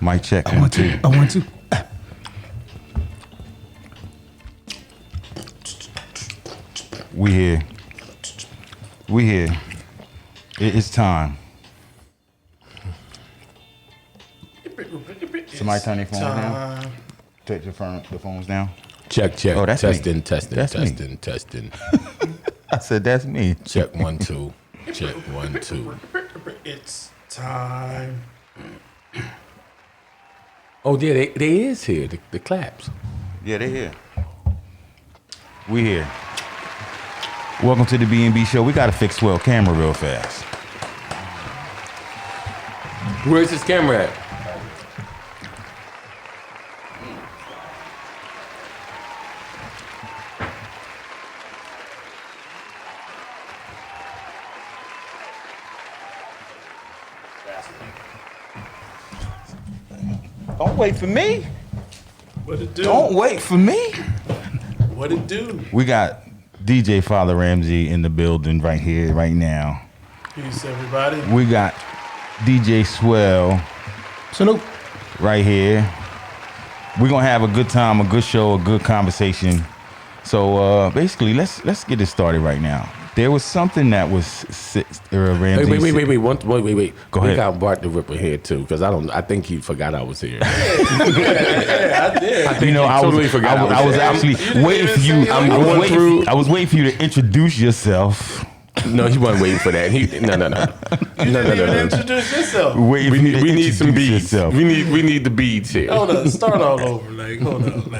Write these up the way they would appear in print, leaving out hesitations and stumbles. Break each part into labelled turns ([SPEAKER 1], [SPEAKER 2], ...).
[SPEAKER 1] Mic check.
[SPEAKER 2] I want to.
[SPEAKER 1] We here. It's time. Somebody turn their phones down. Take the phones down.
[SPEAKER 3] Check.
[SPEAKER 1] Oh, that's
[SPEAKER 3] testing.
[SPEAKER 1] me.
[SPEAKER 3] Testing.
[SPEAKER 1] I said that's me.
[SPEAKER 3] Check 1 2. Check 1 2.
[SPEAKER 2] It's time.
[SPEAKER 3] Oh yeah, they is here. The claps.
[SPEAKER 1] Yeah, they here. We here. Welcome to the B&B Show. We gotta fix Swell camera real fast.
[SPEAKER 3] Where's this camera at?
[SPEAKER 1] Don't wait for me.
[SPEAKER 2] What it do?
[SPEAKER 1] Don't wait for me.
[SPEAKER 2] What it do?
[SPEAKER 1] We got DJ Fatha Ramzee in the building right here, right now.
[SPEAKER 2] Peace, everybody.
[SPEAKER 1] We got DJ Swell
[SPEAKER 2] Salute.
[SPEAKER 1] right here. We're gonna have a good time, a good show, a good conversation. So basically, let's get it started right now. There was something that was Ramsey.
[SPEAKER 3] Wait.
[SPEAKER 1] Go
[SPEAKER 3] we
[SPEAKER 1] ahead.
[SPEAKER 3] got Bart the Ripper here too, because I think he forgot I was here.
[SPEAKER 2] Yeah, I did.
[SPEAKER 3] I think
[SPEAKER 1] You know,
[SPEAKER 3] he
[SPEAKER 1] I
[SPEAKER 3] totally
[SPEAKER 1] was,
[SPEAKER 3] forgot.
[SPEAKER 1] I was
[SPEAKER 3] here.
[SPEAKER 1] actually
[SPEAKER 2] didn't
[SPEAKER 1] waiting
[SPEAKER 2] even
[SPEAKER 1] for you.
[SPEAKER 2] say it.
[SPEAKER 1] I was waiting for you to introduce yourself.
[SPEAKER 3] No, he wasn't waiting for that. No.
[SPEAKER 2] Introduce yourself.
[SPEAKER 1] Waiting
[SPEAKER 3] We
[SPEAKER 1] for you to
[SPEAKER 3] need some
[SPEAKER 1] introduce
[SPEAKER 3] beads.
[SPEAKER 1] yourself.
[SPEAKER 3] We need the beads here.
[SPEAKER 2] Hold on, start all over. Hold on.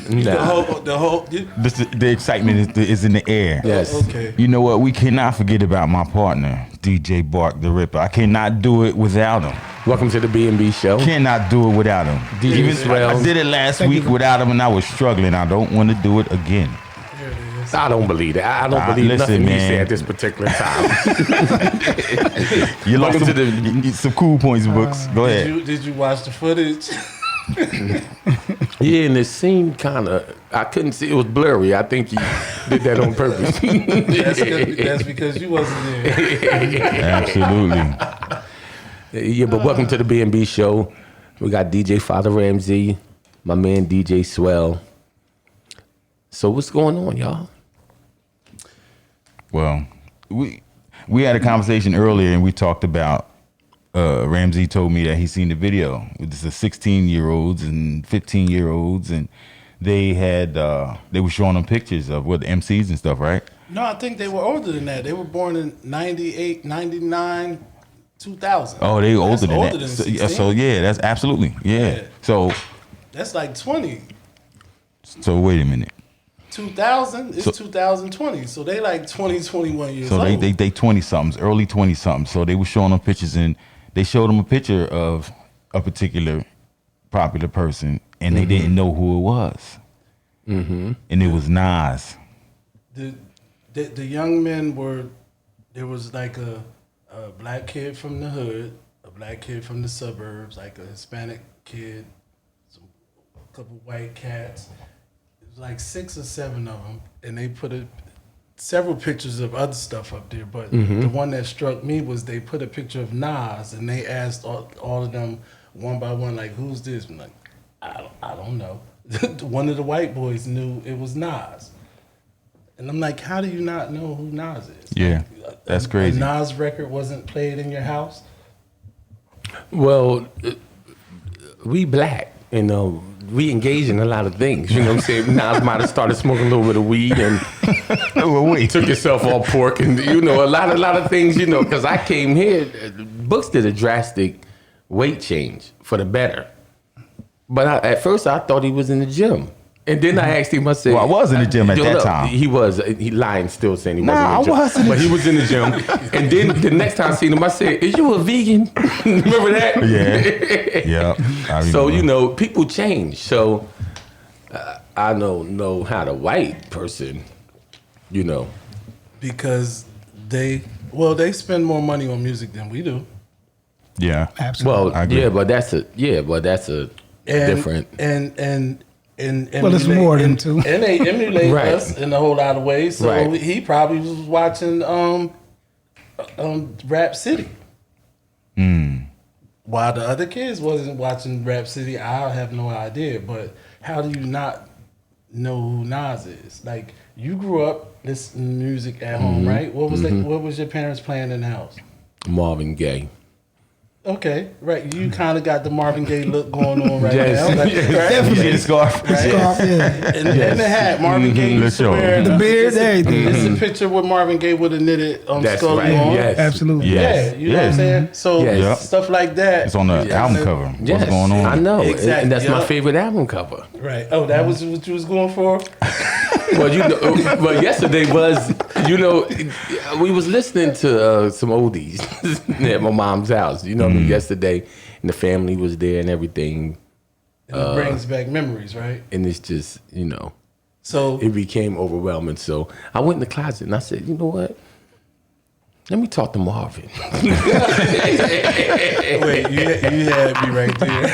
[SPEAKER 3] Nah.
[SPEAKER 2] The whole.
[SPEAKER 1] The excitement is in the air.
[SPEAKER 3] Yes.
[SPEAKER 2] Okay.
[SPEAKER 1] You know what? We cannot forget about my partner, DJ Bark the Ripper. I cannot do it without him.
[SPEAKER 3] Welcome to the B&B show.
[SPEAKER 1] Cannot do it without him.
[SPEAKER 3] DJ
[SPEAKER 1] Even
[SPEAKER 3] Swell.
[SPEAKER 1] I did it last week without him, and I was struggling. I don't want to do it again.
[SPEAKER 2] Here it is.
[SPEAKER 3] I don't believe that. I don't believe
[SPEAKER 1] listen,
[SPEAKER 3] nothing you
[SPEAKER 1] man.
[SPEAKER 3] say at this particular time.
[SPEAKER 1] You lost
[SPEAKER 3] Welcome
[SPEAKER 1] some cool points, Books. Go ahead.
[SPEAKER 2] Did you watch the footage?
[SPEAKER 3] Yeah, and it seemed kind of, I couldn't see, it was blurry. I think he did that on purpose.
[SPEAKER 2] That's because you wasn't there.
[SPEAKER 1] Absolutely.
[SPEAKER 3] Yeah, but welcome to the B&B show. We got DJ Fatha Ramzee, my man DJ Swell. So what's going on, y'all?
[SPEAKER 1] Well, we had a conversation earlier, and we talked about Ramsey told me that he seen the video. It's the 16-year-olds and 15-year-olds, and they were showing them pictures of the MCs and stuff, right?
[SPEAKER 2] No, I think they were older than that. They were born in 98, 99, 2000.
[SPEAKER 1] Oh, they older
[SPEAKER 2] That's
[SPEAKER 1] than
[SPEAKER 2] older
[SPEAKER 1] that.
[SPEAKER 2] than
[SPEAKER 1] So,
[SPEAKER 2] 16.
[SPEAKER 1] yeah, that's absolutely
[SPEAKER 2] Yeah.
[SPEAKER 1] So
[SPEAKER 2] That's like 20.
[SPEAKER 1] wait a minute.
[SPEAKER 2] 2000 is 2020. So they like 20, 21 years
[SPEAKER 1] So
[SPEAKER 2] old.
[SPEAKER 1] they 20 somethings, early 20 somethings. So they were showing them pictures, and they showed them a picture of a particular popular person, and they didn't know who it was. Mm-hmm. And it was Nas.
[SPEAKER 2] The young men were, there was like a black kid from the hood, a black kid from the suburbs, like a Hispanic kid, a couple white cats. It was like 6 or 7 of them, and they put several pictures of other stuff up there. But the one that struck me was they put a picture of Nas, and they asked all of them one by one, like, "Who's this?" I'm like, I don't know. One of the white boys knew it was Nas. And I'm like, how do you not know who Nas is?
[SPEAKER 1] Yeah, that's crazy.
[SPEAKER 2] A Nas record wasn't played in your house?
[SPEAKER 3] Well, we black, we engage in a lot of things. You know what I'm saying? Nas might have started smoking a little bit of weed and took himself off pork and, a lot of things, because I came here, Books did a drastic weight change for the better. But at first I thought he was in the gym. And then I asked him, I said...
[SPEAKER 1] Well, I was in the gym at that time.
[SPEAKER 3] He was. He lying still saying he
[SPEAKER 1] Nah,
[SPEAKER 3] wasn't in the gym.
[SPEAKER 1] I wasn't.
[SPEAKER 3] But he was in the gym. And then the next time I seen him, I said, "Is you a vegan?" Remember that?
[SPEAKER 1] Yeah. I
[SPEAKER 3] So,
[SPEAKER 1] remember.
[SPEAKER 3] people change. So I don't know how the white person,
[SPEAKER 2] Because they spend more money on music than we do.
[SPEAKER 1] Yeah.
[SPEAKER 4] Absolutely.
[SPEAKER 3] Well,
[SPEAKER 1] I agree.
[SPEAKER 3] yeah, but that's a different.
[SPEAKER 2] And
[SPEAKER 4] Well, it's more than two.
[SPEAKER 2] And they emulate
[SPEAKER 3] Right.
[SPEAKER 2] us in a whole lot of ways. So
[SPEAKER 3] Right.
[SPEAKER 2] he probably was watching Rap City. While the other kids wasn't watching Rap City, I have no idea. But how do you not know who Nas is? Like, you grew up listening to music at home, right? What was your parents playing in the house?
[SPEAKER 3] Marvin Gaye.
[SPEAKER 2] Okay, right. You kind of got the Marvin Gaye look going on right
[SPEAKER 3] Yes.
[SPEAKER 2] now. Like,
[SPEAKER 3] Yes.
[SPEAKER 2] right?
[SPEAKER 1] Definitely the scarf.
[SPEAKER 2] Right?
[SPEAKER 4] Scarf, yeah.
[SPEAKER 2] And the hat. Marvin Gaye used to
[SPEAKER 1] Let's
[SPEAKER 2] wear
[SPEAKER 4] The beard, everything.
[SPEAKER 2] It's a picture with Marvin Gaye with a knitted
[SPEAKER 3] That's
[SPEAKER 2] Scully
[SPEAKER 3] right.
[SPEAKER 2] on.
[SPEAKER 3] Yes.
[SPEAKER 4] Absolutely.
[SPEAKER 1] Yes.
[SPEAKER 2] Yeah, you know what I'm saying? So
[SPEAKER 3] Yes.
[SPEAKER 2] stuff like that.
[SPEAKER 1] It's on the
[SPEAKER 2] Yeah.
[SPEAKER 1] album cover.
[SPEAKER 3] Yes,
[SPEAKER 1] What's going on?
[SPEAKER 3] I know.
[SPEAKER 2] Exactly.
[SPEAKER 3] And that's my
[SPEAKER 2] Yup.
[SPEAKER 3] favorite album cover.
[SPEAKER 2] Right. Oh, that was what you was going for?
[SPEAKER 3] Well, but yesterday was, we was listening to some oldies at my mom's house. Yesterday, and the family was there and everything,
[SPEAKER 2] And it brings back memories, right?
[SPEAKER 3] and it's just,
[SPEAKER 2] So
[SPEAKER 3] it became overwhelming. So I went in the closet and I said, you know what? Let me talk to Marvin.
[SPEAKER 2] wait, you had me right there.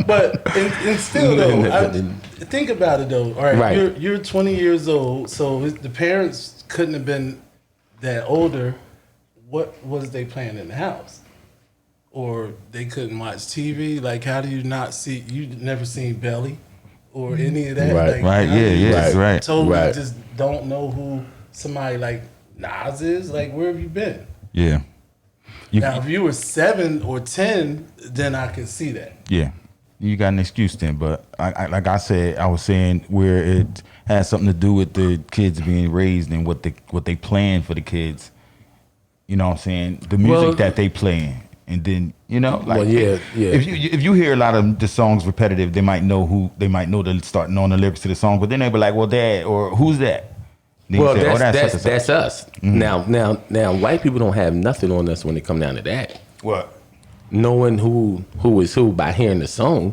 [SPEAKER 2] But and still though, think about it though. All right,
[SPEAKER 3] Right.
[SPEAKER 2] you're 20 years old, so the parents couldn't have been that older, what was they playing in the house? Or they couldn't watch TV? Like, how do you not see? You never seen Belly or any of that?
[SPEAKER 3] Right.
[SPEAKER 2] Like,
[SPEAKER 1] Right,
[SPEAKER 2] how do
[SPEAKER 1] yeah,
[SPEAKER 2] you
[SPEAKER 1] yeah,
[SPEAKER 2] just
[SPEAKER 1] right.
[SPEAKER 2] Totally
[SPEAKER 3] Right.
[SPEAKER 2] just don't know who somebody like Nas is. Like, where have you been?
[SPEAKER 1] Yeah. You,
[SPEAKER 2] Now, if you were 7 or 10, then I can see that.
[SPEAKER 1] yeah. You got an excuse then, but like I said, I was saying where it has something to do with the kids being raised and what they playing for the kids. You know what I'm saying? The music
[SPEAKER 3] Well-
[SPEAKER 1] that they playing. And then, you know, like
[SPEAKER 3] Well, yeah.
[SPEAKER 1] if you hear a lot of the songs repetitive, they might know to start knowing the lyrics to the song, but then they be like, well, Dad, or who's that? Then you
[SPEAKER 3] Well,
[SPEAKER 1] say, oh,
[SPEAKER 3] that's
[SPEAKER 1] such and such.
[SPEAKER 3] us. Now, white people don't have nothing on us when it come down to that.
[SPEAKER 1] What?
[SPEAKER 3] Knowing who is who by hearing the song,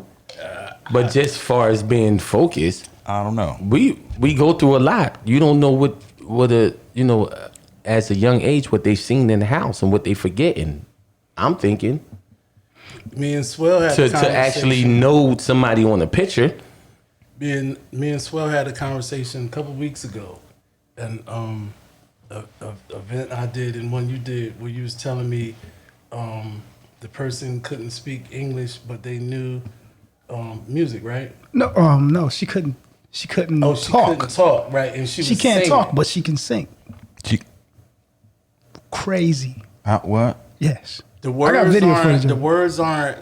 [SPEAKER 3] but just far as being focused,
[SPEAKER 1] I don't know.
[SPEAKER 3] we go through a lot. You don't know what as a young age what they've seen in the house and what they forgetting. I'm thinking
[SPEAKER 2] Me and Swell had a
[SPEAKER 3] to
[SPEAKER 2] conversation.
[SPEAKER 3] actually know somebody on the picture.
[SPEAKER 2] Me and Swell had a conversation a couple weeks ago, and a event I did and one you did where you was telling me the person couldn't speak English but they knew music, right?
[SPEAKER 4] No, she couldn't. She couldn't
[SPEAKER 2] Oh, she
[SPEAKER 4] talk.
[SPEAKER 2] couldn't talk, right? And she
[SPEAKER 4] She
[SPEAKER 2] was
[SPEAKER 4] can't
[SPEAKER 2] singing.
[SPEAKER 4] talk, but she can sing. Crazy.
[SPEAKER 1] What?
[SPEAKER 4] Yes.
[SPEAKER 2] The
[SPEAKER 4] I got video footage of it.
[SPEAKER 2] words aren't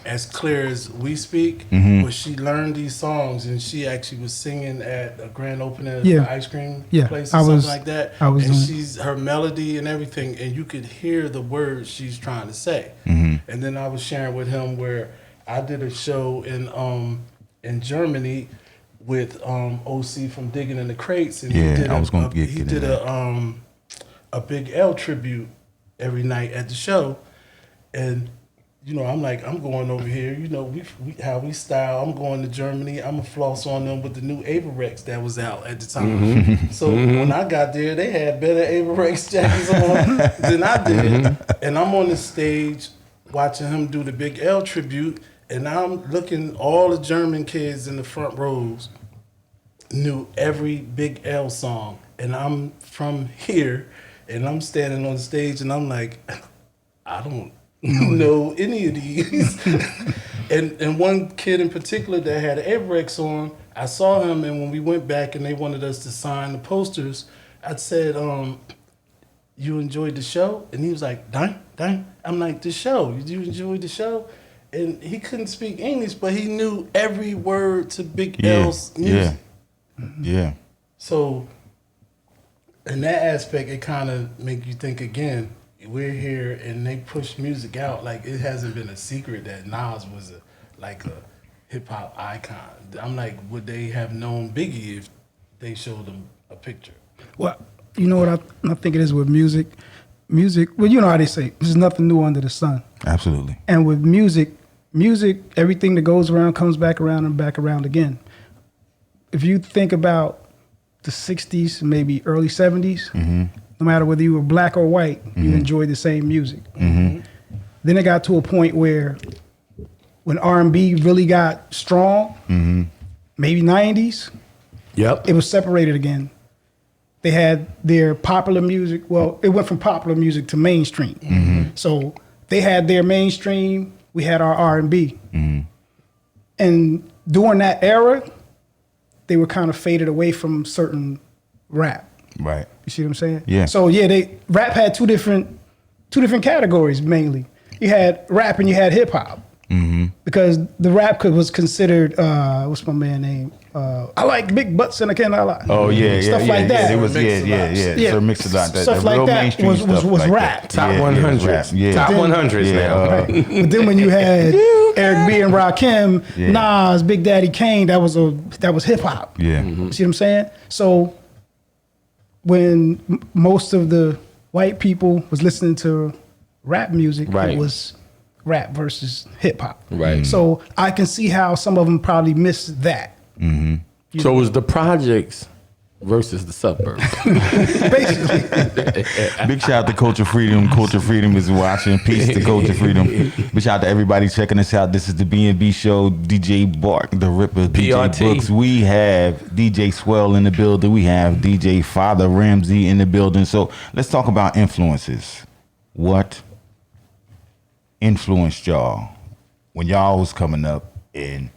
[SPEAKER 2] as clear as we speak,
[SPEAKER 1] Mm-hmm.
[SPEAKER 2] but she learned these songs and she actually was singing at a grand opening of
[SPEAKER 4] Yeah.
[SPEAKER 2] an ice cream
[SPEAKER 4] Yeah,
[SPEAKER 2] place or
[SPEAKER 4] I
[SPEAKER 2] something
[SPEAKER 4] was-
[SPEAKER 2] like that.
[SPEAKER 4] I was
[SPEAKER 2] and
[SPEAKER 4] doing-
[SPEAKER 2] she's her melody and everything, and you could hear the words she's trying to say.
[SPEAKER 1] Mm-hmm.
[SPEAKER 2] And then I was sharing with him where I did a show in Germany with OC from Digging in the Crates, and
[SPEAKER 1] Yeah,
[SPEAKER 2] he did
[SPEAKER 1] I was gonna get
[SPEAKER 2] he
[SPEAKER 1] into
[SPEAKER 2] did a Big L tribute every night at the show, and you know, I'm like, I'm going over here. You know, we how we style. I'm going to Germany. I'm gonna floss on them with the new Averex that was out at the time. So when I got there, they had better Averex jackets on than I did. And I'm on the stage watching him do the Big L tribute, and I'm looking. All the German kids in the front rows knew every Big L song, and I'm from here, and I'm standing on stage, and I'm like, I don't know any of these. and one kid in particular that had Averex on, I saw him, and when we went back and they wanted us to sign the posters, I said, you enjoyed the show? And he was like, dang. I'm like, the show, did you enjoy the show? And he couldn't speak English, but he knew every word to Big L's music.
[SPEAKER 1] Yeah.
[SPEAKER 2] So in that aspect, it kind of make you think again, we're here and they push music out. Like, it hasn't been a secret that Nas was a hip hop icon. I'm like, would they have known Biggie if they showed them a picture?
[SPEAKER 4] Well, you know what I think it is with music. Music, well, you know how they say, there's nothing new under the sun.
[SPEAKER 1] Absolutely.
[SPEAKER 4] And with music, everything that goes around comes back around and back around again. If you think about the 60s, maybe early 70s, no matter whether you were black or white, you enjoyed the same music. Then it got to a point where when R&B really got strong, maybe 90s,
[SPEAKER 3] Yep.
[SPEAKER 4] it was separated again. They had their popular music. Well, it went from popular music to mainstream. So they had their mainstream. We had our R&B. And during that era, they were kind of faded away from certain rap.
[SPEAKER 1] Right.
[SPEAKER 4] You see what I'm saying?
[SPEAKER 1] Yeah.
[SPEAKER 4] So yeah, rap had two different categories mainly. You had rap and you had hip hop. Because the rap was considered what's my man name? I like big butts and I cannot lie.
[SPEAKER 1] Oh yeah,
[SPEAKER 4] Stuff like that.
[SPEAKER 1] It was
[SPEAKER 2] Mix-a-lot.
[SPEAKER 1] So mix a lot.
[SPEAKER 4] Stuff like
[SPEAKER 1] real
[SPEAKER 4] that
[SPEAKER 1] mainstream
[SPEAKER 4] was
[SPEAKER 1] stuff
[SPEAKER 4] was
[SPEAKER 1] like
[SPEAKER 4] rap.
[SPEAKER 1] that.
[SPEAKER 3] Top
[SPEAKER 1] Yeah,
[SPEAKER 3] 100s.
[SPEAKER 1] rap. Yeah.
[SPEAKER 3] Top
[SPEAKER 4] Then-
[SPEAKER 3] 100s
[SPEAKER 1] Yeah,
[SPEAKER 3] now.
[SPEAKER 4] But then when you had Eric B and Rakim,
[SPEAKER 1] Yeah.
[SPEAKER 4] Nas, Big Daddy Kane, that was hip hop.
[SPEAKER 1] Yeah.
[SPEAKER 4] See what I'm saying? So when most of the white people was listening to rap music,
[SPEAKER 3] Right.
[SPEAKER 4] it was rap versus hip hop.
[SPEAKER 3] Right.
[SPEAKER 4] So I can see how some of them probably missed that.
[SPEAKER 3] So was the projects versus the suburbs.
[SPEAKER 4] Basically.
[SPEAKER 1] Big shout out to Culture Freedom. Culture Freedom is watching. Peace to Culture Freedom. Big shout out to everybody checking us out. This is the B&B Show. DJ Bark, the Ripper, DJ
[SPEAKER 3] PRT.
[SPEAKER 1] Books. We have DJ Swell in the building. We have DJ Fatha Ramzee in the building. So let's talk about influences. What influenced y'all when y'all was coming up and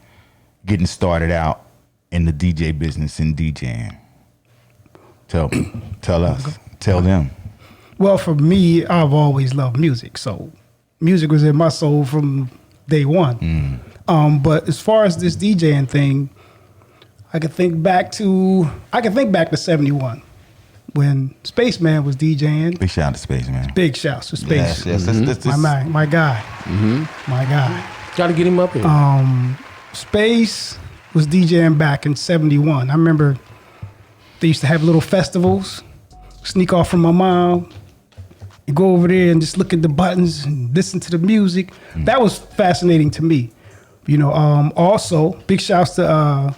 [SPEAKER 1] getting started out in the DJ business and DJing? Tell us. Tell them.
[SPEAKER 4] Well, for me, I've always loved music, so music was in my soul from day one. But as far as this DJing thing, I can think back to '71 when Spaceman was DJing.
[SPEAKER 1] Big shout out to Spaceman.
[SPEAKER 4] Big shouts to Space.
[SPEAKER 1] Yes.
[SPEAKER 4] My guy. My guy.
[SPEAKER 3] Got to get him up here.
[SPEAKER 4] Space was DJing back in '71. I remember they used to have little festivals. Sneak off from my mom and go over there and just look at the buttons and listen to the music. That was fascinating to me. You know, also big shouts to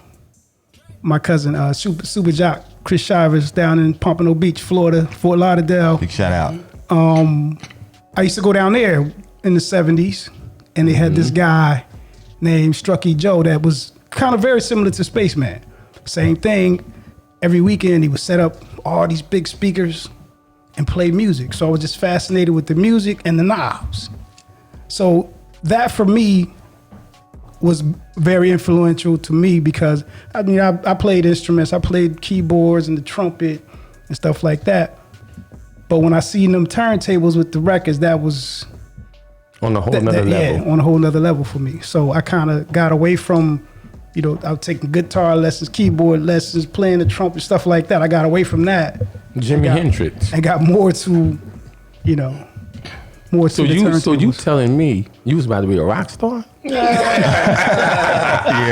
[SPEAKER 4] my cousin Super Jock Chris Shivers down in Pompano Beach, Florida, Fort Lauderdale.
[SPEAKER 1] Big shout out.
[SPEAKER 4] I used to go down there in the '70s, and they had this guy named Strucky Joe that was kind of very similar to Spaceman. Same thing. Every weekend he would set up all these big speakers and play music. So I was just fascinated with the music and the knobs. So that for me was very influential to me because I mean I played instruments, I played keyboards and the trumpet and stuff like that. But when I seen them turntables with the records, that was
[SPEAKER 3] on a whole nother level.
[SPEAKER 4] Yeah, on a whole nother level for me. So I kind of got away from, you know, I was taking guitar lessons, keyboard lessons, playing the trumpet, stuff like that. I got away from that.
[SPEAKER 3] Jimi Hendrix.
[SPEAKER 4] I got more to, you know, more to
[SPEAKER 3] So
[SPEAKER 4] the
[SPEAKER 3] you
[SPEAKER 4] turntables.
[SPEAKER 3] telling me you was about to be a rock star?
[SPEAKER 1] Yeah,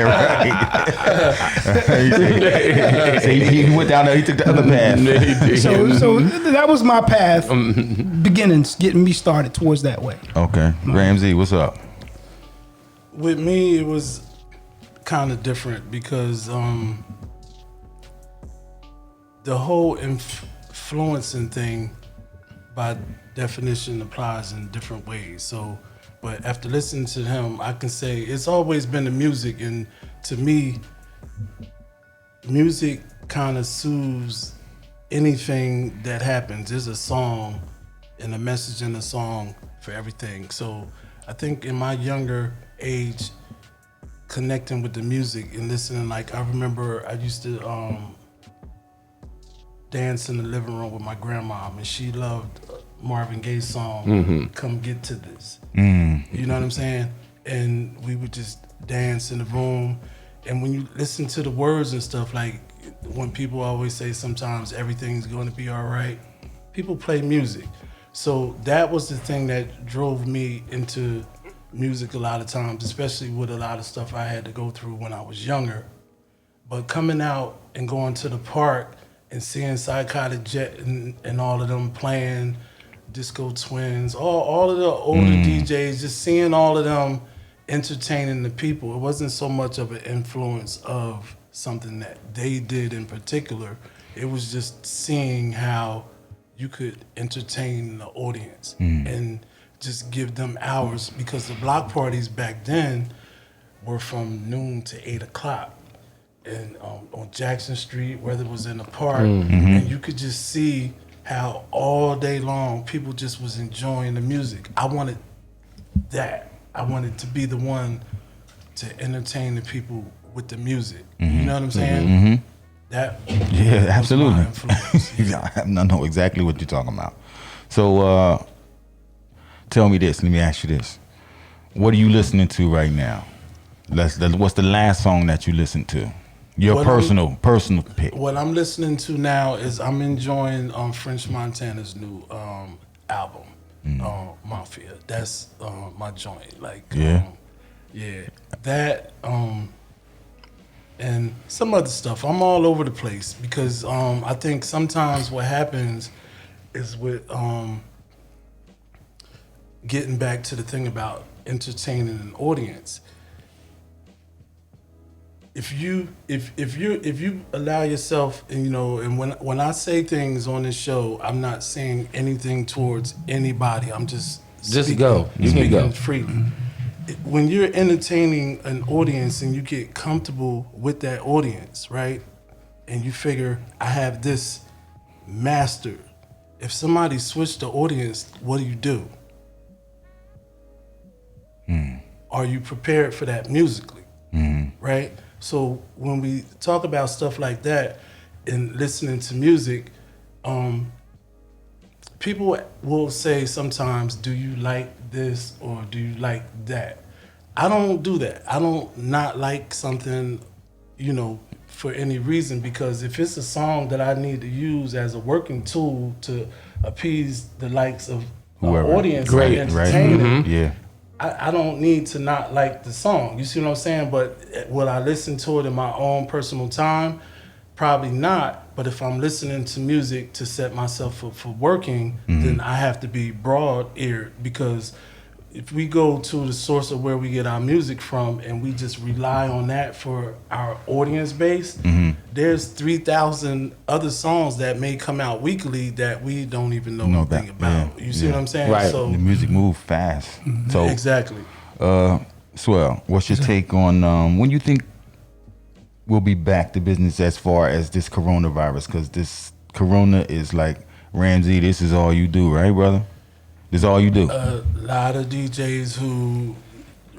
[SPEAKER 1] right. So he went down there, he took the other path.
[SPEAKER 4] So that was my path, beginnings, getting me started towards that way.
[SPEAKER 1] Okay. Ramsey, what's up?
[SPEAKER 2] With me, it was kind of different because the whole influencing thing by definition applies in different ways. So, but after listening to him, I can say it's always been the music, and to me, music kind of soothes anything that happens. There's a song and a message in the song for everything. So I think in my younger age, connecting with the music and listening, like I remember I used to dance in the living room with my grandma, and she loved Marvin Gaye's song, Come Get to This. You know what I'm saying? And we would just dance in the room. And when you listen to the words and stuff, like when people always say sometimes everything's going to be all right, people play music. So that was the thing that drove me into music a lot of times, especially with a lot of stuff I had to go through when I was younger. But coming out and going to the park and seeing Psychotic Jet and all of them playing, Disco Twins, all of the older DJs, just seeing all of them entertaining the people. It wasn't so much of an influence of something that they did in particular. It was just seeing how you could entertain the audience and just give them hours, because the block parties back then were from noon to 8 o'clock. And on Jackson Street, whether it was in the park, and you could just see how all day long people just was enjoying the music. I wanted that. I wanted to be the one to entertain the people with the music. You know what I'm saying? That
[SPEAKER 1] Yeah, absolutely.
[SPEAKER 2] was my influence.
[SPEAKER 1] Yeah, I know exactly what you're talking about. So tell me this. Let me ask you this. What are you listening to right now? What's the last song that you listened to? Your
[SPEAKER 2] What
[SPEAKER 1] personal pick.
[SPEAKER 2] What I'm listening to now is I'm enjoying French Montana's new album, Mafia. That's my joint. Like,
[SPEAKER 1] Yeah.
[SPEAKER 2] that and some other stuff. I'm all over the place because I think sometimes what happens is with getting back to the thing about entertaining an audience. if you allow yourself, and and when I say things on this show, I'm not saying anything towards anybody. I'm just
[SPEAKER 3] go. You can go
[SPEAKER 2] freely. When you're entertaining an audience and you get comfortable with that audience, right? And you figure, I have this mastered. If somebody switched the audience, what do? Are you prepared for that musically? Right? So when we talk about stuff like that and listening to music, people will say sometimes, do you like this or do you like that? I don't do that. I don't not like something, for any reason, because if it's a song that I need to use as a working tool to appease the likes of
[SPEAKER 1] Whoever.
[SPEAKER 2] audience
[SPEAKER 1] Great,
[SPEAKER 2] and
[SPEAKER 1] right?
[SPEAKER 2] entertain it,
[SPEAKER 1] Yeah.
[SPEAKER 2] I don't need to not like the song. You see what I'm saying? But will I listen to it in my own personal time? Probably not. But if I'm listening to music to set myself up for working, then I have to be broad-eared, because if we go to the source of where we get our music from and we just rely on that for our audience base, there's 3,000 other songs that may come out weekly that we don't even know anything about. You see what I'm saying?
[SPEAKER 3] Right.
[SPEAKER 2] So
[SPEAKER 1] The music moves fast. So
[SPEAKER 2] exactly.
[SPEAKER 1] Swell, what's your take on when you think we'll be back to business as far as this coronavirus? Because this corona is like, Ramzee, this is all you do, right, brother? This is all you do.
[SPEAKER 2] A lot of DJs who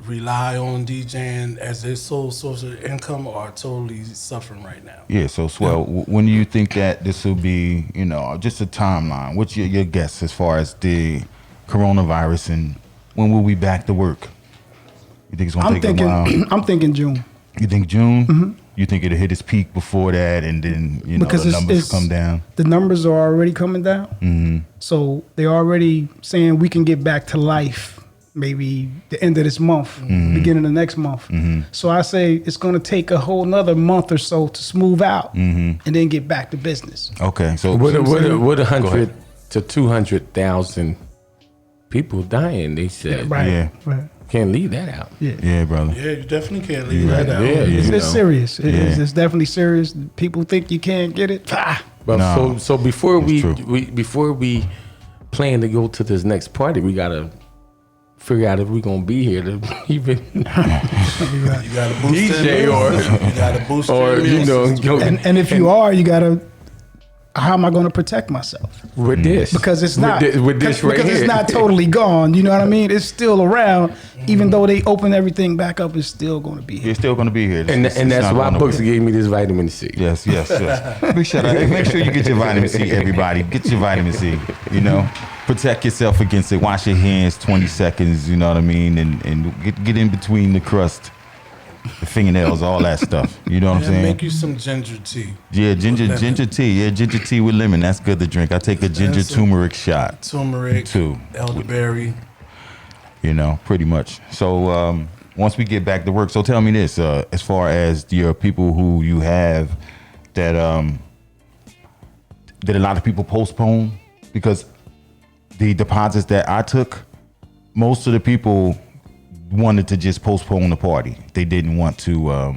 [SPEAKER 2] rely on DJing as their sole source of income are totally suffering right now.
[SPEAKER 1] Yeah, so Swell, when do you think that this will be, just a timeline? What's your guess as far as the coronavirus, and when will we back to work? You think it's going to take a while?
[SPEAKER 4] I'm thinking June.
[SPEAKER 1] You think June? You think it'll hit its peak before that, and then
[SPEAKER 4] Because
[SPEAKER 1] the numbers come down?
[SPEAKER 4] The numbers are already coming down. So they're already saying we can get back to life maybe the end of this month, beginning of next month. So I say it's going to take a whole nother month or so to smooth out, and then get back to business.
[SPEAKER 1] Okay, so
[SPEAKER 3] with 100
[SPEAKER 1] ahead.
[SPEAKER 3] to 200,000 people dying, they said.
[SPEAKER 4] Right.
[SPEAKER 1] Yeah.
[SPEAKER 4] Right.
[SPEAKER 3] Can't leave that out.
[SPEAKER 1] Yeah, brother.
[SPEAKER 2] Yeah, you definitely can't leave that out.
[SPEAKER 3] Yeah,
[SPEAKER 4] It's serious. It's definitely serious. People think you can't get it.
[SPEAKER 3] But
[SPEAKER 1] No,
[SPEAKER 3] so before
[SPEAKER 1] true.
[SPEAKER 3] before we plan to go to this next party, we gotta figure out if we're gonna be here to even
[SPEAKER 2] You got to boost
[SPEAKER 3] DJ
[SPEAKER 2] you got to boost
[SPEAKER 3] or
[SPEAKER 2] your immune system.
[SPEAKER 3] go
[SPEAKER 4] And if you are, you gotta. How am I going to protect myself?
[SPEAKER 3] with this
[SPEAKER 4] Because it's not
[SPEAKER 3] with this right
[SPEAKER 4] because
[SPEAKER 3] here.
[SPEAKER 4] it's not totally gone. You know what I mean? It's still around, even though they open everything back up. It's still going to be here.
[SPEAKER 1] You're still going to be here.
[SPEAKER 3] and
[SPEAKER 1] It's
[SPEAKER 3] that's
[SPEAKER 1] not
[SPEAKER 3] why
[SPEAKER 1] going
[SPEAKER 3] Books
[SPEAKER 1] nowhere.
[SPEAKER 3] gave me this vitamin C.
[SPEAKER 1] Yes. Make sure you get your vitamin C, everybody. Get your vitamin C, Protect yourself against it. Wash your hands 20 seconds, you know what I mean? And get in between the crust, the fingernails, all that stuff. You know what I'm
[SPEAKER 2] And
[SPEAKER 1] saying?
[SPEAKER 2] make you some ginger tea.
[SPEAKER 1] Yeah, ginger
[SPEAKER 2] lemon.
[SPEAKER 1] tea. Yeah, ginger tea with lemon. That's good to drink. I take a ginger
[SPEAKER 2] some-
[SPEAKER 1] turmeric shot,
[SPEAKER 2] Turmeric,
[SPEAKER 1] Too.
[SPEAKER 2] elderberry.
[SPEAKER 1] pretty much. So once we get back to work, so tell me this, as far as your people who you have that did a lot of people postpone? Because the deposits that I took, most of the people wanted to just postpone the party. They didn't want to,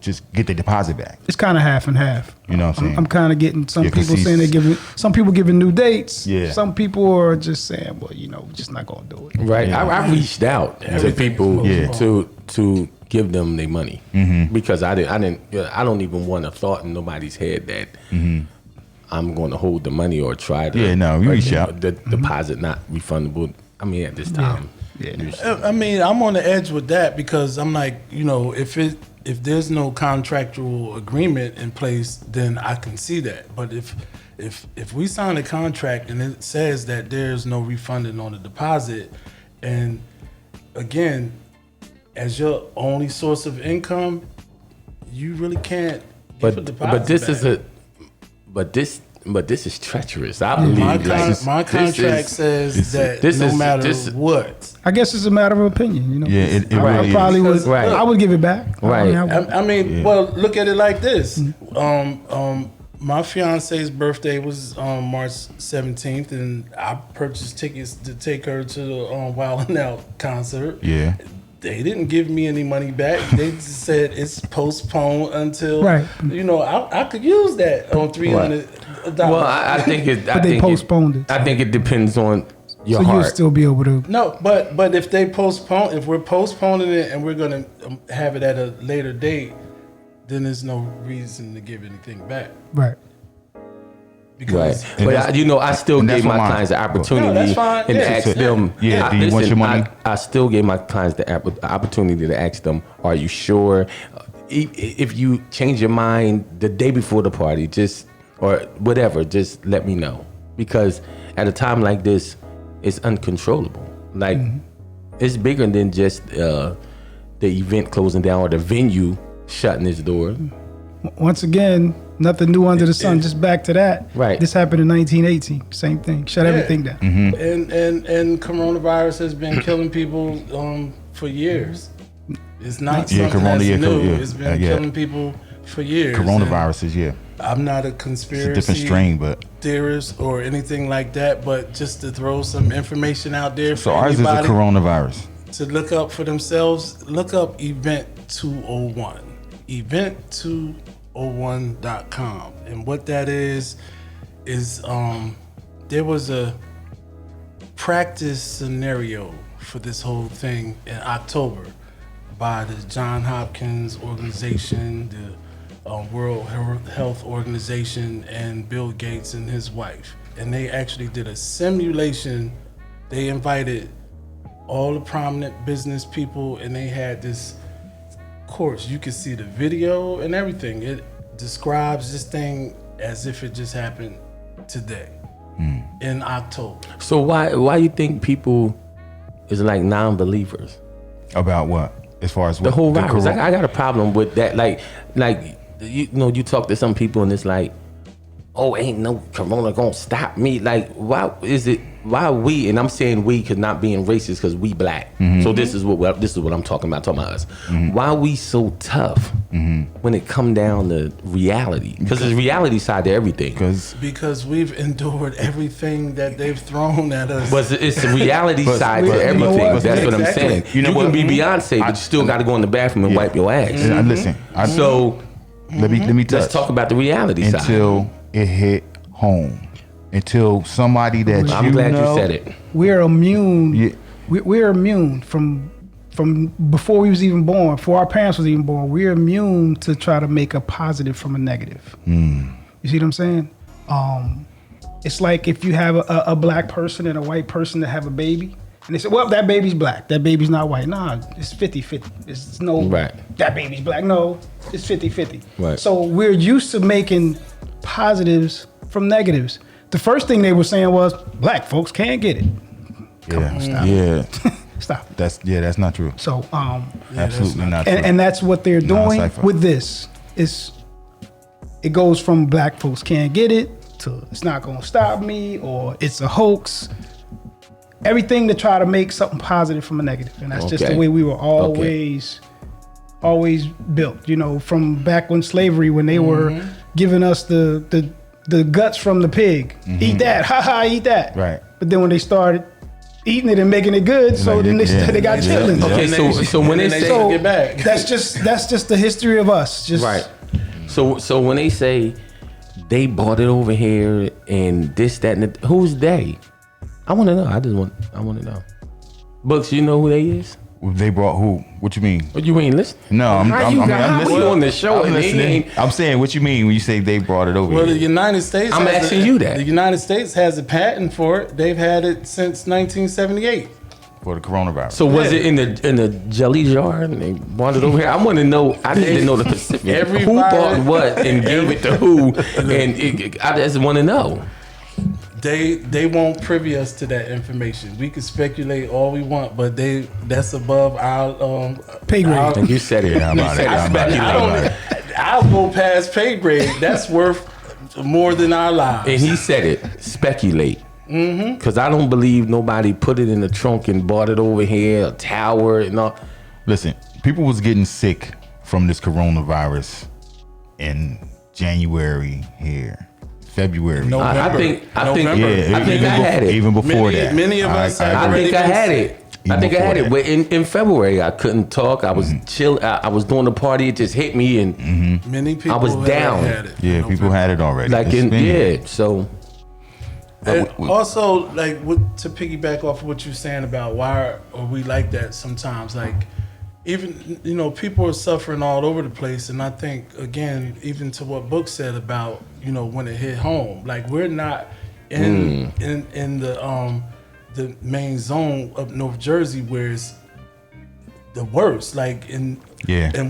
[SPEAKER 1] just get their deposit back.
[SPEAKER 4] It's kind of half and half.
[SPEAKER 1] You know what I'm saying?
[SPEAKER 4] I'm kind of getting some
[SPEAKER 1] Yeah, 'cause
[SPEAKER 4] people saying some people giving new dates.
[SPEAKER 1] Yeah.
[SPEAKER 4] Some people are just saying, well, we're just not going to do it.
[SPEAKER 3] Right.
[SPEAKER 1] Yeah.
[SPEAKER 3] I reached out to people
[SPEAKER 1] Yeah.
[SPEAKER 3] to give them their money because I don't even want a thought in nobody's head that I'm going to hold the money or try to.
[SPEAKER 1] Yeah, no, we reach out.
[SPEAKER 3] The deposit not refundable. I mean, at this time.
[SPEAKER 2] I mean, I'm on the edge with that because I'm like, if there's no contractual agreement in place, then I can see that. But if we sign a contract and it says that there's no refunding on the deposit, and again, as your only source of income, you really can't give a deposit
[SPEAKER 3] But this
[SPEAKER 2] back.
[SPEAKER 3] is but this is treacherous. I believe
[SPEAKER 2] My contract says that no matter what.
[SPEAKER 4] I guess it's a matter of opinion.
[SPEAKER 1] Yeah, it
[SPEAKER 4] I
[SPEAKER 1] really
[SPEAKER 4] probably
[SPEAKER 1] is.
[SPEAKER 4] would.
[SPEAKER 3] Right.
[SPEAKER 4] I would give it back.
[SPEAKER 3] Right.
[SPEAKER 2] I mean, well, look at it like this. My fiance's birthday was on March 17th, and I purchased tickets to take her to the Wild 'N Out concert.
[SPEAKER 1] Yeah.
[SPEAKER 2] They didn't give me any money back. They just said it's postponed until,
[SPEAKER 4] Right.
[SPEAKER 2] I could use that on $300.
[SPEAKER 3] Well, I think it.
[SPEAKER 4] But they postponed it.
[SPEAKER 3] I think it depends on your
[SPEAKER 4] So
[SPEAKER 3] heart.
[SPEAKER 4] you'll still be able to.
[SPEAKER 2] No, but if we're postponing it and we're gonna have it at a later date, then there's no reason to give anything back.
[SPEAKER 4] Right.
[SPEAKER 2] Because
[SPEAKER 3] Right, but I still
[SPEAKER 1] and
[SPEAKER 3] gave
[SPEAKER 1] that's
[SPEAKER 3] my
[SPEAKER 1] what mine-
[SPEAKER 3] clients the opportunity
[SPEAKER 2] No, that's fine.
[SPEAKER 3] and
[SPEAKER 2] Yeah.
[SPEAKER 3] ask them.
[SPEAKER 1] Yeah, do you want your money?
[SPEAKER 3] I still gave my clients the opportunity to ask them, "Are you sure?" If you change your mind the day before the party, or whatever, just let me know, because at a time like this, it's uncontrollable. Like it's bigger than just the event closing down or the venue shutting its door.
[SPEAKER 4] Once again, nothing new under the sun. Just back to that.
[SPEAKER 3] Right.
[SPEAKER 4] This happened in 1918. Same thing. Shut everything down.
[SPEAKER 2] and coronavirus has been killing people for years. It's not something that's new. It's been killing people for years.
[SPEAKER 1] Coronaviruses, yeah.
[SPEAKER 2] I'm not a
[SPEAKER 1] It's
[SPEAKER 2] conspiracy
[SPEAKER 1] a different strain, but
[SPEAKER 2] theorist or anything like that, but just to throw some information out there for
[SPEAKER 1] so ours is a
[SPEAKER 2] anybody
[SPEAKER 1] coronavirus.
[SPEAKER 2] to look up for themselves. Look up Event 201. Event201.com. And what that is there was a practice scenario for this whole thing in October by the Johns Hopkins organization, the World Health Organization, and Bill Gates and his wife. And they actually did a simulation. They invited all the prominent business people, and they had this course. You can see the video and everything. It describes this thing as if it just happened today in October.
[SPEAKER 3] So why you think people is like non-believers?
[SPEAKER 1] About what? As far as
[SPEAKER 3] The
[SPEAKER 1] what?
[SPEAKER 3] whole virus. I got a problem with that. Like you talk to some people and it's like, oh, ain't no corona gonna stop me. Like, why are we, and I'm saying we because not being racist, because we black. So this is what I'm talking about. Talking about us. Why are we so tough when it come down to reality? Because there's reality side to everything.
[SPEAKER 2] Because we've endured everything that they've thrown at us.
[SPEAKER 3] But it's the reality side to everything. That's what I'm saying. You can be Beyonce, but you still got to go in the bathroom and wipe your ass.
[SPEAKER 1] Listen,
[SPEAKER 3] So
[SPEAKER 1] let me touch.
[SPEAKER 3] let's talk about the reality side.
[SPEAKER 1] Until it hit home. Until somebody that
[SPEAKER 3] I'm glad you said it.
[SPEAKER 4] We're immune.
[SPEAKER 1] Yeah.
[SPEAKER 4] We're immune from before we was even born, before our parents was even born. We're immune to try to make a positive from a negative. You see what I'm saying? It's like if you have a black person and a white person that have a baby, and they say, well, that baby's black, that baby's not white. Nah, it's 50-50. It's no,
[SPEAKER 3] Right.
[SPEAKER 4] that baby's black. No, it's 50-50.
[SPEAKER 3] Right.
[SPEAKER 4] So we're used to making positives from negatives. The first thing they were saying was, black folks can't get it. Stop.
[SPEAKER 1] That's not true.
[SPEAKER 4] So,
[SPEAKER 1] Absolutely not true.
[SPEAKER 4] and that's what they're doing
[SPEAKER 1] Non-cipher.
[SPEAKER 4] with this. It goes from black folks can't get it to it's not gonna stop me, or it's a hoax. Everything to try to make something positive from a negative, and that's just the way we were always built. You know, from back when slavery, when they were giving us the guts from the pig, eat that, eat that.
[SPEAKER 1] Right.
[SPEAKER 4] But then when they started eating it and making it good, so then they got chitlins.
[SPEAKER 3] Okay, so when they say
[SPEAKER 2] get back.
[SPEAKER 4] that's just the history of us. Just
[SPEAKER 3] right, so when they say they bought it over here and this, that, and who's they? I want to know. I want to know. Books, you know who they is?
[SPEAKER 1] They brought who? What you mean?
[SPEAKER 3] But you ain't listening.
[SPEAKER 1] No, I'm listening.
[SPEAKER 3] on the show
[SPEAKER 1] I'm
[SPEAKER 3] and they
[SPEAKER 1] listening.
[SPEAKER 3] ain't.
[SPEAKER 1] I'm saying what you mean when you say they brought it over
[SPEAKER 2] Well,
[SPEAKER 1] here.
[SPEAKER 2] the United States.
[SPEAKER 3] I'm asking you that.
[SPEAKER 2] The United States has a patent for it. They've had it since 1978.
[SPEAKER 1] For the coronavirus.
[SPEAKER 3] So was it in the jelly jar and they brought it over here? I want to know. I need to know the specifics. Who bought what and gave it to who? And I just want to know.
[SPEAKER 2] They won't privy us to that information. We can speculate all we want, but that's above our
[SPEAKER 4] pay grade.
[SPEAKER 3] I think you said it.
[SPEAKER 1] Yeah, I'm out of it.
[SPEAKER 2] I'll go past pay grade. That's worth more than our lives.
[SPEAKER 3] And he said it. Speculate. Because I don't believe nobody put it in the trunk and bought it over here, a tower and all.
[SPEAKER 1] Listen, people was getting sick from this coronavirus in January here. February.
[SPEAKER 2] November.
[SPEAKER 3] I think I
[SPEAKER 2] November.
[SPEAKER 3] had it.
[SPEAKER 1] Even before that.
[SPEAKER 2] Many of us have
[SPEAKER 3] I
[SPEAKER 2] already
[SPEAKER 3] think I
[SPEAKER 2] been
[SPEAKER 3] had
[SPEAKER 2] sick.
[SPEAKER 3] it. I think I had it. But in February, I couldn't talk. I was chill. I was doing the party. It just hit me, and
[SPEAKER 2] Many people
[SPEAKER 3] I was down.
[SPEAKER 2] had it.
[SPEAKER 1] Yeah, people had it already.
[SPEAKER 3] like so.
[SPEAKER 2] And also, like, to piggyback off of what you're saying about why are we like that sometimes, like, even, you know, people are suffering all over the place. And I think, again, even to what Book said about, you know, when it hit home, like, we're not in the main zone of North Jersey where it's the worst. Like, in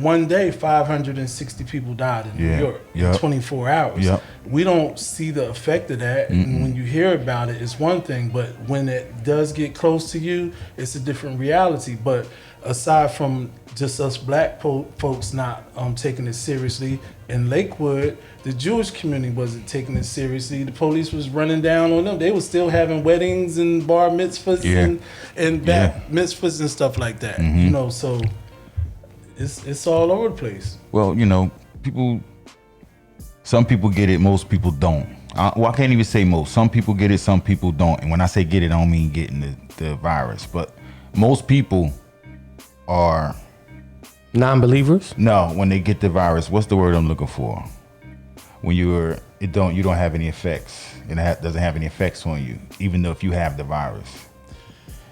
[SPEAKER 2] one day, 560 people died in New York in 24 hours.
[SPEAKER 1] Yep.
[SPEAKER 2] We don't see the effect of that. And when you hear about it, it's one thing. But when it does get close to you, it's a different reality. But aside from just us black folks not taking it seriously, in Lakewood, the Jewish community wasn't taking it seriously. The police was running down on them. They were still having weddings and bar mitzvahs and bat mitzvahs and stuff like that. You know, so it's all over the place.
[SPEAKER 1] Well, you know, some people get it, most people don't. Well, I can't even say most. Some people get it, some people don't. And when I say get it, I don't mean getting the virus. But most people are
[SPEAKER 3] non-believers.
[SPEAKER 1] No, when they get the virus, what's the word I'm looking for? When you don't have any effects. It doesn't have any effects on you, even though if you have the virus.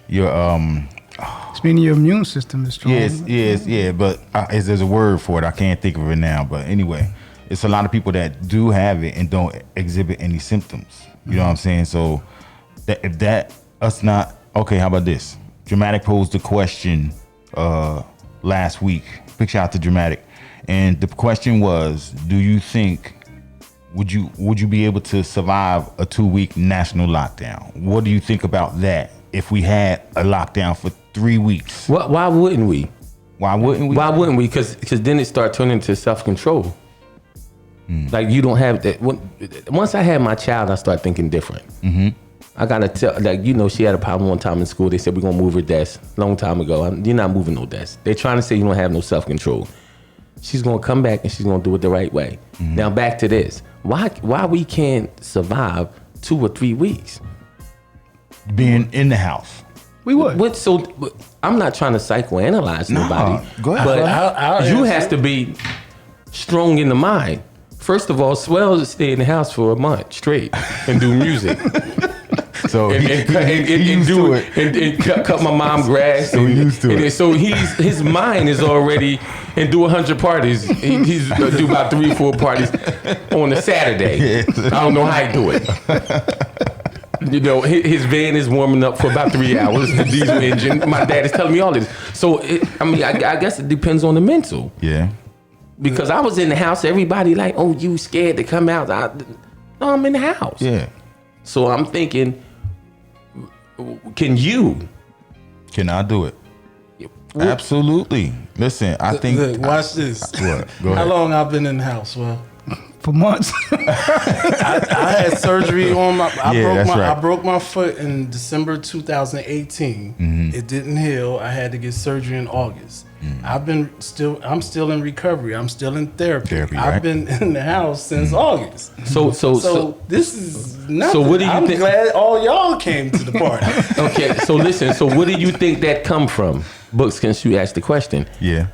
[SPEAKER 1] Your
[SPEAKER 4] It's meaning your immune system is strong.
[SPEAKER 1] Yes, but there's a word for it. I can't think of it now. But anyway, it's a lot of people that do have it and don't exhibit any symptoms. You know what I'm saying? So okay, how about this? Dramatic posed the question last week. Big shout out to Dramatic. And the question was, do you think would you be able to survive a 2-week national lockdown? What do you think about that if we had a lockdown for 3 weeks?
[SPEAKER 3] Why wouldn't we?
[SPEAKER 1] Why wouldn't we?
[SPEAKER 3] Why wouldn't we? Because then it start turning into self-control. Like, you don't have that. Once I had my child, I start thinking different. I gotta tell, like, you know, she had a problem one time in school. They said, we're gonna move her desk. Long time ago. You're not moving no desk. They're trying to say you don't have no self-control. She's gonna come back and she's gonna do it the right way. Now back to this. Why we can't survive 2 or 3 weeks?
[SPEAKER 1] Being in the house.
[SPEAKER 4] We would.
[SPEAKER 3] So I'm not trying to psychoanalyze nobody.
[SPEAKER 1] Go ahead.
[SPEAKER 3] But
[SPEAKER 2] I'll
[SPEAKER 3] you
[SPEAKER 2] answer.
[SPEAKER 3] has to be strong in the mind. First of all, Swell stay in the house for a month straight and do music.
[SPEAKER 1] So
[SPEAKER 3] and cut my mom grass.
[SPEAKER 1] So he's used to it.
[SPEAKER 3] So his mind is already and do 100 parties. He's do about 3 or 4 parties on a Saturday. I don't know how he do it. You know, his van is warming up for about 3 hours. The diesel engine. My dad is telling me all this. So I guess it depends on the mental.
[SPEAKER 1] Yeah.
[SPEAKER 3] Because I was in the house, everybody like, oh, you scared to come out? No, I'm in the house.
[SPEAKER 1] Yeah.
[SPEAKER 3] So I'm thinking, can
[SPEAKER 1] I do it? Absolutely. Listen, I think.
[SPEAKER 2] Look, watch this.
[SPEAKER 1] What? Go ahead.
[SPEAKER 2] How long I've been in the house? Well,
[SPEAKER 4] For months.
[SPEAKER 2] I had surgery on my.
[SPEAKER 1] Right.
[SPEAKER 2] I broke my foot in December 2018. It didn't heal. I had to get surgery in August. I'm still in recovery. I'm still in therapy.
[SPEAKER 1] Right?
[SPEAKER 2] I've been in the house since August.
[SPEAKER 3] So
[SPEAKER 2] this is nothing.
[SPEAKER 3] So what do you
[SPEAKER 2] I'm
[SPEAKER 3] think?
[SPEAKER 2] glad all y'all came to the party.
[SPEAKER 3] Okay, so listen. So what do you think that come from? Books, can you ask the question?
[SPEAKER 1] Yeah.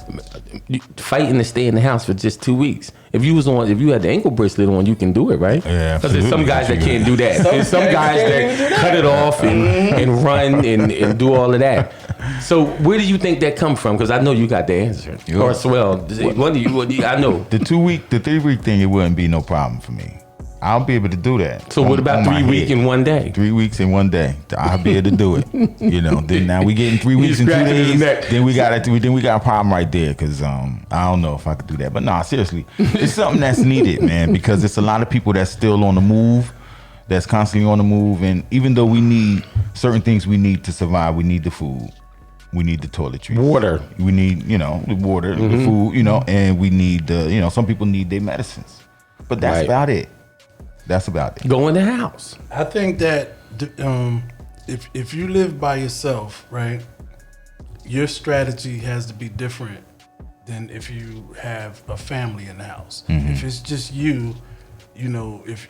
[SPEAKER 3] Fighting to stay in the house for just 2 weeks. If you had the ankle bracelet on, you can do it, right?
[SPEAKER 1] Yeah,
[SPEAKER 3] Because there's some
[SPEAKER 1] absolutely.
[SPEAKER 3] guys that can't do that. There's some guys that cut it off and run and do all of that. So where do you think that come from? Because I know you got the answer.
[SPEAKER 1] Yeah.
[SPEAKER 3] Or Swell, what do you? I know.
[SPEAKER 1] The 3-week thing, it wouldn't be no problem for me. I'll be able to do that.
[SPEAKER 3] So what about 3 weeks in one day?
[SPEAKER 1] 3 weeks in one day. I'll be able to do it. You know. Then now we getting 3 weeks in 2
[SPEAKER 3] scratching his
[SPEAKER 1] days.
[SPEAKER 3] neck.
[SPEAKER 1] Then we got a problem right there because I don't know if I could do that. But no, seriously, it's something that's needed, man. Because it's a lot of people that's still on the move, that's constantly on the move, and even though we need certain things, we need to survive. We need the food. We need the toiletries.
[SPEAKER 3] Water.
[SPEAKER 1] We need, the water, the food, and we need some people need their medicines. But that's
[SPEAKER 3] Right.
[SPEAKER 1] about it. That's about it.
[SPEAKER 3] Go in the house.
[SPEAKER 2] I think that if you live by yourself, right, your strategy has to be different than if you have a family in the house. If it's just you, if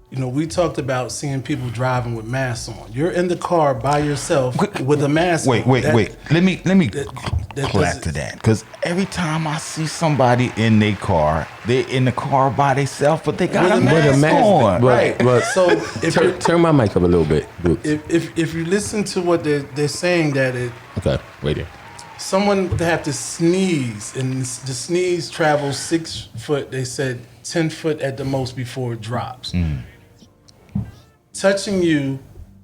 [SPEAKER 2] You know, we talked about seeing people driving with masks on. You're in the car by yourself with a mask on.
[SPEAKER 1] Wait. Let me clap to that, because every time I see somebody in their car, they're in the car by themselves, but they got a mask on.
[SPEAKER 2] Right.
[SPEAKER 3] But
[SPEAKER 2] So if
[SPEAKER 3] turn my mic up a little bit.
[SPEAKER 2] if you listen to what they're saying, that
[SPEAKER 3] Okay, wait there.
[SPEAKER 2] someone would have to sneeze, and the sneeze travels 6 foot. They said 10 foot at the most before it drops. Touching you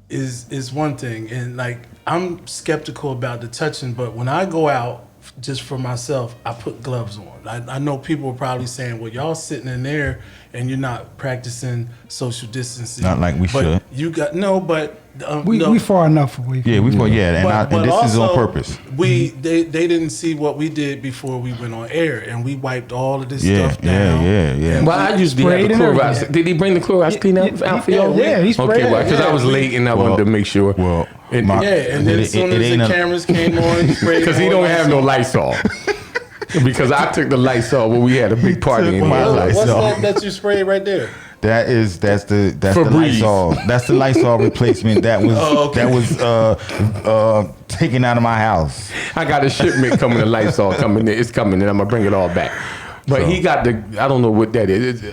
[SPEAKER 2] is one thing, and like I'm skeptical about the touching, but when I go out just for myself, I put gloves on. I know people are probably saying, well, y'all sitting in there and you're not practicing social distancing.
[SPEAKER 1] Not like we
[SPEAKER 2] but
[SPEAKER 1] should.
[SPEAKER 2] You got no, but
[SPEAKER 4] We far enough away.
[SPEAKER 1] Yeah, and this is on
[SPEAKER 2] also,
[SPEAKER 1] purpose.
[SPEAKER 2] They didn't see what we did before we went on air, and we wiped all of this
[SPEAKER 1] Yeah,
[SPEAKER 2] stuff down.
[SPEAKER 1] yeah.
[SPEAKER 2] And
[SPEAKER 3] Well, I used to have
[SPEAKER 4] sprayed
[SPEAKER 3] the
[SPEAKER 4] and
[SPEAKER 3] Clorox.
[SPEAKER 4] everything.
[SPEAKER 3] Did he bring the Clorox cleaner out for y'all?
[SPEAKER 4] Yeah, he sprayed
[SPEAKER 3] Okay,
[SPEAKER 4] it.
[SPEAKER 3] well, because I was
[SPEAKER 2] Yeah,
[SPEAKER 3] late and I
[SPEAKER 1] Well,
[SPEAKER 3] wanted to make sure.
[SPEAKER 1] Well,
[SPEAKER 3] And-
[SPEAKER 1] my-
[SPEAKER 2] and then as soon
[SPEAKER 1] it
[SPEAKER 2] as
[SPEAKER 1] ain't
[SPEAKER 2] the
[SPEAKER 1] a-
[SPEAKER 2] cameras came on,
[SPEAKER 3] Because he don't have no Lysol. Because I took the Lysol when we had a big party in
[SPEAKER 1] my
[SPEAKER 3] my life.
[SPEAKER 2] What's
[SPEAKER 1] Lysol.
[SPEAKER 2] that you sprayed right there?
[SPEAKER 1] that's the
[SPEAKER 3] Febreze.
[SPEAKER 1] Lysol. That's the Lysol replacement that was
[SPEAKER 2] okay.
[SPEAKER 1] taken out of my house.
[SPEAKER 3] I got a shipment coming to Lysol coming in. It's coming and I'm going to bring it all back. But
[SPEAKER 1] So-
[SPEAKER 3] he got I don't know what that is.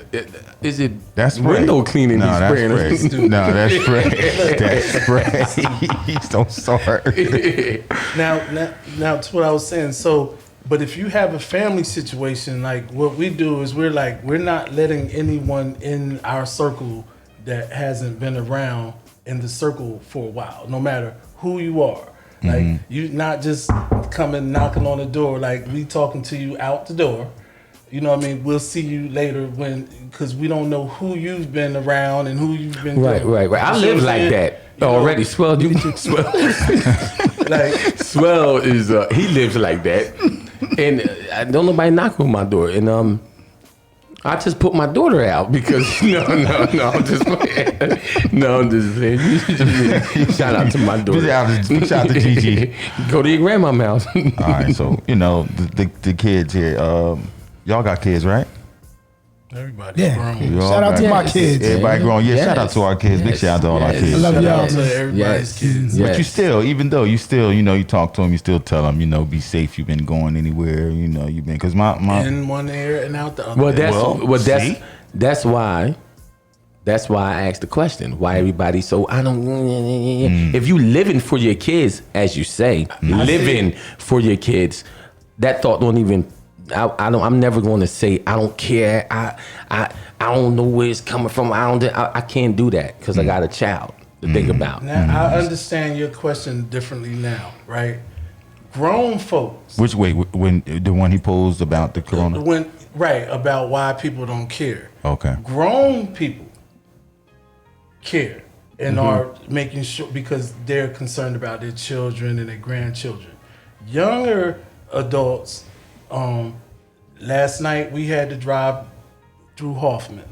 [SPEAKER 3] Is it
[SPEAKER 1] That's spray.
[SPEAKER 3] window cleaning
[SPEAKER 1] No,
[SPEAKER 3] he's
[SPEAKER 1] that's
[SPEAKER 3] spraying?
[SPEAKER 1] spray. No, that's spray. That's spray. He's don't start.
[SPEAKER 2] Now to what I was saying. So, but if you have a family situation, like what we do is we're not letting anyone in our circle that hasn't been around in the circle for a while, no matter who you are. Like you not just coming knocking on the door, like we talking to you out the door. You know what I mean? We'll see you later because we don't know who you've been around and who you've been.
[SPEAKER 3] Right. I
[SPEAKER 2] You see
[SPEAKER 3] live
[SPEAKER 2] what I'm
[SPEAKER 3] like
[SPEAKER 2] saying?
[SPEAKER 3] that
[SPEAKER 2] You know,
[SPEAKER 3] already. Swell, Swell.
[SPEAKER 2] Like
[SPEAKER 3] Swell is he lives like that, and don't nobody knock on my door. And I just put my daughter out because no, I'm just playing. No, I'm just playing. Shout out to my daughter.
[SPEAKER 1] Shout out to Gigi.
[SPEAKER 3] Go to your grandma's house.
[SPEAKER 1] All right, so the kids here. Y'all got kids, right?
[SPEAKER 2] everybody.
[SPEAKER 4] Yeah.
[SPEAKER 2] grown.
[SPEAKER 1] You all
[SPEAKER 4] Shout out to
[SPEAKER 1] got
[SPEAKER 4] my
[SPEAKER 1] kids.
[SPEAKER 4] kids.
[SPEAKER 1] Everybody grown. Yeah, shout out
[SPEAKER 3] Yes.
[SPEAKER 1] to our kids. Big
[SPEAKER 3] Yes.
[SPEAKER 1] shout out to all our
[SPEAKER 3] Yes.
[SPEAKER 1] kids.
[SPEAKER 4] I love
[SPEAKER 2] Shout
[SPEAKER 4] y'all.
[SPEAKER 2] out to everybody's kids.
[SPEAKER 3] Yes.
[SPEAKER 1] But you still, even though you still, you talk to them, you still tell them, be safe. You've been going anywhere, you've been, because my
[SPEAKER 2] In one ear and out the other.
[SPEAKER 3] Well,
[SPEAKER 1] see?
[SPEAKER 3] that's why I asked the question. Why everybody so I don't. If you living for your kids, as you say, living for your kids, that thought don't even. I'm never going to say I don't care. I don't know where it's coming from. I can't do that because I got a child to think about.
[SPEAKER 2] Now, I understand your question differently now, right? Grown folks.
[SPEAKER 1] which way when the one he posed about the corona?
[SPEAKER 2] About why people don't care.
[SPEAKER 1] Okay.
[SPEAKER 2] Grown people care and are making sure because they're concerned about their children and their grandchildren. Younger adults, last night we had to drive through Hoffman.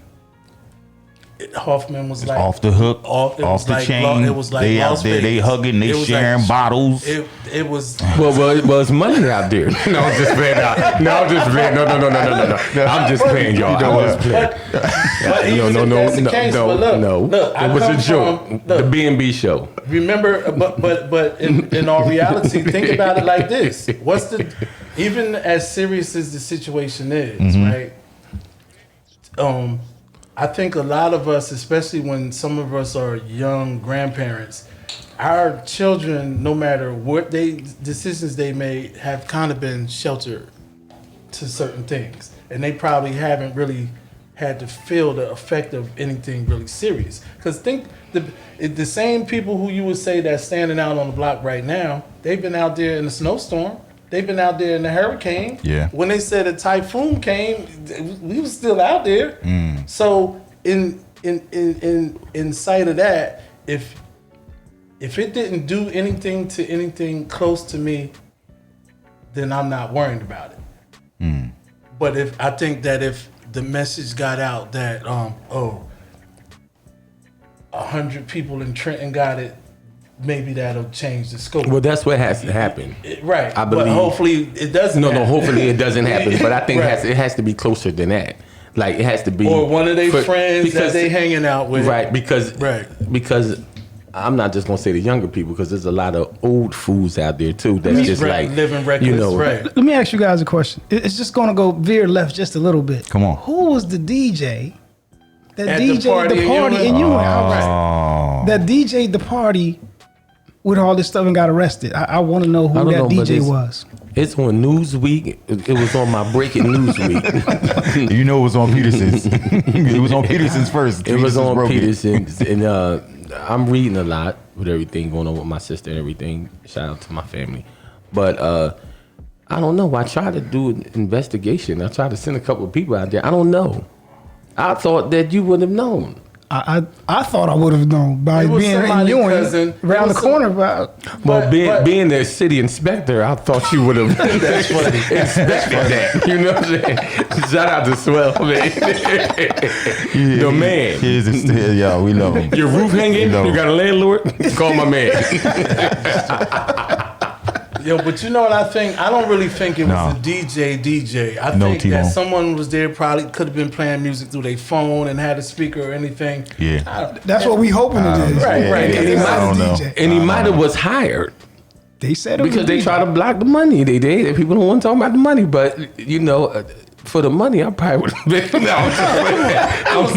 [SPEAKER 2] Hoffman was like
[SPEAKER 1] Off the hook,
[SPEAKER 2] off
[SPEAKER 1] the chain.
[SPEAKER 2] It was like
[SPEAKER 1] they
[SPEAKER 2] Las
[SPEAKER 1] out there, they
[SPEAKER 2] Vegas.
[SPEAKER 1] hugging, they
[SPEAKER 2] It was
[SPEAKER 1] sharing
[SPEAKER 2] like-
[SPEAKER 1] bottles.
[SPEAKER 2] It was.
[SPEAKER 3] Well, it's money out there. No, I'm just playing. No, I'm just playing. No. I'm just playing, y'all. I'm just playing.
[SPEAKER 2] But even if that's the case, but look, I
[SPEAKER 3] It was
[SPEAKER 2] come
[SPEAKER 3] a joke.
[SPEAKER 2] from-
[SPEAKER 3] The
[SPEAKER 2] look.
[SPEAKER 3] B&B show.
[SPEAKER 2] Remember, but in our reality, think about it like this: even as serious as the situation is, right? I think a lot of us, especially when some of us are young grandparents, our children, no matter what decisions they made, have kind of been sheltered to certain things, and they probably haven't really had to feel the effect of anything really serious. Because think the same people who you would say that's standing out on the block right now, they've been out there in the snowstorm. They've been out there in the hurricane.
[SPEAKER 1] Yeah.
[SPEAKER 2] When they said a typhoon came, we was still out there. So in sight of that, if it didn't do anything to anything close to me, then I'm not worried about it. But I think that if the message got out that 100 people in Trenton got it, maybe that'll change the scope.
[SPEAKER 3] Well, that's what has to happen.
[SPEAKER 2] Right.
[SPEAKER 3] I believe.
[SPEAKER 2] But hopefully it doesn't.
[SPEAKER 3] No,
[SPEAKER 2] happen.
[SPEAKER 3] hopefully it doesn't happen. But I think
[SPEAKER 2] Right.
[SPEAKER 3] it has to be closer than that. Like it has to be,
[SPEAKER 2] or one of their friends that they hanging out with,
[SPEAKER 3] right? Because
[SPEAKER 2] right.
[SPEAKER 3] I'm not just gonna say the younger people, because there's a lot of old fools out there too that's just
[SPEAKER 2] right,
[SPEAKER 3] like
[SPEAKER 2] living reckless, right?
[SPEAKER 4] Let me ask you guys a question. It's just gonna go veer left just a little bit.
[SPEAKER 1] Come on.
[SPEAKER 4] Who was the DJ that
[SPEAKER 2] At
[SPEAKER 4] DJ'd the party in Ewing? That DJ'd the party with all this stuff and got arrested. I want to know who that DJ was.
[SPEAKER 3] It's on Newsweek. It was on my breaking Newsweek.
[SPEAKER 1] You know it was on Peterson's. It was on Peterson's first.
[SPEAKER 3] It was on Peterson's. And I'm reading a lot with everything going on with my sister and everything. Shout out to my family. But I don't know. I tried to do an investigation. I tried to send a couple of people out there. I don't know. I thought that you would have known.
[SPEAKER 4] I thought I would have known by being in Ewing around the corner.
[SPEAKER 3] Being the city inspector, I thought you would have inspected that. You know what I'm saying? Shout out to Swell, man. The man.
[SPEAKER 1] Yeah, we love him.
[SPEAKER 3] Your roof hanging? You got a landlord? Call my man.
[SPEAKER 2] Yo, but you know what I think? I don't really think it was a DJ. I think that someone was there, probably could have been playing music through their phone and had a speaker or anything.
[SPEAKER 1] Yeah.
[SPEAKER 4] That's what we hoping it is.
[SPEAKER 2] Right.
[SPEAKER 3] And he might have was hired.
[SPEAKER 4] They said it
[SPEAKER 3] because they try to block the money. They did. People don't want to talk about the money, but you know, for the money, I probably would have been. I would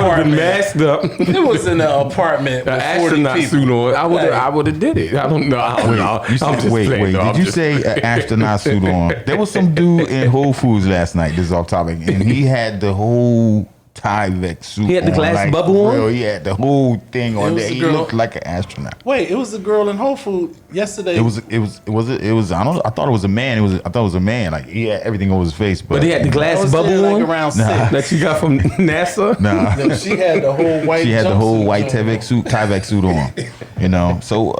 [SPEAKER 3] have been masked up.
[SPEAKER 2] It was in an apartment with 40 people.
[SPEAKER 3] Suit on. I would have did it. I don't know.
[SPEAKER 1] Wait. Did you say an astronaut suit on? There was some dude in Whole Foods last night. This is off topic, and he had the whole Tyvek suit.
[SPEAKER 3] He had the glass bubble on.
[SPEAKER 1] He had the whole thing on there. He looked like an astronaut.
[SPEAKER 2] Wait, it was a girl in Whole Foods yesterday.
[SPEAKER 1] It was. I don't know. I thought it was a man. I thought it was a man. Like he had everything over his face, but
[SPEAKER 3] he had the glass bubble on.
[SPEAKER 2] Around
[SPEAKER 3] that you got from NASA.
[SPEAKER 1] Nah,
[SPEAKER 2] no, she had the whole white.
[SPEAKER 1] She had the whole white Tyvek suit on. You know. So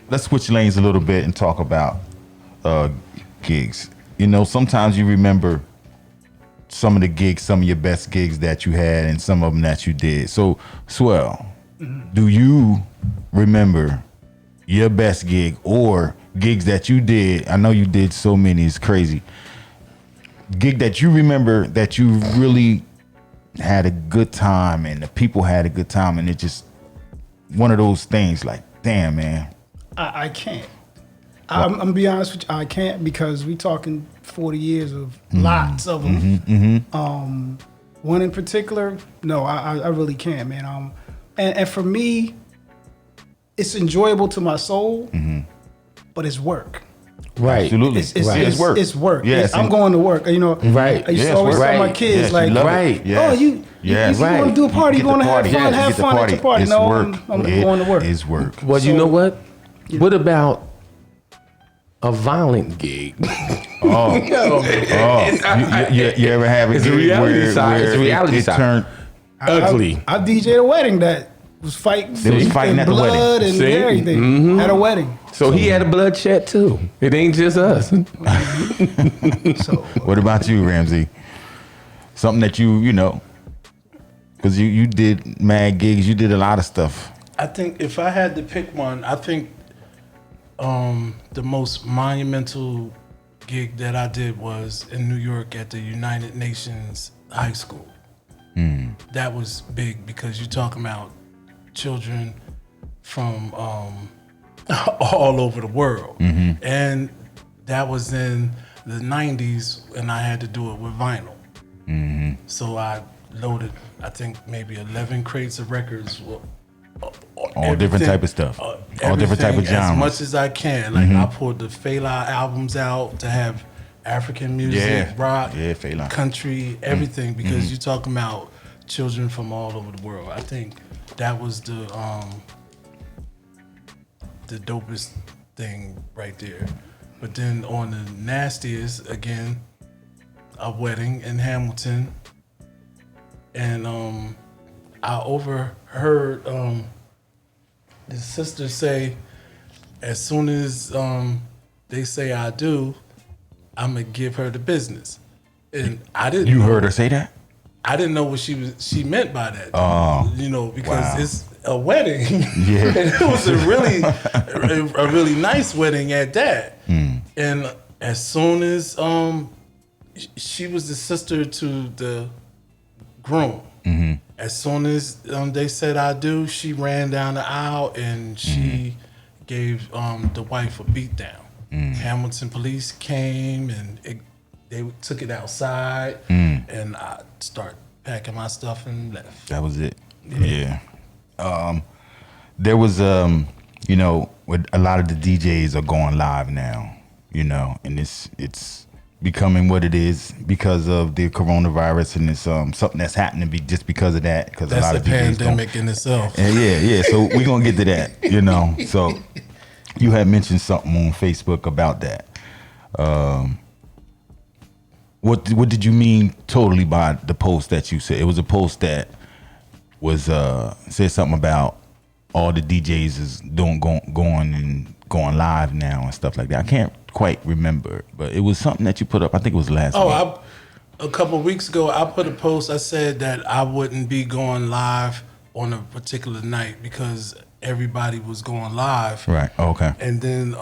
[SPEAKER 1] let's switch lanes a little bit and talk about gigs. You know, sometimes you remember some of the gigs, some of your best gigs that you had, and some of them that you did. So, Swell, do you remember your best gig or gigs that you did? I know you did so many, it's crazy. Gig that you remember that you really had a good time and the people had a good time, and it just one of those things like, damn, man.
[SPEAKER 4] I can't. I'm gonna be honest with you, I can't, because we talking 40 years of lots of them. One in particular, no, I really can't, man. And for me, it's enjoyable to my soul, but it's work.
[SPEAKER 3] Right.
[SPEAKER 1] Absolutely.
[SPEAKER 4] It's
[SPEAKER 1] work.
[SPEAKER 4] It's work.
[SPEAKER 1] Yes.
[SPEAKER 4] I'm going to work. You know.
[SPEAKER 3] Right.
[SPEAKER 4] I used to always tell my kids, like,
[SPEAKER 1] Yes.
[SPEAKER 4] you want to do a party, you want to have fun, have fun at the party. No, I'm going to work.
[SPEAKER 1] It's work.
[SPEAKER 3] Well, you know what? What about a violent gig?
[SPEAKER 1] You ever have a gig where it turned
[SPEAKER 3] ugly?
[SPEAKER 4] I DJ'd a wedding that was fighting.
[SPEAKER 1] They was fighting at the wedding.
[SPEAKER 4] Blood and everything at a wedding.
[SPEAKER 3] So he had a bloodshed too. It ain't just us.
[SPEAKER 4] So
[SPEAKER 1] what about you, Ramzee? Something that you know, because you did mad gigs. You did a lot of stuff.
[SPEAKER 2] I think if I had to pick one, I think the most monumental gig that I did was in New York at the United Nations High School. That was big because you're talking about children from all over the world. And that was in the 90s, and I had to do it with vinyl. So I loaded, I think, maybe 11 crates of records.
[SPEAKER 1] All different type of stuff. All different type of genres.
[SPEAKER 2] As much as I can. Like I pulled the Fela albums out to have African music, rock, country, everything, because you're talking about children from all over the world. I think that was the dopest thing right there. But then on the nastiest, again, a wedding in Hamilton, and I overheard the sister say, as soon as they say I do, I'm gonna give her the business. And I didn't.
[SPEAKER 1] You heard her say that?
[SPEAKER 2] I didn't know what she meant by that. You know, because it's a wedding.
[SPEAKER 1] Yeah.
[SPEAKER 2] And it was a really nice wedding at that. And as soon as she was the sister to the groom. As soon as they said I do, she ran down the aisle and she gave the wife a beat down. Hamilton police came and they took it outside, and I started packing my stuff and left.
[SPEAKER 1] That was it. Yeah. There was, you know, with a lot of the DJs are going live now, you know, and it's becoming what it is because of the coronavirus, and it's something that's happening just because of that. Because
[SPEAKER 2] That's
[SPEAKER 1] a lot
[SPEAKER 2] a
[SPEAKER 1] of DJs
[SPEAKER 2] pandemic in itself.
[SPEAKER 1] and yeah. So we're gonna get to that, you know. So you had mentioned something on Facebook about that. What did you mean totally by the post that you said? It was a post that was said something about all the DJs is going live now and stuff like that. I can't quite remember, but it was something that you put up. I think it was last week.
[SPEAKER 2] A couple of weeks ago, I put a post. I said that I wouldn't be going live on a particular night because everybody was going live.
[SPEAKER 1] Right. Oh, okay.
[SPEAKER 2] And then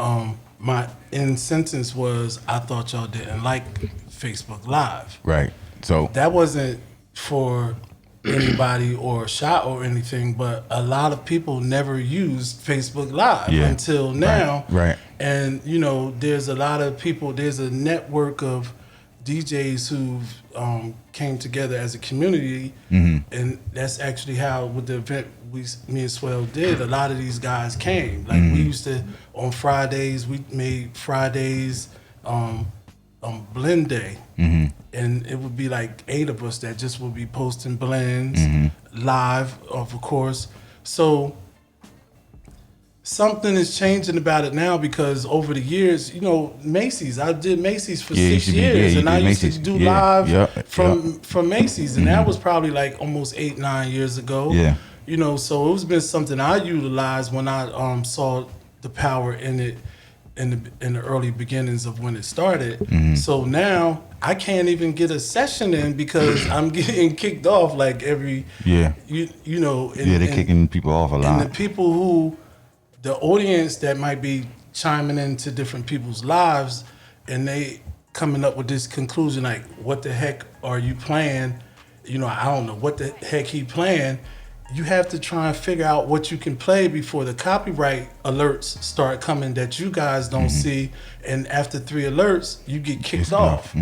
[SPEAKER 2] my end sentence was, I thought y'all didn't like Facebook Live.
[SPEAKER 1] Right. So
[SPEAKER 2] That wasn't for anybody or a shot or anything, but a lot of people never used Facebook Live until now.
[SPEAKER 1] Right.
[SPEAKER 2] And, you know, there's a lot of people, there's a network of DJs who came together as a community. And that's actually how, with the event me and Swell did, a lot of these guys came. Like we used to, on Fridays, we made Fridays blend day. And it would be like 8 of us that just would be posting blends live, of course. So something is changing about it now, because over the years, you know, Macy's, I did Macy's for 6 years, and I used to do live from Macy's, and that was probably like almost 8-9 years ago.
[SPEAKER 1] Yeah.
[SPEAKER 2] You know, so it's been something I utilized when I saw the power in it in the early beginnings of when it started. So now I can't even get a session in because I'm getting kicked off like every you know.
[SPEAKER 1] they're kicking people off a lot.
[SPEAKER 2] And the people who, the audience that might be chiming into different people's lives, and they coming up with this conclusion like, what the heck are you playing? You know, I don't know what the heck he playing. You have to try and figure out what you can play before the copyright alerts start coming that you guys don't see. And after 3 alerts, you get kicked off.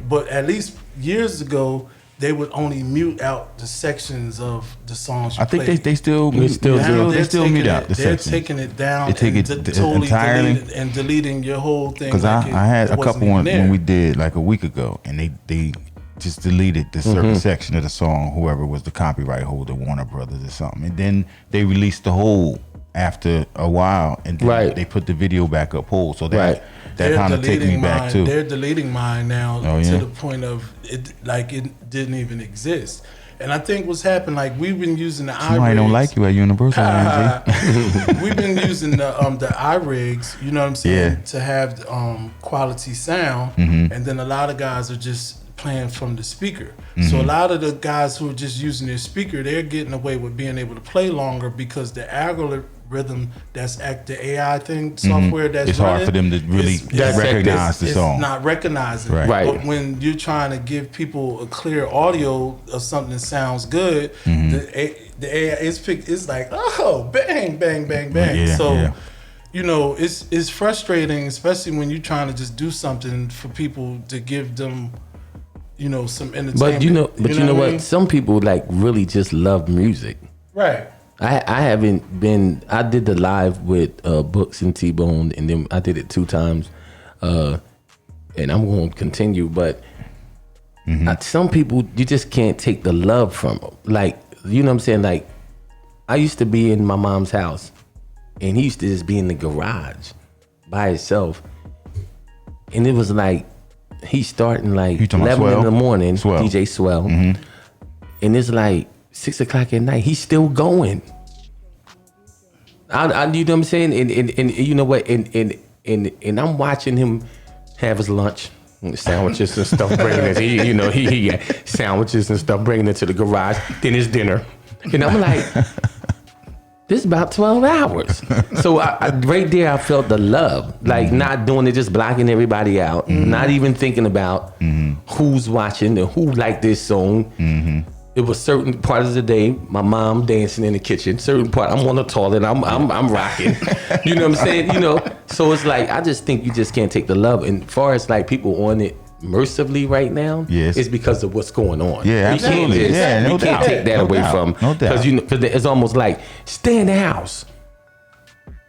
[SPEAKER 2] But at least years ago, they would only mute out the sections of the songs you
[SPEAKER 1] I think
[SPEAKER 2] played.
[SPEAKER 1] they still
[SPEAKER 2] Now
[SPEAKER 1] mute out the
[SPEAKER 2] they're
[SPEAKER 1] sections.
[SPEAKER 2] taking it down.
[SPEAKER 1] They take
[SPEAKER 2] and
[SPEAKER 1] it
[SPEAKER 2] totally
[SPEAKER 1] entirely
[SPEAKER 2] deleting your whole thing.
[SPEAKER 1] Because
[SPEAKER 2] like
[SPEAKER 1] I had a
[SPEAKER 2] it wasn't
[SPEAKER 1] couple
[SPEAKER 2] even
[SPEAKER 1] when
[SPEAKER 2] there.
[SPEAKER 1] we did like a week ago, and they just deleted the certain section of the song, whoever was the copyright holder, Warner Brothers or something, and then they released the whole after a while, and then they put the video back up whole. So that kind of takes me back too.
[SPEAKER 2] They're deleting mine now
[SPEAKER 1] Oh,
[SPEAKER 2] to
[SPEAKER 1] yeah?
[SPEAKER 2] the point of it, like it didn't even exist. And I think what's happened, like we've been using the
[SPEAKER 1] Somebody don't like you at Universal, Ramsey.
[SPEAKER 2] We've been using the iRigs, you know what I'm saying, to have quality sound, and then a lot of guys are just playing from the speaker. So a lot of the guys who are just using their speaker, they're getting away with being able to play longer because the algorithm that's the AI thing software that's
[SPEAKER 1] It's hard for them to really recognize the song.
[SPEAKER 2] It's not recognizing.
[SPEAKER 1] Right.
[SPEAKER 2] But when you're trying to give people a clear audio of something that sounds good, the AI it's like, oh, bang, bang, bang, bang. You know, it's frustrating, especially when you're trying to just do something for people to give them, you know, some entertainment.
[SPEAKER 3] But you know what?
[SPEAKER 2] I mean?
[SPEAKER 3] Some people like really just love music.
[SPEAKER 2] Right.
[SPEAKER 3] I haven't been. I did the live with Books and T-Bone, and then I did it 2 times, and I'm going to continue. But some people, you just can't take the love from them. Like, you know what I'm saying? Like, I used to be in my mom's house, and he used to just be in the garage by himself, and it was like he's starting like 11 in the morning,
[SPEAKER 1] Swell.
[SPEAKER 3] DJ Swell, and it's like 6 o'clock at night. He's still going. I you know what I'm saying? And you know what? And I'm watching him have his lunch, sandwiches and stuff, bringing it. He got sandwiches and stuff, bringing it to the garage. Then his dinner, and I'm like, this is about 12 hours. So I right there, I felt the love. Like not doing it, just blocking everybody out. Not even thinking about who's watching and who liked this song. It was certain parts of the day, my mom dancing in the kitchen. Certain part, I'm on the toilet, I'm rocking. You know what I'm saying? You know, so it's like, I just think you just can't take the love. And as far as like people on it mercifully right now, it's because of what's going on.
[SPEAKER 1] Yeah, absolutely.
[SPEAKER 3] We can't take that away from, because it's almost like, stay in the house.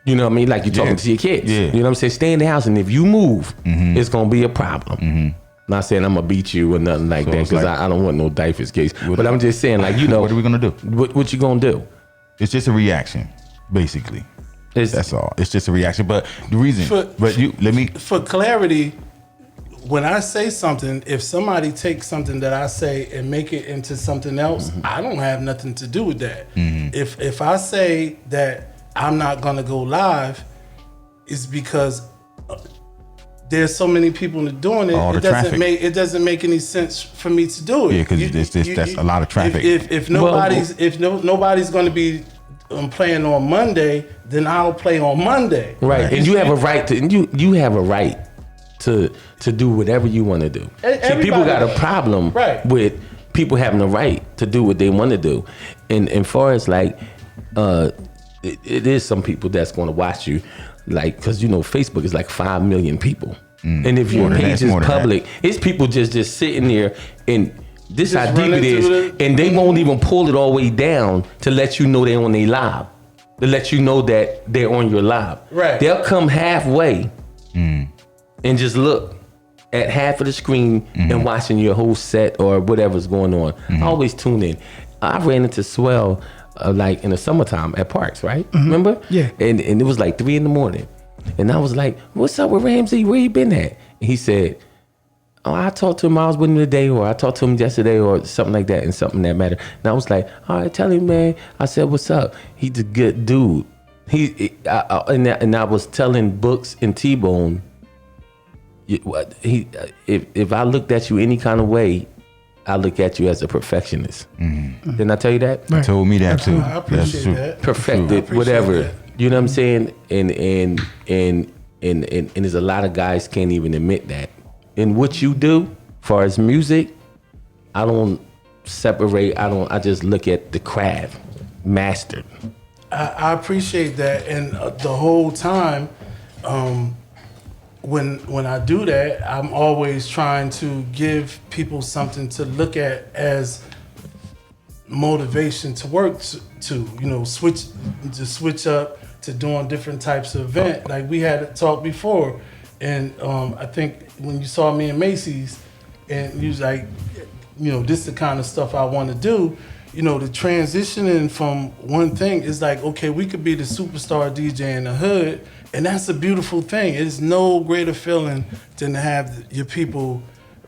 [SPEAKER 3] You know what I mean? Like you're talking to your kids. You know what I'm saying? Stay in the house, and if you move, it's gonna be a problem. Not saying I'm gonna beat you or nothing like that, because I don't want no diapers case. But I'm just saying, like, you know,
[SPEAKER 1] what are we gonna do?
[SPEAKER 3] What you gonna do?
[SPEAKER 1] It's just a reaction, basically. That's all. It's just a reaction. But the reason, for
[SPEAKER 2] clarity, when I say something, if somebody takes something that I say and make it into something else, I don't have nothing to do with that. If I say that I'm not gonna go live, it's because there's so many people doing it. It doesn't make any sense for me to do it.
[SPEAKER 1] Yeah, because that's a lot of traffic.
[SPEAKER 2] If nobody's going to be playing on Monday, then I'll play on Monday.
[SPEAKER 3] Right, and you have a right to. And you have a right to do whatever you want to do. See, people got a problem with people having the right to do what they want to do, and far as like, it is some people that's going to watch you. Like, because you know, Facebook is like 5 million people, and if your page is public, it's people just sitting there, and this how deep it is, and they won't even pull it all the way down to let you know they're on their live, to let you know that they're on your live.
[SPEAKER 2] Right,
[SPEAKER 3] they'll come halfway and just look at half of the screen and watching your whole set or whatever's going on. I always tune in. I ran into Swell. Like in the summertime at parks, right? Remember?
[SPEAKER 4] Yeah.
[SPEAKER 3] And it was like 3 a.m. And I was like, what's up with Ramzee? Where you been at? And he said, oh, I talked to him, I was with him today, or I talked to him yesterday, or something like that, and something that mattered. And I was like, all right, tell him, man. I said, what's up? He's a good dude. And I was telling Books and T-Bone, if I looked at you any kind of way, I look at you as a perfectionist. Didn't I tell you that?
[SPEAKER 1] You told me that too.
[SPEAKER 2] I appreciate that.
[SPEAKER 3] Perfected, whatever. That. You know what I'm saying? And there's a lot of guys can't even admit that. And what you do, far as music, I don't separate. I just look at the craft, mastered.
[SPEAKER 2] I appreciate that, and the whole time. When I do that, I'm always trying to give people something to look at as motivation to work to you know, switch up to doing different types of event. Like we had a talk before, and I think when you saw me in Macy's, and you was like, you know, this is the kind of stuff I want to do. You know, the transitioning from one thing is like, okay, we could be the superstar DJ in the hood. And that's a beautiful thing. It's no greater feeling than to have your people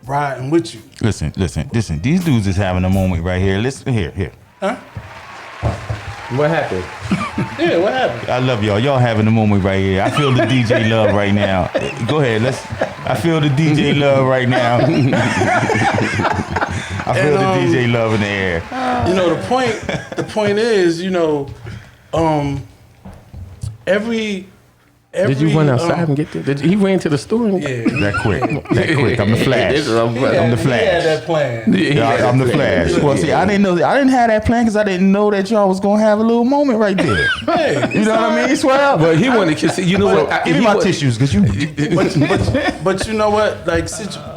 [SPEAKER 2] riding with you.
[SPEAKER 1] Listen. These dudes is having a moment right here. Listen, here.
[SPEAKER 2] Huh?
[SPEAKER 3] What happened?
[SPEAKER 2] Yeah, what happened?
[SPEAKER 1] I love y'all. Y'all having a moment right here. I feel the DJ love right now. Go ahead. I feel the DJ love right now. I feel the DJ love in the air.
[SPEAKER 2] You know, the point is, you know, every
[SPEAKER 3] did you run outside and get there? He ran to the store? And
[SPEAKER 1] That quick. I'm the Flash. I'm the Flash.
[SPEAKER 2] He had that plan.
[SPEAKER 1] I'm the Flash. Well, see, I didn't have that plan because I didn't know that y'all was gonna have a little moment right there.
[SPEAKER 2] Hey,
[SPEAKER 1] you know what I mean? Swell.
[SPEAKER 3] But he wanted to. You know what?
[SPEAKER 1] Give me my tissues, because you.
[SPEAKER 2] But you know what? Like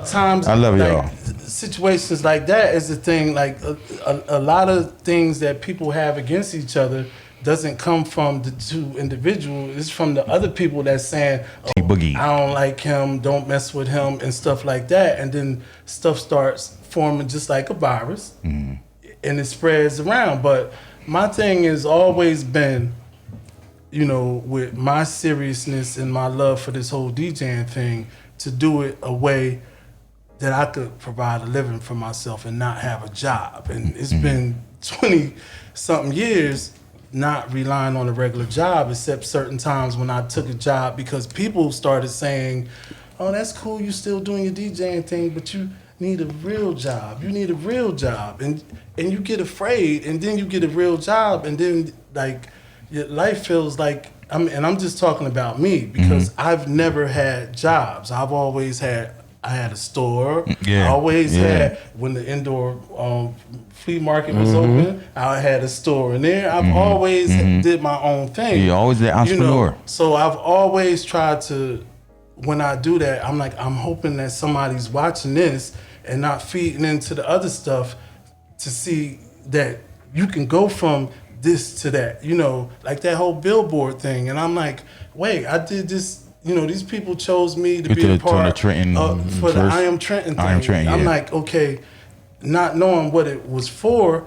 [SPEAKER 2] times.
[SPEAKER 1] I love
[SPEAKER 2] like,
[SPEAKER 1] y'all.
[SPEAKER 2] Situations like that is the thing. Like a lot of things that people have against each other doesn't come from the two individuals. It's from the other people that's saying, oh,
[SPEAKER 1] Boogie.
[SPEAKER 2] I don't like him, don't mess with him, and stuff like that. And then stuff starts forming just like a virus, and it spreads around. But my thing has always been, you know, with my seriousness and my love for this whole DJing thing, to do it a way that I could provide a living for myself and not have a job. And it's been 20-something years not relying on a regular job, except certain times when I took a job, because people started saying, oh, that's cool, you still doing your DJing thing, but you need a real job. You need a real job. And you get afraid, and then you get a real job, and then like life feels like I'm just talking about me because I've never had jobs. I had a store.
[SPEAKER 1] Yeah.
[SPEAKER 2] I always
[SPEAKER 1] Yeah.
[SPEAKER 2] had, when the indoor flea market was open, I had a store in there. I've always did my own thing.
[SPEAKER 1] You're always the entrepreneur.
[SPEAKER 2] So I've always tried to, when I do that, I'm like, I'm hoping that somebody's watching this and not feeding into the other stuff to see that you can go from this to that, like that whole billboard thing. And I'm like, wait, I did this, these people chose me to be a part
[SPEAKER 1] the Trenton
[SPEAKER 2] for the I Am Trenton thing.
[SPEAKER 1] I Am Trenton,
[SPEAKER 2] I'm
[SPEAKER 1] yeah.
[SPEAKER 2] like, okay, not knowing what it was for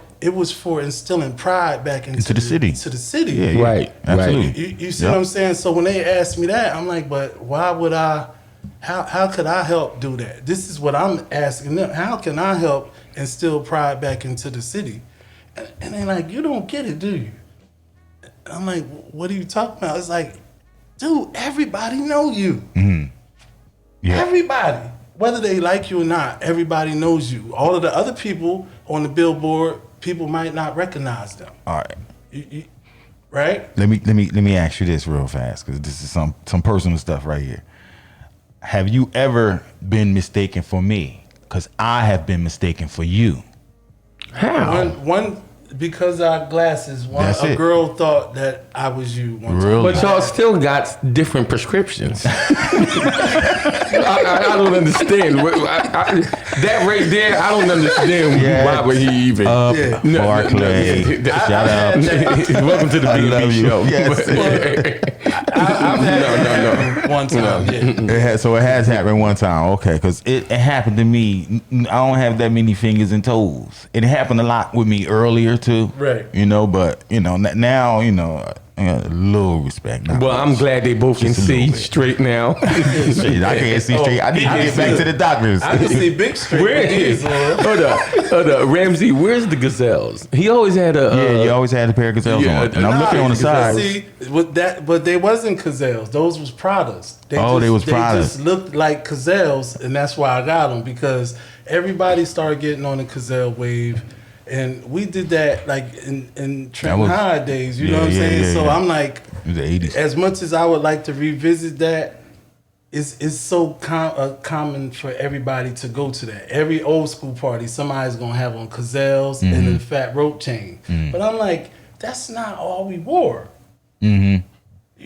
[SPEAKER 2] instilling pride back into
[SPEAKER 1] the city.
[SPEAKER 2] To the city.
[SPEAKER 1] Yeah, yeah.
[SPEAKER 3] Right,
[SPEAKER 1] Absolutely.
[SPEAKER 2] You see what I'm saying? So when they asked me that, I'm like, but why would how could I help do that? This is what I'm asking them. How can I help instill pride back into the city? And they're like, you don't get it, do you? I'm like, what are you talking about? It's like, dude, everybody know you.
[SPEAKER 1] Yeah.
[SPEAKER 2] Everybody. Whether they like you or not, everybody knows you. All of the other people on the billboard, people might not recognize them.
[SPEAKER 1] All right.
[SPEAKER 2] Right?
[SPEAKER 1] Let me ask you this real fast, because this is some personal stuff right here. Have you ever been mistaken for me? Because I have been mistaken for you.
[SPEAKER 3] How?
[SPEAKER 2] One because I had glasses,
[SPEAKER 1] That's
[SPEAKER 2] a
[SPEAKER 1] it.
[SPEAKER 2] girl thought that I was you one time.
[SPEAKER 1] Really?
[SPEAKER 3] But y'all still got different prescriptions. I don't understand. That right there, I don't understand
[SPEAKER 1] Yeah.
[SPEAKER 3] why would he even.
[SPEAKER 2] Yeah.
[SPEAKER 1] Barclay. Shut up.
[SPEAKER 3] Welcome to the
[SPEAKER 1] I
[SPEAKER 3] B&B
[SPEAKER 1] love you.
[SPEAKER 3] show.
[SPEAKER 1] Yes.
[SPEAKER 2] I've had one time. Yeah.
[SPEAKER 1] So it has happened one time. Okay, because it happened to me. I don't have that many fingers and toes. It happened a lot with me earlier too.
[SPEAKER 2] Right.
[SPEAKER 1] But now, I got a little respect. Not
[SPEAKER 3] Well, I'm
[SPEAKER 1] much.
[SPEAKER 3] glad they both can
[SPEAKER 1] Just a little
[SPEAKER 3] see
[SPEAKER 1] bit.
[SPEAKER 3] straight now.
[SPEAKER 1] Shit, I can't see straight. I need to get back to the doctors.
[SPEAKER 2] I can see big straight.
[SPEAKER 3] Where is? Hold up, Ramsey. Where's the gazelles? He always had a.
[SPEAKER 1] Yeah, you always had a pair of gazelles
[SPEAKER 3] yeah,
[SPEAKER 1] on. And I'm looking on the side.
[SPEAKER 2] See, but they wasn't gazelles. Those was Pradas.
[SPEAKER 1] They was Pradas.
[SPEAKER 2] They just looked like gazelles, and that's why I got them, because everybody started getting on the gazelle wave. And we did that like in Trenton High days, you know what I'm saying?
[SPEAKER 1] Yeah,
[SPEAKER 2] so
[SPEAKER 1] yeah.
[SPEAKER 2] I'm like,
[SPEAKER 1] It was the 80s.
[SPEAKER 2] as much as I would like to revisit that, it's so common for everybody to go to that. Every old school party, somebody's gonna have on gazelles and a fat rope chain. But I'm like, that's not all we wore.
[SPEAKER 1] Mm-hmm.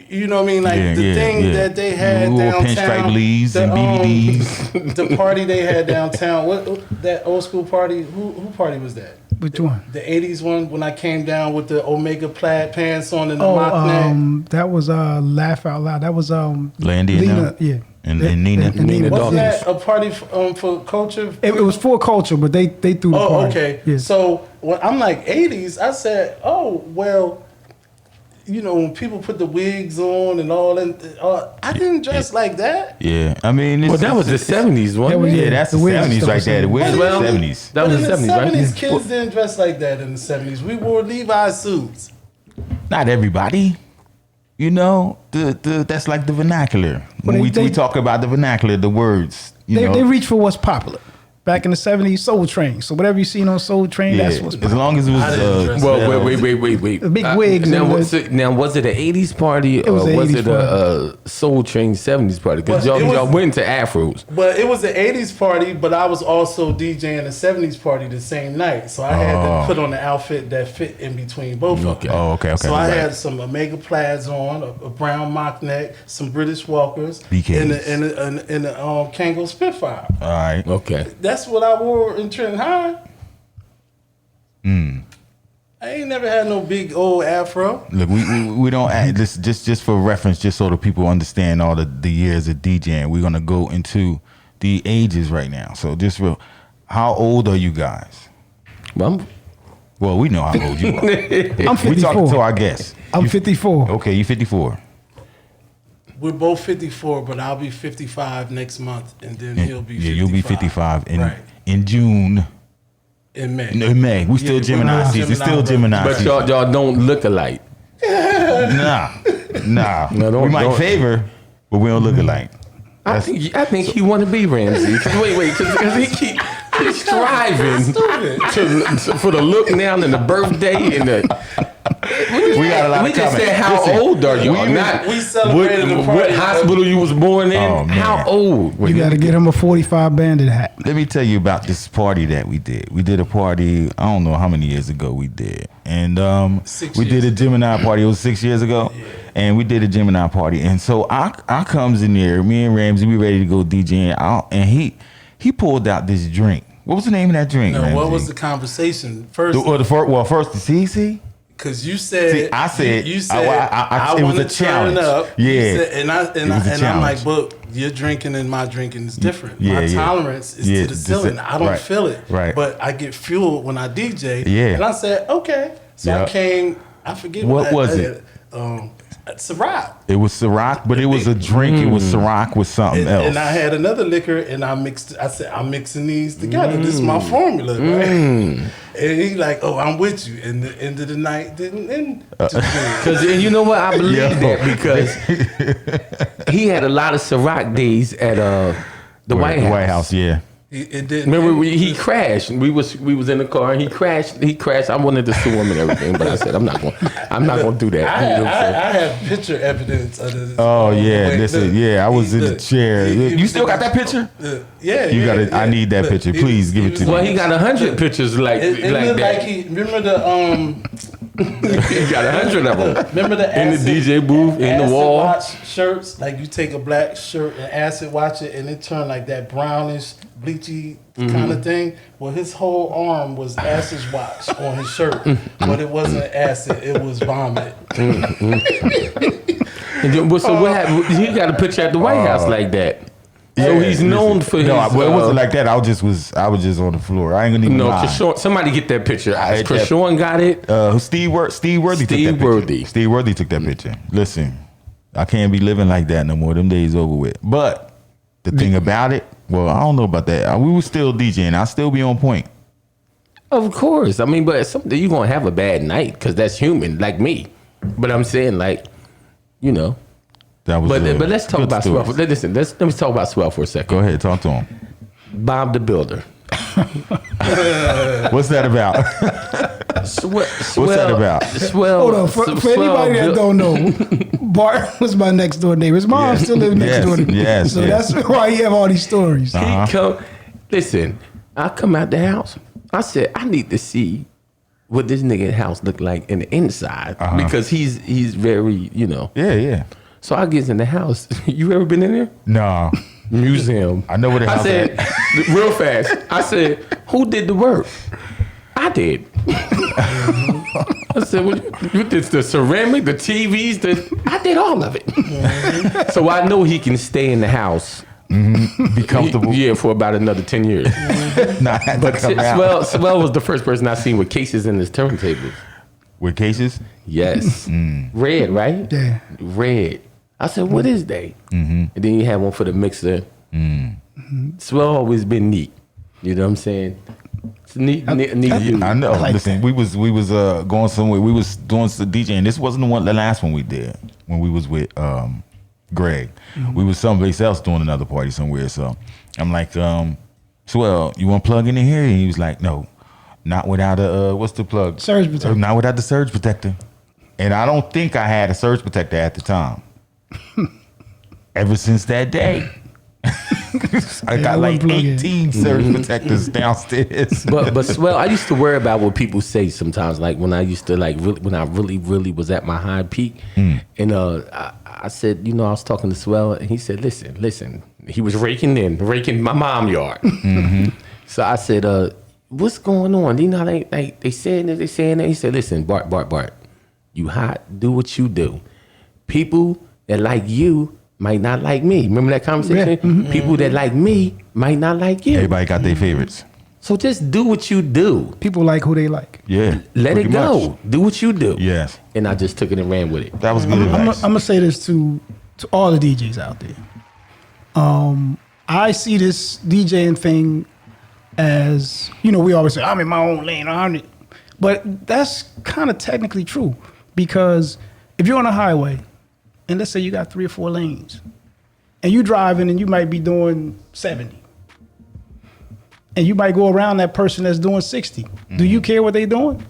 [SPEAKER 2] You know what I mean? Like the thing that they had
[SPEAKER 1] We wore
[SPEAKER 2] downtown,
[SPEAKER 1] pinstripe leaves and BBDs.
[SPEAKER 2] the party they had downtown. What that old school party? Who party was that?
[SPEAKER 4] Which one?
[SPEAKER 2] The 80s one, when I came down with the Omega plaid pants on and the mock neck.
[SPEAKER 4] That was Laugh Out Loud. That was
[SPEAKER 1] Landy and
[SPEAKER 4] Lena,
[SPEAKER 1] them?
[SPEAKER 4] yeah.
[SPEAKER 1] And Nina.
[SPEAKER 3] Nina
[SPEAKER 2] Wasn't
[SPEAKER 3] Dawkins.
[SPEAKER 2] that a party for culture?
[SPEAKER 4] It was for culture, but they threw the
[SPEAKER 2] Oh,
[SPEAKER 4] party.
[SPEAKER 2] okay.
[SPEAKER 4] Yeah.
[SPEAKER 2] So when I'm like 80s, I said, oh, well, when people put the wigs on and all that, I didn't dress like that.
[SPEAKER 1] Yeah, I mean,
[SPEAKER 3] Well, that was the 70s, wasn't
[SPEAKER 4] was-
[SPEAKER 3] it?
[SPEAKER 1] yeah, that's the
[SPEAKER 4] the wigs
[SPEAKER 1] 70s
[SPEAKER 4] stuff
[SPEAKER 1] right
[SPEAKER 4] was
[SPEAKER 1] there. The wigs
[SPEAKER 2] Well,
[SPEAKER 1] was the 70s.
[SPEAKER 3] That was
[SPEAKER 2] But
[SPEAKER 3] the
[SPEAKER 2] in
[SPEAKER 3] 70s, right?
[SPEAKER 2] 70s, kids didn't dress like that in the 70s. We wore Levi suits.
[SPEAKER 1] Not everybody. That's like the vernacular. When we talk about the vernacular, the words.
[SPEAKER 4] They reach for what's popular. Back in the 70s, Soul Train. So whatever you seen on Soul Train, that's what's
[SPEAKER 1] as
[SPEAKER 4] popular.
[SPEAKER 1] long as it
[SPEAKER 2] I didn't
[SPEAKER 1] was.
[SPEAKER 2] dress
[SPEAKER 3] Well, wait.
[SPEAKER 4] The big wigs
[SPEAKER 3] Now,
[SPEAKER 4] and
[SPEAKER 3] was it an 80s party or
[SPEAKER 4] was an
[SPEAKER 3] was
[SPEAKER 4] 80s
[SPEAKER 3] it a Soul Train 70s party? Because
[SPEAKER 2] Well, it was-
[SPEAKER 3] y'all went to Afros.
[SPEAKER 2] But it was the 80s party, but I was also DJing the 70s party the same night. So I had to put on the outfit that fit in between both of them.
[SPEAKER 1] Oh, okay.
[SPEAKER 2] So I
[SPEAKER 1] right.
[SPEAKER 2] had some Omega plaids on, a brown mock neck, some British Walkers,
[SPEAKER 1] BKs.
[SPEAKER 2] and a Kangol Spitfire.
[SPEAKER 1] All right.
[SPEAKER 3] Okay.
[SPEAKER 2] That's what I wore in Trenton High. I ain't never had no big old afro.
[SPEAKER 1] Look, we don't add this just for reference, just so the people understand all the years of DJing. We're gonna go into the ages right now. So just real, how old are you guys?
[SPEAKER 3] Well,
[SPEAKER 1] Well, we know how old you are.
[SPEAKER 4] I'm
[SPEAKER 1] We talking to
[SPEAKER 4] 54.
[SPEAKER 1] our guests.
[SPEAKER 4] I'm 54.
[SPEAKER 1] Okay, you 54.
[SPEAKER 2] We're both 54, but I'll be 55 next month, and then he'll be 55.
[SPEAKER 1] Yeah, you'll be 55
[SPEAKER 2] Right.
[SPEAKER 1] in June.
[SPEAKER 2] In May.
[SPEAKER 1] In May. We still
[SPEAKER 2] Yeah,
[SPEAKER 1] Gemini
[SPEAKER 2] we're
[SPEAKER 1] season. It's
[SPEAKER 2] Gemini,
[SPEAKER 1] still
[SPEAKER 2] bro.
[SPEAKER 1] Gemini
[SPEAKER 3] but
[SPEAKER 1] season.
[SPEAKER 3] y'all don't look alike.
[SPEAKER 1] Nah.
[SPEAKER 3] No, don't-
[SPEAKER 1] we might
[SPEAKER 3] don't-
[SPEAKER 1] favor, but we don't look alike.
[SPEAKER 3] I think he want to be Ramsey. Wait, because he's striving for the look now and the birthday and the.
[SPEAKER 1] We got a lot
[SPEAKER 3] We
[SPEAKER 1] of
[SPEAKER 3] just
[SPEAKER 1] comments.
[SPEAKER 3] said how
[SPEAKER 1] Listen,
[SPEAKER 3] old are you?
[SPEAKER 2] we celebrated the
[SPEAKER 3] what
[SPEAKER 2] party.
[SPEAKER 3] hospital you was born in.
[SPEAKER 1] Oh, man.
[SPEAKER 3] How old?
[SPEAKER 4] You got to get him a 45 bandit hat.
[SPEAKER 1] Let me tell you about this party that we did. We did a party, I don't know how many years ago we did. And
[SPEAKER 2] 6
[SPEAKER 1] we did
[SPEAKER 2] years
[SPEAKER 1] a Gemini party. It was 6 years ago.
[SPEAKER 2] Yeah.
[SPEAKER 1] And we did a Gemini party. And so I comes in there, me and Ramsey, we ready to go DJing out. And he pulled out this drink. What was the name of that drink,
[SPEAKER 2] No,
[SPEAKER 1] Ramsey?
[SPEAKER 2] what was the conversation first?
[SPEAKER 1] First, see?
[SPEAKER 2] Because you said,
[SPEAKER 1] See, I said,
[SPEAKER 2] you said,
[SPEAKER 1] I
[SPEAKER 2] I
[SPEAKER 1] it was
[SPEAKER 2] want
[SPEAKER 1] a
[SPEAKER 2] to turn
[SPEAKER 1] challenge.
[SPEAKER 2] up.
[SPEAKER 1] Yeah.
[SPEAKER 2] You said, and
[SPEAKER 1] was a
[SPEAKER 2] I'm like,
[SPEAKER 1] challenge.
[SPEAKER 2] but your drinking and my drinking is different.
[SPEAKER 1] Yeah,
[SPEAKER 2] my
[SPEAKER 1] yeah.
[SPEAKER 2] tolerance is
[SPEAKER 1] Yeah,
[SPEAKER 2] to the ceiling. I don't
[SPEAKER 1] right,
[SPEAKER 2] feel it.
[SPEAKER 1] right.
[SPEAKER 2] But I get fueled when I DJ.
[SPEAKER 1] Yeah.
[SPEAKER 2] And I said, okay. So
[SPEAKER 1] Yeah.
[SPEAKER 2] I came, I forget
[SPEAKER 1] What was it?
[SPEAKER 2] Ciroc.
[SPEAKER 1] It was Ciroc, but it was a drink. It was Ciroc with something else.
[SPEAKER 2] And I had another liquor, and I said, I'm mixing these together. This is my formula, right? And he like, oh, I'm with you. And the end of the night didn't end too good.
[SPEAKER 3] Because you know what? I believe
[SPEAKER 1] Yo.
[SPEAKER 3] that because he had a lot of Ciroc days at the White House.
[SPEAKER 1] The White House, yeah.
[SPEAKER 2] It didn't.
[SPEAKER 3] Remember, he crashed. We was in the car and he crashed. I wanted to sue him and everything, but I said I'm not going to do that. You know what I'm saying?
[SPEAKER 2] I have picture evidence of this.
[SPEAKER 1] Oh yeah,
[SPEAKER 2] Wait,
[SPEAKER 1] listen,
[SPEAKER 2] look,
[SPEAKER 1] yeah. I was in the
[SPEAKER 2] look,
[SPEAKER 1] chair. You still got that picture?
[SPEAKER 2] Yeah,
[SPEAKER 1] You
[SPEAKER 2] yeah,
[SPEAKER 1] gotta-
[SPEAKER 2] yeah.
[SPEAKER 1] I need that
[SPEAKER 2] Look,
[SPEAKER 1] picture.
[SPEAKER 2] he
[SPEAKER 1] Please
[SPEAKER 2] was-
[SPEAKER 1] give
[SPEAKER 2] he
[SPEAKER 1] it to
[SPEAKER 2] was
[SPEAKER 1] me.
[SPEAKER 3] Well, he got 100 pictures like
[SPEAKER 2] It looked
[SPEAKER 3] that.
[SPEAKER 2] like he remember the
[SPEAKER 3] He got 100 of them.
[SPEAKER 2] remember the
[SPEAKER 3] In the
[SPEAKER 2] acid,
[SPEAKER 3] DJ booth, in the
[SPEAKER 2] acid
[SPEAKER 3] wall.
[SPEAKER 2] watch shirts. Like you take a black shirt and acid watch it, and it turned like that brownish, bleachy kind of thing. Well, his whole arm was acid watch on his shirt, but it wasn't acid; it was vomit.
[SPEAKER 3] And then, so what happened? He got a picture at the White House like that. So
[SPEAKER 1] Yeah,
[SPEAKER 3] he's known
[SPEAKER 1] listen.
[SPEAKER 3] for his.
[SPEAKER 1] No, well, it wasn't like that. I was just on the floor. I ain't gonna even
[SPEAKER 3] No,
[SPEAKER 1] lie.
[SPEAKER 3] Krishawn, somebody get that picture.
[SPEAKER 1] had that-
[SPEAKER 3] Krishawn got it.
[SPEAKER 1] Steve Worthy took that
[SPEAKER 3] Steve
[SPEAKER 1] picture.
[SPEAKER 3] Worthy.
[SPEAKER 1] Steve Worthy took that picture. Listen, I can't be living like that no more. Them days over with. But the thing about it, well, I don't know about that. We were still DJing. I'll still be on point.
[SPEAKER 3] Of course. I mean, but something you're gonna have a bad night because that's human, like me. But I'm saying, like, you know.
[SPEAKER 1] That was.
[SPEAKER 3] But let's talk
[SPEAKER 1] good
[SPEAKER 3] about
[SPEAKER 1] stories.
[SPEAKER 3] Swell. Listen, let me talk about Swell for a second.
[SPEAKER 1] Go ahead, talk to him.
[SPEAKER 3] Bob the Builder.
[SPEAKER 1] What's that about?
[SPEAKER 3] What's
[SPEAKER 1] that about?
[SPEAKER 3] Swell.
[SPEAKER 4] Hold on, for anybody that don't know, Bart was my next door neighbor. His mom still lives next
[SPEAKER 1] Yes,
[SPEAKER 4] door to me.
[SPEAKER 1] yes,
[SPEAKER 4] So
[SPEAKER 1] yes.
[SPEAKER 4] that's why you have all these stories.
[SPEAKER 3] Listen, I come out the house. I said, I need to see what this nigga house look like in the inside because he's very, you know.
[SPEAKER 1] Yeah.
[SPEAKER 3] So I get in the house. You ever been in there?
[SPEAKER 1] No.
[SPEAKER 3] Museum.
[SPEAKER 1] I know where the
[SPEAKER 3] I
[SPEAKER 1] house
[SPEAKER 3] said, real fast. I said, who did the work? I did. I said, well, you did the ceramic, the TVs, I did all of it. So I know he can stay in the house.
[SPEAKER 1] Be comfortable.
[SPEAKER 3] Yeah, for about another 10 years.
[SPEAKER 1] Nah,
[SPEAKER 3] But
[SPEAKER 1] come out.
[SPEAKER 3] Swell was the first person I seen with cases in his turntables.
[SPEAKER 1] With cases?
[SPEAKER 3] Yes. Red, right?
[SPEAKER 4] Yeah.
[SPEAKER 3] Red. I said, what is they? And then you had one for the mixer. Swell always been neat. You know what I'm saying? It's neat dude.
[SPEAKER 1] I know.
[SPEAKER 4] like
[SPEAKER 1] Listen, we was going somewhere. We was doing some DJing. This wasn't the last one we did when we was with Greg. We was someplace else doing another party somewhere. So I'm like, Swell, you want to plug in here? And he was like, no, not without a what's the plug?
[SPEAKER 4] Surge protector.
[SPEAKER 1] Not without the surge protector. And I don't think I had a surge protector at the time. Ever since that day. I got like
[SPEAKER 4] plug in.
[SPEAKER 1] 18 surge protectors downstairs.
[SPEAKER 3] But Swell, I used to worry about what people say sometimes. Like when I used to when I really was at my high peak, and I said, you know, I was talking to Swell, and he said, listen. He was raking my mom yard. So I said, what's going on? You know, they saying this, they saying that. He said, listen, Bart, you hot, do what you do. People that like you might not like me. Remember that conversation?
[SPEAKER 4] Yeah.
[SPEAKER 3] People that like me might not like you.
[SPEAKER 1] Everybody got their favorites.
[SPEAKER 3] So just do what you do.
[SPEAKER 4] People like who they like.
[SPEAKER 1] Yeah.
[SPEAKER 3] Let
[SPEAKER 1] pretty
[SPEAKER 3] it go.
[SPEAKER 1] much.
[SPEAKER 3] Do what you do.
[SPEAKER 1] Yes.
[SPEAKER 3] And I just took it and ran with it.
[SPEAKER 1] That was good
[SPEAKER 4] I'm
[SPEAKER 1] advice.
[SPEAKER 4] gonna say this to all the DJs out there. I see this DJing thing as, you know, we always say, I'm in my own lane. But that's kind of technically true, because if you're on a highway and let's say you got 3 or 4 lanes and you driving and you might be doing 70 and you might go around that person that's doing 60. Do you care what they doing?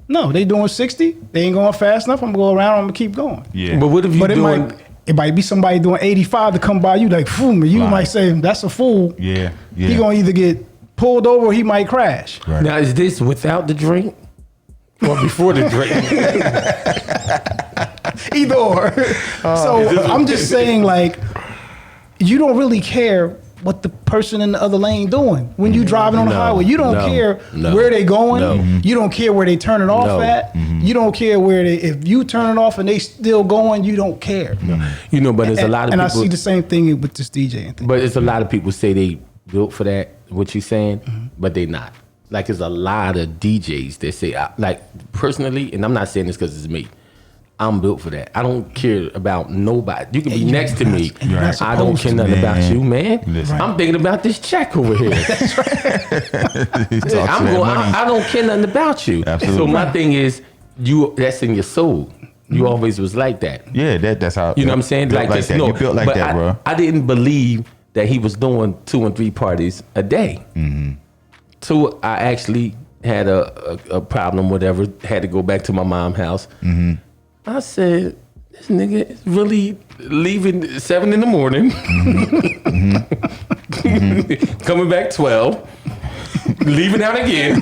[SPEAKER 4] No, they doing 60. They ain't going fast enough. I'm gonna go around. I'm gonna keep going.
[SPEAKER 1] Yeah.
[SPEAKER 3] But what if you
[SPEAKER 4] But
[SPEAKER 3] doing?
[SPEAKER 4] it might be somebody doing 85 to come by you like, boom, and you
[SPEAKER 1] Right.
[SPEAKER 4] might say that's a fool.
[SPEAKER 1] Yeah. Yeah.
[SPEAKER 4] He gonna either get pulled over or he might crash.
[SPEAKER 1] Right.
[SPEAKER 3] Now is this without the drink or before the drink?
[SPEAKER 4] Either or. So I'm just saying, like, you don't really care what the person in the other lane doing when you driving on the
[SPEAKER 3] No,
[SPEAKER 4] highway. You don't
[SPEAKER 3] no,
[SPEAKER 4] care
[SPEAKER 3] no,
[SPEAKER 4] where they going.
[SPEAKER 3] no.
[SPEAKER 4] You don't care where they turning off
[SPEAKER 3] No.
[SPEAKER 4] at. You don't care where they. If you turning off and they still going, you don't care.
[SPEAKER 3] You know, but there's a lot of
[SPEAKER 4] and
[SPEAKER 3] people.
[SPEAKER 4] I see the same thing with this DJ thing.
[SPEAKER 3] But it's a lot of people say they built for that. What you saying? But they not. Like there's a lot of DJs that say, like personally, and I'm not saying this because it's me. I'm built for that. I don't care about nobody. You can be next to me.
[SPEAKER 4] Right.
[SPEAKER 3] I don't care nothing about you, man.
[SPEAKER 1] Listen.
[SPEAKER 3] I'm thinking about this check over here.
[SPEAKER 1] Talk
[SPEAKER 3] I'm
[SPEAKER 1] to that
[SPEAKER 3] going.
[SPEAKER 1] money.
[SPEAKER 3] I don't care nothing about you.
[SPEAKER 1] Absolutely.
[SPEAKER 3] So my thing is, you. That's in your soul. You always was like that.
[SPEAKER 1] Yeah, that's how.
[SPEAKER 3] You know what I'm saying?
[SPEAKER 1] Built like
[SPEAKER 3] just
[SPEAKER 1] that.
[SPEAKER 3] know.
[SPEAKER 1] You built like
[SPEAKER 3] But
[SPEAKER 1] that, bro.
[SPEAKER 3] I didn't believe that he was doing 2 and 3 parties a day. So I actually had a problem, whatever. Had to go back to my mom's house. I said, this nigga is really leaving 7 in the morning, coming back 12. Leaving out again.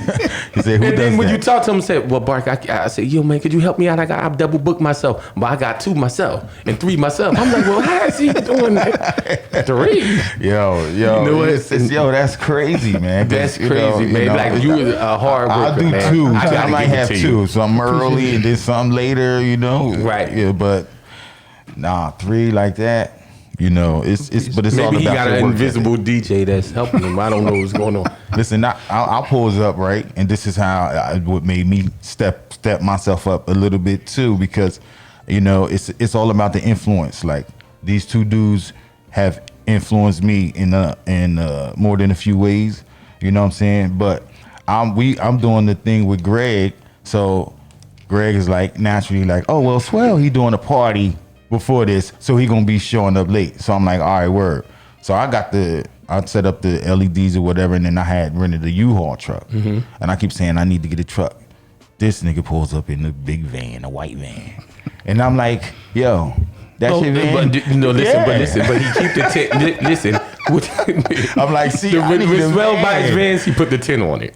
[SPEAKER 1] He said, "Who
[SPEAKER 3] And
[SPEAKER 1] does
[SPEAKER 3] then when
[SPEAKER 1] that?"
[SPEAKER 3] you talk to him, said, "Well, Bark, I said, yo, man, could you help me out? I double booked myself, but I got 2 myself and 3 myself." I'm like, well, how is he doing that? 3?
[SPEAKER 1] Yo,
[SPEAKER 3] You know what?
[SPEAKER 1] yo, that's crazy, man. 'Cause,
[SPEAKER 3] That's
[SPEAKER 1] you
[SPEAKER 3] crazy,
[SPEAKER 1] know,
[SPEAKER 3] man.
[SPEAKER 1] you know,
[SPEAKER 3] Like you a hard worker,
[SPEAKER 1] I'll do
[SPEAKER 3] man.
[SPEAKER 1] 2.
[SPEAKER 3] I
[SPEAKER 1] I
[SPEAKER 3] gotta
[SPEAKER 1] might
[SPEAKER 3] give it
[SPEAKER 1] have
[SPEAKER 3] to
[SPEAKER 1] 2.
[SPEAKER 3] you.
[SPEAKER 1] Some early and then some later, you know.
[SPEAKER 3] Right.
[SPEAKER 1] Yeah, but nah, 3 like that. You know, it's but it's all
[SPEAKER 3] Maybe he
[SPEAKER 1] about
[SPEAKER 3] got
[SPEAKER 1] the
[SPEAKER 3] an
[SPEAKER 1] work
[SPEAKER 3] invisible DJ that's helping him. I don't know what's going on.
[SPEAKER 1] Listen, I'll pause up, right? And this is how what made me step myself up a little bit too, because you know it's all about the influence. Like these 2 dudes have influenced me in more than a few ways. You know what I'm saying? But I'm doing the thing with Greg, so Greg is like naturally like, oh well, Swell, he doing a party before this, so he gonna be showing up late. So I'm like, all right, word. So I set up the LEDs or whatever, and then I had rented a U-Haul truck. And I keep saying I need to get a truck. This nigga pulls up in the big van, a white van, and I'm like, yo, that's your van.
[SPEAKER 3] But you know, listen,
[SPEAKER 1] Yeah.
[SPEAKER 3] but he keep the 10. Listen,
[SPEAKER 1] I'm like, see, I need
[SPEAKER 3] when
[SPEAKER 1] a
[SPEAKER 3] Swell
[SPEAKER 1] van.
[SPEAKER 3] buys vans, he put the 10 on it.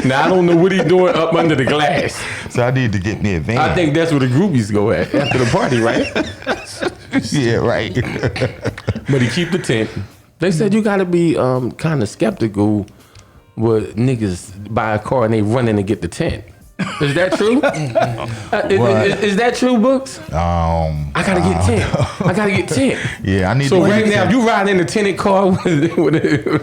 [SPEAKER 3] Now I don't know what he's doing up under the glass.
[SPEAKER 1] So I need to get me a van.
[SPEAKER 3] I think that's where the groupies go at after the party, right?
[SPEAKER 1] yeah, right.
[SPEAKER 3] But he keep the tent. They said you gotta be kind of skeptical when niggas buy a car and they run in and get the tent. Is that true? Is that true, Books? I gotta get tent. I gotta get tent.
[SPEAKER 1] Yeah, I need.
[SPEAKER 3] So
[SPEAKER 1] to
[SPEAKER 3] right
[SPEAKER 1] get
[SPEAKER 3] now,
[SPEAKER 1] that.
[SPEAKER 3] you ride in a tenant car with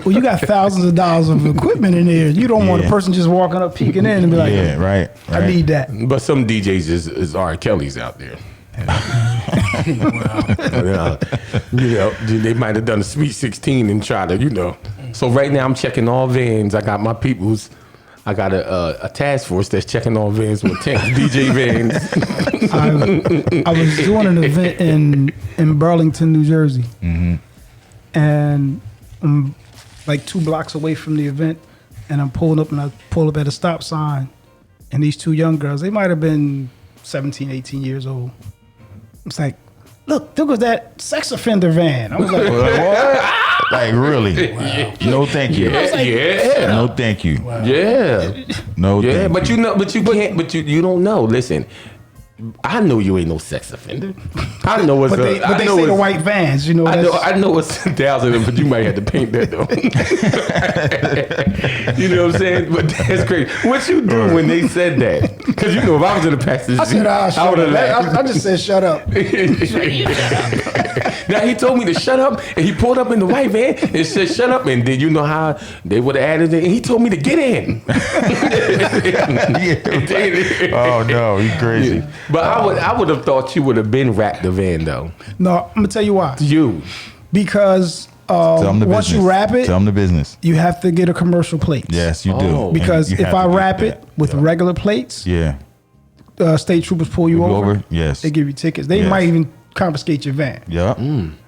[SPEAKER 4] Well, you got thousands of dollars of equipment in there. You don't want a
[SPEAKER 1] Yeah.
[SPEAKER 4] person just walking up, peeking in, and be like,
[SPEAKER 1] Yeah, right.
[SPEAKER 4] I need that.
[SPEAKER 3] But some DJs is R. Kelly's out there. You know, they might have done a Sweet 16 and try to, you know. So right now I'm checking all vans. I got my peoples. I got a task force that's checking all vans with tents, DJ vans.
[SPEAKER 4] I was doing an event in Burlington, New Jersey, and I'm like 2 blocks away from the event, and I'm pulling up, and I pull up at a stop sign, and these 2 young girls, they might have been 17, 18 years old. It's like, look, there goes that sex offender van. I was like,
[SPEAKER 1] What? Like really? No, thank you.
[SPEAKER 3] Yeah.
[SPEAKER 1] No, thank you.
[SPEAKER 3] Yeah.
[SPEAKER 1] No,
[SPEAKER 3] Yeah,
[SPEAKER 1] thank
[SPEAKER 3] but
[SPEAKER 1] you.
[SPEAKER 3] you know, but you can't, but you don't know. Listen, I know you ain't no sex offender. I know it's
[SPEAKER 4] but they say the white vans, you know.
[SPEAKER 3] I know it's 1,000, but you might have to paint that though. You know what I'm saying? But that's crazy. What you do when they said that? Because you know, if I was in the passenger
[SPEAKER 4] I said,
[SPEAKER 3] seat, I would have laughed.
[SPEAKER 4] I just said, shut up.
[SPEAKER 3] Now he told me to shut up, and he pulled up in the white van and said, "Shut up." And then you know how they would have added it, and he told me to get in.
[SPEAKER 1] Oh no, he's crazy.
[SPEAKER 3] But I would have thought you would have been wrapped the van though.
[SPEAKER 4] No, I'm gonna tell you why.
[SPEAKER 3] You.
[SPEAKER 4] Because
[SPEAKER 1] Tell him the
[SPEAKER 4] once
[SPEAKER 1] business.
[SPEAKER 4] you wrap it,
[SPEAKER 1] Tell him the business.
[SPEAKER 4] you have to get a commercial plate.
[SPEAKER 1] Yes, you do.
[SPEAKER 3] Oh.
[SPEAKER 4] Because
[SPEAKER 1] You
[SPEAKER 4] if
[SPEAKER 1] have
[SPEAKER 4] I
[SPEAKER 1] to get
[SPEAKER 4] wrap
[SPEAKER 1] that.
[SPEAKER 4] it with regular plates,
[SPEAKER 1] Yeah.
[SPEAKER 4] state troopers pull you
[SPEAKER 1] Pull you
[SPEAKER 4] over.
[SPEAKER 1] over? Yes.
[SPEAKER 4] They give you tickets. They
[SPEAKER 1] Yes.
[SPEAKER 4] might even confiscate your van.
[SPEAKER 1] Yep.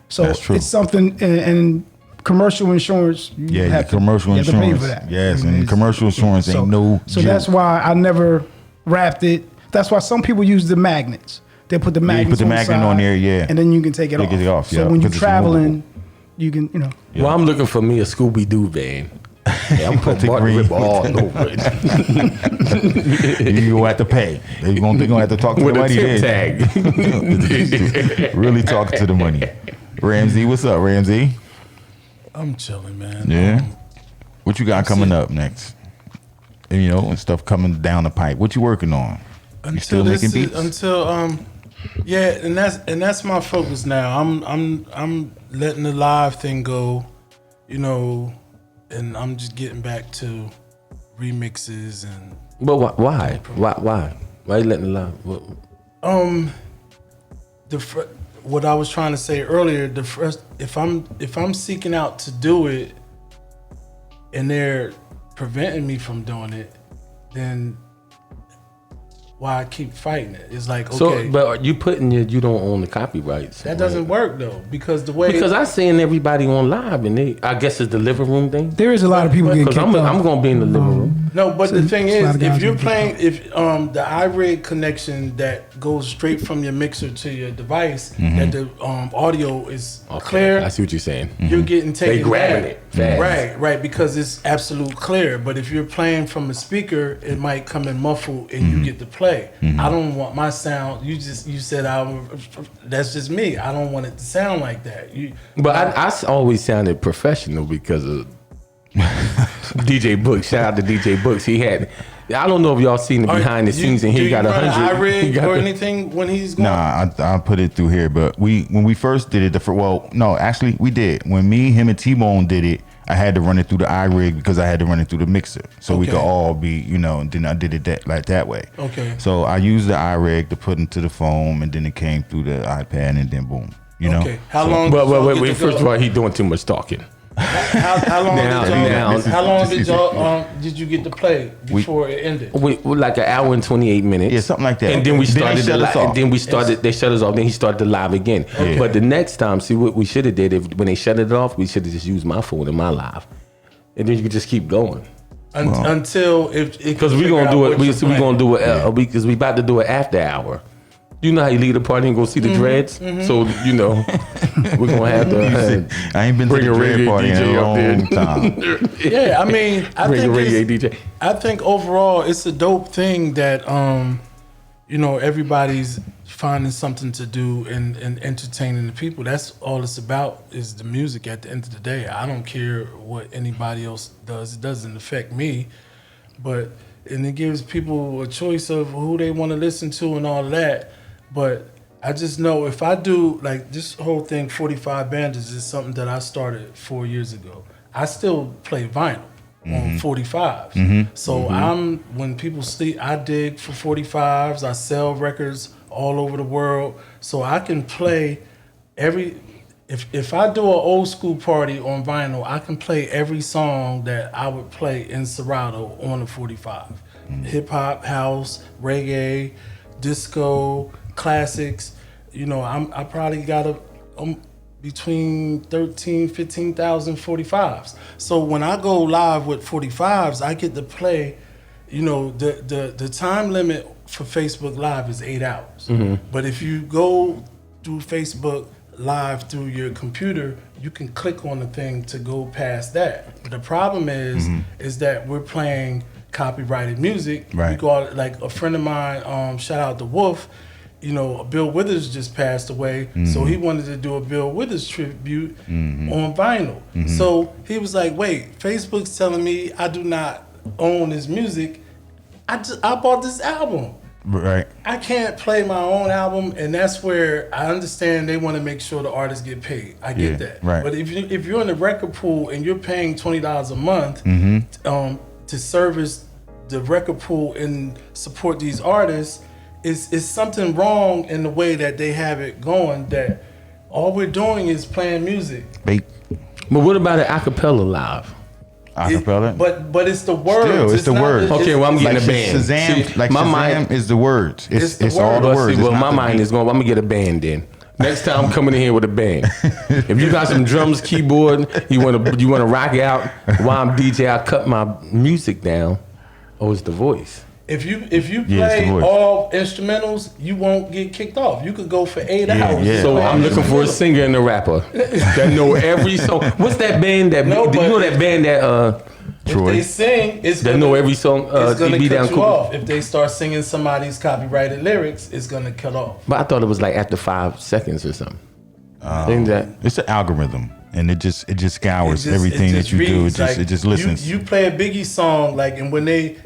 [SPEAKER 4] So
[SPEAKER 1] That's true.
[SPEAKER 4] it's something, and commercial insurance, you
[SPEAKER 1] Yeah,
[SPEAKER 4] have
[SPEAKER 1] commercial
[SPEAKER 4] you have to pay
[SPEAKER 1] insurance.
[SPEAKER 4] for that.
[SPEAKER 1] Yes,
[SPEAKER 4] I mean,
[SPEAKER 1] and
[SPEAKER 4] it's-
[SPEAKER 1] commercial insurance ain't no
[SPEAKER 4] So
[SPEAKER 1] joke.
[SPEAKER 4] that's why I never wrapped it. That's why some people use the magnets. They put the magnets
[SPEAKER 1] put the
[SPEAKER 4] on
[SPEAKER 1] magnet
[SPEAKER 4] the side,
[SPEAKER 1] on there, yeah.
[SPEAKER 4] and then you can take it
[SPEAKER 1] Take
[SPEAKER 4] off.
[SPEAKER 1] it off,
[SPEAKER 4] So
[SPEAKER 1] yeah,
[SPEAKER 4] when you're
[SPEAKER 1] 'cause it's
[SPEAKER 4] traveling, you can,
[SPEAKER 1] Yeah.
[SPEAKER 3] Well, I'm looking for me a Scooby-Doo van. Yeah, I'm putting
[SPEAKER 1] the
[SPEAKER 3] Martin
[SPEAKER 1] green
[SPEAKER 3] Rip all over it.
[SPEAKER 1] You gonna have to pay. They're gonna have to talk to
[SPEAKER 3] With
[SPEAKER 1] the
[SPEAKER 3] a
[SPEAKER 1] money.
[SPEAKER 3] tip
[SPEAKER 1] then.
[SPEAKER 3] tag.
[SPEAKER 1] Really talking to the money. Ramsey, what's up, Ramsey?
[SPEAKER 2] I'm chilling, man.
[SPEAKER 1] Yeah. What you got coming up next? And, and stuff coming down the pipe. What you working on? You still making beats?
[SPEAKER 2] Yeah, and that's my focus now. I'm letting the live thing go, and I'm just getting back to remixes and.
[SPEAKER 3] But why? Why you letting it lie?
[SPEAKER 2] What I was trying to say earlier, if I'm seeking out to do it, and they're preventing me from doing it, then why I keep fighting it? It's like, okay.
[SPEAKER 3] So, but you putting you don't own the copyrights.
[SPEAKER 2] That doesn't work though, because
[SPEAKER 3] I seeing everybody on live, and I guess it's the living room thing.
[SPEAKER 4] There is a lot of people getting
[SPEAKER 3] Because
[SPEAKER 4] kicked off.
[SPEAKER 3] I'm gonna be in the living room.
[SPEAKER 2] No, but the thing
[SPEAKER 4] it's a lot
[SPEAKER 2] is,
[SPEAKER 4] of guys
[SPEAKER 2] if you're
[SPEAKER 4] getting
[SPEAKER 2] playing, if the iRig connection that goes straight from your mixer to your device, that the audio is clear.
[SPEAKER 3] I see what you're saying.
[SPEAKER 2] You're getting taken.
[SPEAKER 3] They grabbing
[SPEAKER 2] back.
[SPEAKER 3] it fast.
[SPEAKER 2] Right, because it's absolute clear. But if you're playing from a speaker, it might come in muffled, and you get to play. I don't want my sound. You said that's just me. I don't want it to sound like that.
[SPEAKER 3] But I always sounded professional because of DJ Books. Shout out to DJ Books. He had. I don't know if y'all seen the behind the scenes, and he got 100.
[SPEAKER 2] iRig or anything when he's going?
[SPEAKER 1] Nah, I put it through here. But when we first did it, actually we did. When me, him, and T-Bone did it, I had to run it through the iRig because I had to run it through the mixer, so we could all be, and then I did it that way.
[SPEAKER 2] Okay.
[SPEAKER 1] So I used the iRig to put into the phone, and then it came through the iPad, and then boom.
[SPEAKER 2] Okay. How long?
[SPEAKER 3] But wait. First of all, he doing too much talking.
[SPEAKER 2] How long did y'all did you get to play before it ended?
[SPEAKER 3] We like an hour and 28 minutes.
[SPEAKER 1] Yeah, something like that.
[SPEAKER 3] And then we started
[SPEAKER 1] they shut us off.
[SPEAKER 3] They shut us off. Then he started the live again.
[SPEAKER 1] Okay.
[SPEAKER 3] But the next time, see what we should have did when they shut it off, we should have just used my phone in my live, and then you could just keep going.
[SPEAKER 2] Until
[SPEAKER 3] because we're gonna do it. We're gonna do it because we about to do it after hour. You know how you leave the party and go see the dreads? So, we're going to have to
[SPEAKER 1] I ain't been to the dread party in a long time.
[SPEAKER 2] Yeah, I mean,
[SPEAKER 3] DJ.
[SPEAKER 2] I think overall it's a dope thing that, everybody's finding something to do and entertaining the people. That's all it's about, is the music at the end of the day. I don't care what anybody else does. It doesn't affect me. And it gives people a choice of who they want to listen to and all of that. But I just know if I do, like, this whole thing, 45 Bandages, is something that I started 4 years ago. I still play vinyl on 45s. So when people sleep, I dig for 45s. I sell records all over the world. So I can play if I do an old school party on vinyl, I can play every song that I would play in Serato on a 45. Hip hop, house, reggae, disco, classics. I probably got between 15,000 45s. So when I go live with 45s, I get to play, the time limit for Facebook Live is 8 hours. But if you go through Facebook Live through your computer, you can click on the thing to go past that. The problem is that we're playing copyrighted music.
[SPEAKER 1] Right.
[SPEAKER 2] We go out, like a friend of mine, shout out to Wolf, Bill Withers just passed away, so he wanted to do a Bill Withers tribute on vinyl. So he was like, wait, Facebook's telling me I do not own his music. I bought this album.
[SPEAKER 1] Right.
[SPEAKER 2] I can't play my own album, and that's where I understand they want to make sure the artists get paid. I get that.
[SPEAKER 1] Right.
[SPEAKER 2] But if you're in the record pool and you're paying $20 a month to service the record pool and support these artists, it's something wrong in the way that they have it going, that all we're doing is playing music.
[SPEAKER 1] But
[SPEAKER 3] what about an acapella live?
[SPEAKER 1] Acapella?
[SPEAKER 2] But it's the words.
[SPEAKER 1] Still, it's the words.
[SPEAKER 3] Okay, well, I'm getting a band.
[SPEAKER 1] Shazam,
[SPEAKER 3] See, my mind
[SPEAKER 1] is the words. It's all the
[SPEAKER 3] Well,
[SPEAKER 1] words.
[SPEAKER 3] see, well,
[SPEAKER 1] It's
[SPEAKER 3] my
[SPEAKER 1] not
[SPEAKER 3] mind is going, I'm going to get a band then. Next time I'm coming in here with a band. If you got some drums, keyboard, you want to rock out while I'm DJ, I cut my music down. Oh, it's the voice.
[SPEAKER 2] If you
[SPEAKER 1] Yeah, it's
[SPEAKER 2] play
[SPEAKER 1] the voice.
[SPEAKER 2] all instrumentals, you won't get kicked off. You could go for 8 hours.
[SPEAKER 1] yeah.
[SPEAKER 3] So I'm looking for a singer and a rapper that know every song. What's that band that
[SPEAKER 2] No,
[SPEAKER 3] you
[SPEAKER 2] but
[SPEAKER 3] know that band that
[SPEAKER 2] If
[SPEAKER 1] Troy.
[SPEAKER 2] they sing, it's
[SPEAKER 3] that
[SPEAKER 2] gonna,
[SPEAKER 3] know every song?
[SPEAKER 2] it's gonna
[SPEAKER 3] Be
[SPEAKER 2] cut
[SPEAKER 3] Down
[SPEAKER 2] you
[SPEAKER 3] Cool.
[SPEAKER 2] off. If they start singing somebody's copyrighted lyrics, it's gonna cut off.
[SPEAKER 3] But I thought it was like after 5 seconds or something. Ain't that?
[SPEAKER 1] It's an algorithm, and it just scours
[SPEAKER 2] It just-
[SPEAKER 1] everything
[SPEAKER 2] it
[SPEAKER 1] that
[SPEAKER 2] just
[SPEAKER 1] you do.
[SPEAKER 2] reads,
[SPEAKER 1] It just listens.
[SPEAKER 2] You play a Biggie song, like, and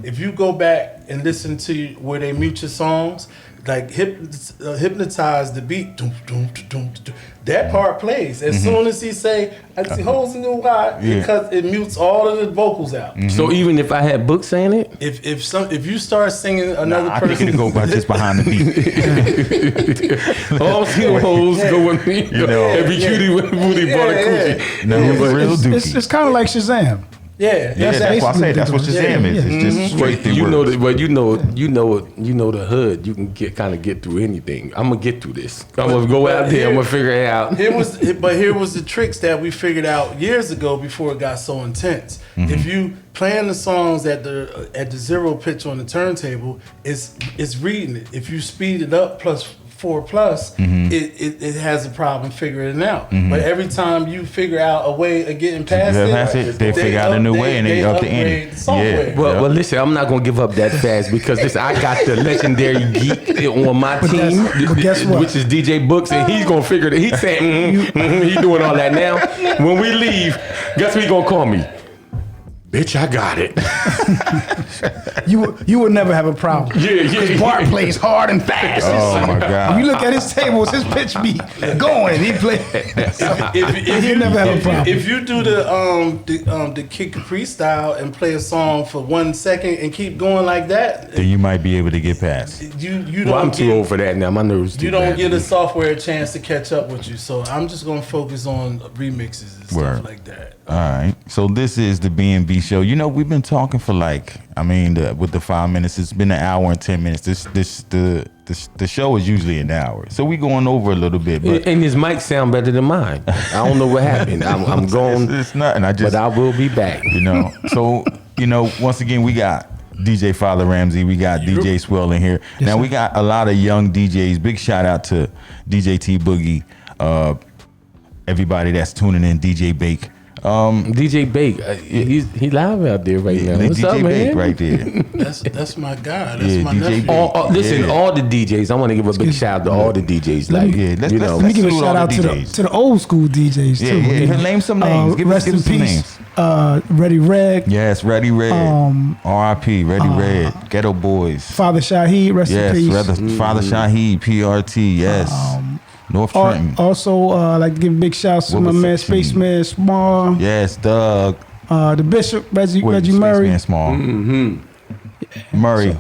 [SPEAKER 2] if you go back and listen to where they mute your songs, like hypnotize the beat, doom, doom, doom, doom, that part plays. As soon as he say, I see holes in the wide, because it mutes all of the vocals out.
[SPEAKER 3] So even if I had books saying it,
[SPEAKER 2] If you start singing another
[SPEAKER 1] I think
[SPEAKER 2] person,
[SPEAKER 1] it'll go by just behind the beat.
[SPEAKER 3] all single hoes go with me.
[SPEAKER 1] You know.
[SPEAKER 3] Every cutie with booty bought a coochie.
[SPEAKER 1] No, real dookie.
[SPEAKER 4] It's kind of like Shazam.
[SPEAKER 2] yeah,
[SPEAKER 1] Yeah, that's why I say that's what Shazam is.
[SPEAKER 4] Yeah.
[SPEAKER 1] It's just straight through
[SPEAKER 3] You know,
[SPEAKER 1] words.
[SPEAKER 3] but you know the hood. You can get through anything. I'm gonna get through this. I'm gonna go out there. I'm gonna figure it out.
[SPEAKER 2] Here was the tricks that we figured out years ago before it got so intense. If you playing the songs at the zero pitch on the turntable, it's reading it. If you speed it up plus 4+, it has a problem figuring it out. But every time you figure out a way of getting past
[SPEAKER 1] They figure out a new way and they up the
[SPEAKER 2] upgrade
[SPEAKER 1] ante.
[SPEAKER 2] the software.
[SPEAKER 1] Yeah.
[SPEAKER 3] Well, listen, I'm not gonna give up that fast because listen, I got the legendary geek on my team,
[SPEAKER 4] but guess what?
[SPEAKER 3] which is DJ Books, and he's gonna figure it. He's saying he's doing all that now. When we leave, guess what he gonna call me? Bitch, I got it.
[SPEAKER 4] You would never have a problem.
[SPEAKER 3] Yeah.
[SPEAKER 4] Bart plays hard and fast.
[SPEAKER 1] Oh my
[SPEAKER 4] If you
[SPEAKER 1] God.
[SPEAKER 4] look at his tables, his pitch be going. He play. He'll never have a problem.
[SPEAKER 2] If you do the Kid Capri style and play a song for 1 second and keep going like that,
[SPEAKER 1] Then you might be able to get past.
[SPEAKER 2] you don't
[SPEAKER 3] Well, I'm
[SPEAKER 2] get,
[SPEAKER 3] too old for that now. My nerves too
[SPEAKER 2] you don't
[SPEAKER 3] bad.
[SPEAKER 2] get the software a chance to catch up with you. So I'm just gonna focus on remixes and stuff
[SPEAKER 1] Word.
[SPEAKER 2] like that.
[SPEAKER 1] All right. So this is the B&B show. You know, we've been talking for with the 5 minutes, it's been an hour and 10 minutes. The show is usually an hour. So we going over a little bit, but
[SPEAKER 3] And his mic sound better than mine. I don't know what happened. I'm going,
[SPEAKER 1] it's nothing. I just,
[SPEAKER 3] but I will be back.
[SPEAKER 1] So, once again, we got DJ Fatha Ramzee, we got DJ Swell in here. Now we got a lot of young DJs. Big shout out to DJ T Boogie, everybody that's tuning in, DJ Bake.
[SPEAKER 3] DJ Bake, he live out there right now. What's
[SPEAKER 1] DJ
[SPEAKER 3] up,
[SPEAKER 1] Bake
[SPEAKER 3] man?
[SPEAKER 1] right there.
[SPEAKER 2] That's my guy. That's
[SPEAKER 1] Yeah,
[SPEAKER 2] my
[SPEAKER 1] DJ
[SPEAKER 2] nephew.
[SPEAKER 3] Listen,
[SPEAKER 1] Yeah.
[SPEAKER 3] all the DJs. I want to give a big shout out to all the DJs. Like,
[SPEAKER 1] Yeah, let's-
[SPEAKER 3] you
[SPEAKER 1] let's-
[SPEAKER 3] know,
[SPEAKER 4] Let me give a
[SPEAKER 1] salute
[SPEAKER 4] shout
[SPEAKER 1] all
[SPEAKER 4] out
[SPEAKER 1] the
[SPEAKER 4] to
[SPEAKER 1] DJs.
[SPEAKER 4] the old school DJs too.
[SPEAKER 1] Yeah. Name some names. Give us
[SPEAKER 4] rest in
[SPEAKER 1] some
[SPEAKER 4] peace.
[SPEAKER 1] names.
[SPEAKER 4] Ready Reg,
[SPEAKER 1] Yes, Ready Red. R.I.P. Ready Red. Ghetto Boys.
[SPEAKER 4] Father Shaheed, rest
[SPEAKER 1] Yes,
[SPEAKER 4] in peace.
[SPEAKER 1] Father Shaheed, PRT. Yes. North Trenton.
[SPEAKER 4] Also, I'd like to give big shouts to
[SPEAKER 1] What
[SPEAKER 4] my
[SPEAKER 1] was
[SPEAKER 4] man
[SPEAKER 1] 16?
[SPEAKER 4] Spaceman Small,
[SPEAKER 1] Yes, Doug.
[SPEAKER 4] the Bishop Reggie Murray,
[SPEAKER 1] Spaceman Small. Murray.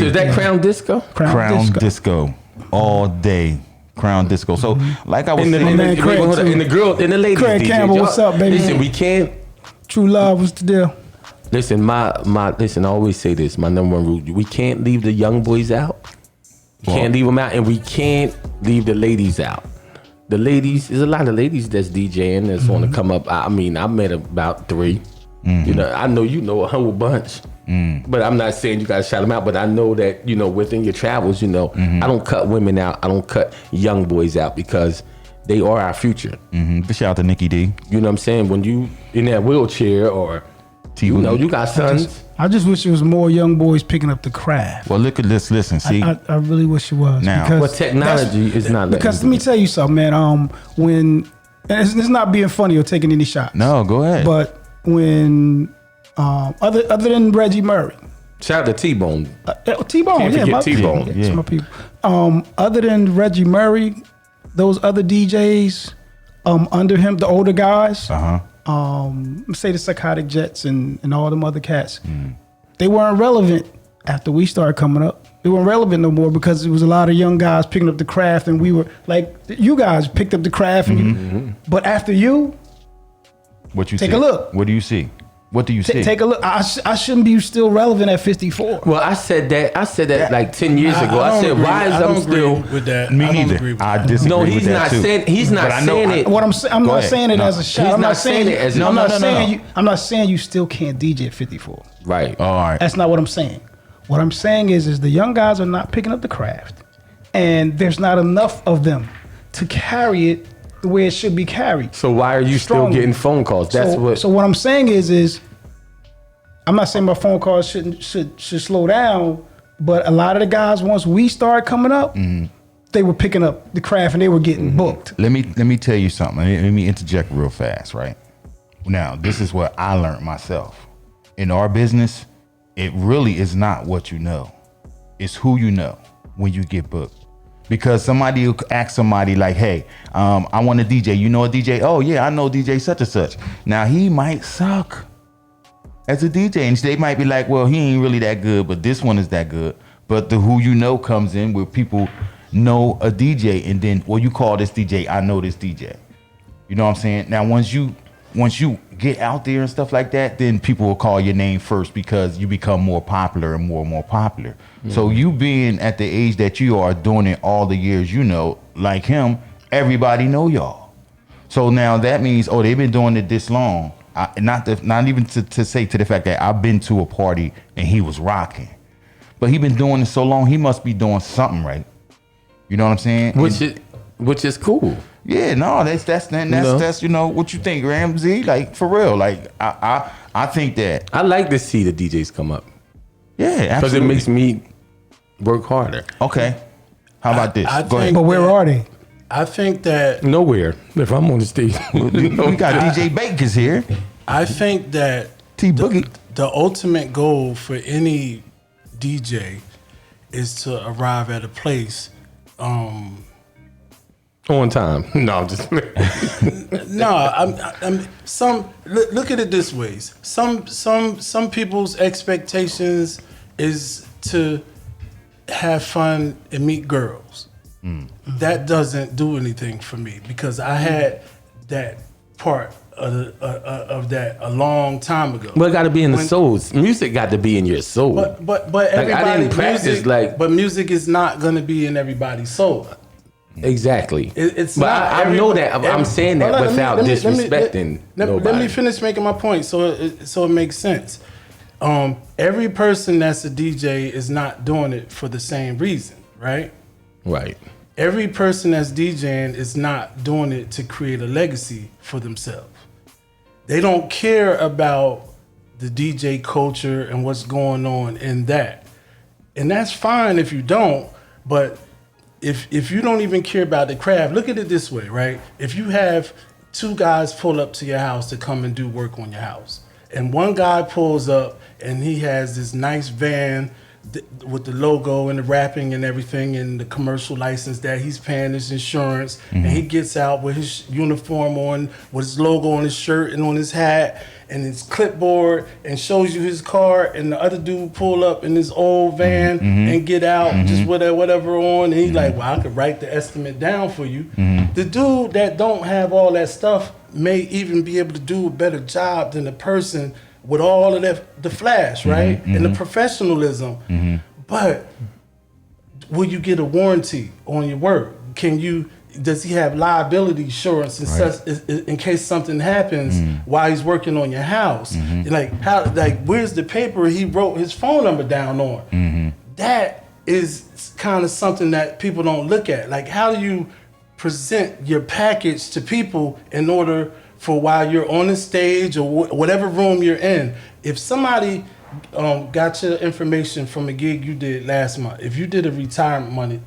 [SPEAKER 3] is that Crown Disco?
[SPEAKER 1] Crown Disco. All day. Crown Disco. So, like I was
[SPEAKER 3] And the,
[SPEAKER 1] saying,
[SPEAKER 3] and, the,
[SPEAKER 4] man, Craig,
[SPEAKER 3] wait, hold on,
[SPEAKER 4] too.
[SPEAKER 3] and the girl and the ladies
[SPEAKER 4] Craig
[SPEAKER 3] DJs.
[SPEAKER 4] Campbell,
[SPEAKER 3] Y'all-
[SPEAKER 4] what's up, baby?
[SPEAKER 3] Listen, we can't.
[SPEAKER 4] True Love, what's the deal?
[SPEAKER 3] Listen, listen. I always say this. My number one rule: we can't leave the young boys out. We can't leave them out, and we can't leave the ladies out. The ladies, there's a lot of ladies that's DJing that's want to come up. I mean, I met about 3. You know, I know you know a whole bunch, but I'm not saying you guys shout them out. But I know that within your travels, I don't cut women out. I don't cut young boys out because they are our future.
[SPEAKER 1] Big shout out to Nikki D.
[SPEAKER 3] You know what I'm saying? When you in that wheelchair or you got sons.
[SPEAKER 4] I just wish there was more young boys picking up the craft.
[SPEAKER 1] Well, look at this. Listen, see.
[SPEAKER 4] I really wish it was.
[SPEAKER 1] Now-
[SPEAKER 4] because
[SPEAKER 3] But technology is not letting
[SPEAKER 4] Because
[SPEAKER 3] you
[SPEAKER 4] let me
[SPEAKER 3] do
[SPEAKER 4] tell you something, man. When and it's not being funny or taking any shots.
[SPEAKER 1] No, go ahead.
[SPEAKER 4] But when other than Reggie Murray,
[SPEAKER 3] it. Shout out to T-Bone.
[SPEAKER 4] T-Bone,
[SPEAKER 3] Can't
[SPEAKER 4] yeah,
[SPEAKER 3] forget
[SPEAKER 4] my
[SPEAKER 3] T-Bone.
[SPEAKER 4] people. Yeah, my people. Other than Reggie Murray, those other DJs under him, the older guys, say the Psychotic Jets and all them other cats, they weren't relevant after we started coming up. They weren't relevant no more because it was a lot of young guys picking up the craft, and we were like, you guys picked up the craft, and but after you,
[SPEAKER 1] What you
[SPEAKER 4] take
[SPEAKER 1] see?
[SPEAKER 4] a look.
[SPEAKER 1] What do you see? What do you see?
[SPEAKER 4] take a look. I shouldn't be still relevant at 54.
[SPEAKER 3] Well, I said that like 10 years ago. I said, why is I'm still?
[SPEAKER 2] with that?
[SPEAKER 1] Me
[SPEAKER 2] I don't
[SPEAKER 1] neither.
[SPEAKER 2] agree with
[SPEAKER 1] I
[SPEAKER 2] that.
[SPEAKER 1] disagree
[SPEAKER 3] No,
[SPEAKER 1] with
[SPEAKER 3] he's
[SPEAKER 1] that
[SPEAKER 3] not
[SPEAKER 1] too.
[SPEAKER 3] saying. He's not
[SPEAKER 1] But I know
[SPEAKER 3] saying
[SPEAKER 1] I-
[SPEAKER 3] it.
[SPEAKER 4] What I'm
[SPEAKER 1] Go
[SPEAKER 4] not
[SPEAKER 1] ahead.
[SPEAKER 4] saying it
[SPEAKER 1] No.
[SPEAKER 4] as a shot.
[SPEAKER 3] He's
[SPEAKER 4] I'm
[SPEAKER 3] not
[SPEAKER 4] not saying
[SPEAKER 3] saying it as a-
[SPEAKER 4] I'm
[SPEAKER 3] No,
[SPEAKER 4] not
[SPEAKER 1] no,
[SPEAKER 4] saying
[SPEAKER 1] no.
[SPEAKER 4] you. I'm not saying you still can't DJ at 54.
[SPEAKER 3] Right.
[SPEAKER 1] All right.
[SPEAKER 4] That's not what I'm saying. What I'm saying is the young guys are not picking up the craft, and there's not enough of them to carry it the way it should be carried.
[SPEAKER 3] So why are you
[SPEAKER 4] Strongly.
[SPEAKER 3] still getting phone calls? That's
[SPEAKER 4] So what I'm saying is I'm not saying my phone calls should slow down, but a lot of the guys, once we started coming up, they were picking up the craft and they were getting booked.
[SPEAKER 1] Let me tell you something. Let me interject real fast, right? Now, this is what I learned myself. In our business, it really is not what you know. It's who you know when you get booked. Because somebody will ask somebody like, hey, I want a DJ. You know a DJ? Oh, yeah, I know DJ such and such. Now, he might suck as a DJ. And they might be like, well, he ain't really that good, but this one is that good. But the who you know comes in where people know a DJ. And then, well, you call this DJ, I know this DJ. You know what I'm saying? Now, once you get out there and stuff like that, then people will call your name first because you become more popular and more popular. Mm-hmm. So you being at the age that you are, doing it all the years, you know, like him, everybody know y'all. So now that means, oh, they've been doing it this long. Not even to say to the fact that I've been to a party and he was rocking, but he been doing it so long, he must be doing something right. You know what I'm saying?
[SPEAKER 3] Which is cool.
[SPEAKER 1] Yeah, no, that's you know what you think, Ramsey? Like for real, like I think that
[SPEAKER 3] I like to see the DJs come up.
[SPEAKER 1] Yeah, absolutely.
[SPEAKER 3] Because it makes me work harder.
[SPEAKER 1] Okay, how about this? Go ahead.
[SPEAKER 4] But where are they?
[SPEAKER 2] I think that
[SPEAKER 3] nowhere. If I'm on the stage,
[SPEAKER 1] we got DJ Baker's here.
[SPEAKER 2] I think that
[SPEAKER 1] T Boogie.
[SPEAKER 2] The ultimate goal for any DJ is to arrive at a place.
[SPEAKER 3] On time. No, I'm just.
[SPEAKER 2] Look at it this way. Some people's expectations is to have fun and meet girls. That doesn't do anything for me because I had that part of that a long time ago.
[SPEAKER 3] But it got to be in the soul. Music got to be in your soul.
[SPEAKER 2] But everybody
[SPEAKER 3] practice
[SPEAKER 2] but music is not going to be in everybody's soul.
[SPEAKER 3] Exactly.
[SPEAKER 2] It's
[SPEAKER 3] but
[SPEAKER 2] not.
[SPEAKER 3] I know that. I'm saying that without disrespecting nobody.
[SPEAKER 2] Let me finish making my point so it makes sense. Every person that's a DJ is not doing it for the same reason, right?
[SPEAKER 3] Right.
[SPEAKER 2] Every person that's DJing is not doing it to create a legacy for themselves. They don't care about the DJ culture and what's going on in that. And that's fine if you don't, but if you don't even care about the craft, look at it this way, right? If you have two guys pull up to your house to come and do work on your house, and one guy pulls up and he has this nice van with the logo and the wrapping and everything and the commercial license that he's paying his insurance, and he gets out with his uniform on, with his logo on his shirt and on his hat and his clipboard and shows you his car, and the other dude pull up in his old van and get out just with whatever on, and he's like, well, I could write the estimate down for you. The dude that don't have all that stuff may even be able to do a better job than the person with all of that, the flash, right? And the professionalism. But will you get a warranty on your work? Does he have liability insurance in case something happens while he's working on your house? Where's the paper he wrote his phone number down on? That is kind of something that people don't look at. Like, how do you present your package to people in order for while you're on the stage or whatever room you're in? If somebody got your information from a gig you did last month, if you did a retirement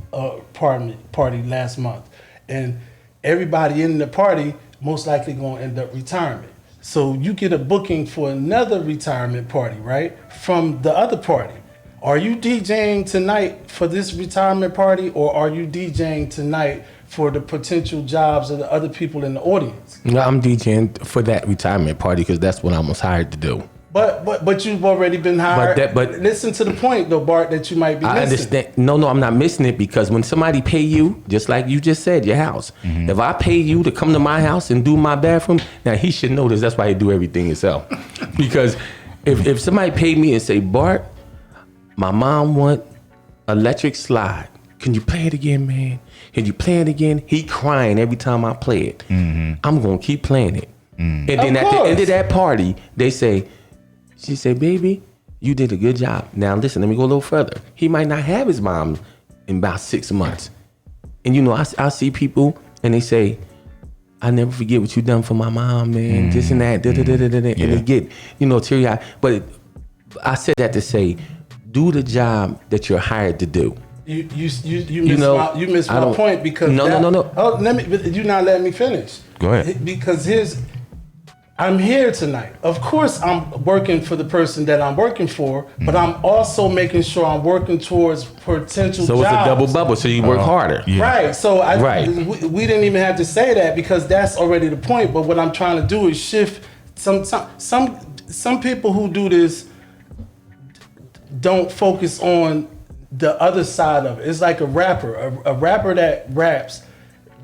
[SPEAKER 2] party last month, and everybody in the party most likely gonna end up retirement, so you get a booking for another retirement party, right, from the other party. Are you DJing tonight for this retirement party, or are you DJing tonight for the potential jobs of the other people in the audience?
[SPEAKER 3] No, I'm DJing for that retirement party because that's what I was hired to do.
[SPEAKER 2] But you've already been hired. But listen to the point though, Bart, that you might be missing. I
[SPEAKER 3] understand. No, I'm not missing it, because when somebody pay you, just like you just said, your house. If I pay you to come to my house and do my bathroom, now he should know this. That's why he do everything himself. Because if somebody paid me and say, Bart, my mom want electric slide. Can you play it again, man? Can you play it again? He crying every time I play it. I'm gonna keep playing it. And then at the end of that party, she say, baby, You did a good job. Now listen, let me go a little further. He might not have his mom in about 6 months. And you know, I see people and they say, I never forget what you done for my mom, man. This and that, and they get, you know, teary-eyed. But I said that to say, do the job that you're hired to do.
[SPEAKER 2] You missed my point because
[SPEAKER 3] no.
[SPEAKER 2] Oh, you not letting me finish.
[SPEAKER 3] Go ahead.
[SPEAKER 2] Because I'm here tonight. Of course, I'm working for the person that I'm working for, but I'm also making sure I'm working towards potential
[SPEAKER 3] so
[SPEAKER 2] jobs.
[SPEAKER 3] It's a double bubble, so you work harder.
[SPEAKER 2] Yeah. Right. So we didn't even have to say that because that's already the point. But what I'm trying to do is shift. Some people who do this don't focus on the other side of it. It's like a rapper. A rapper that raps.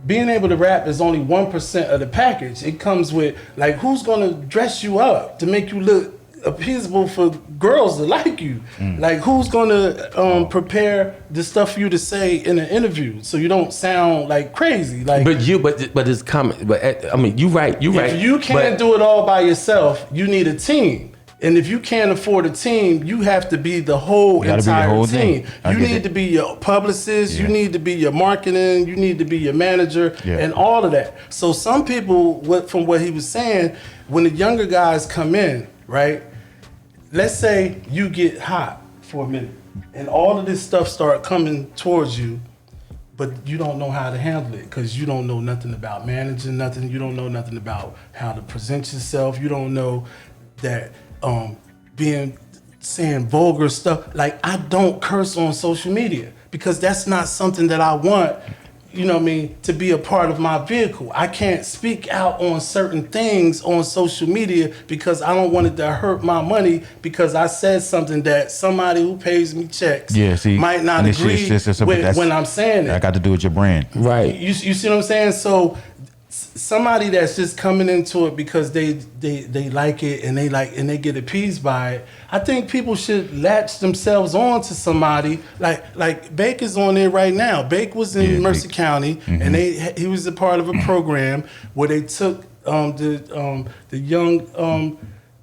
[SPEAKER 2] Being able to rap is only 1% of the package. It comes with, like, who's gonna dress you up to make you look appeasable for girls to like you? Like, who's gonna prepare the stuff for you to say in an interview so you don't sound like crazy? Like,
[SPEAKER 3] but it's common. But I mean, you're right.
[SPEAKER 2] If you can't do it all by yourself, you need a team. And if you can't afford a team, you have to be the whole entire team. You need to be your publicist, you need to be your marketing, you need to be your manager, and all of that. So some people, from what he was saying, when the younger guys come in, right? Let's say you get hot for a minute, and all of this stuff start coming towards you, but you don't know how to handle it because you don't know nothing about managing nothing. You don't know nothing about how to present yourself. You don't know that saying vulgar stuff. Like, I don't curse on social media because that's not something that I want, you know what I mean, to be a part of my vehicle. I can't speak out on certain things on social media because I don't want it to hurt my money because I said something that somebody who pays me checks might not agree with when I'm saying it.
[SPEAKER 1] I got to do with your brand.
[SPEAKER 3] Right.
[SPEAKER 2] You see what I'm saying? So somebody that's just coming into it because they like it and they get appeased by it. I think people should latch themselves on to somebody like Bake is on there right now. Bake was in Mercer County and he was a part of a program where they took the young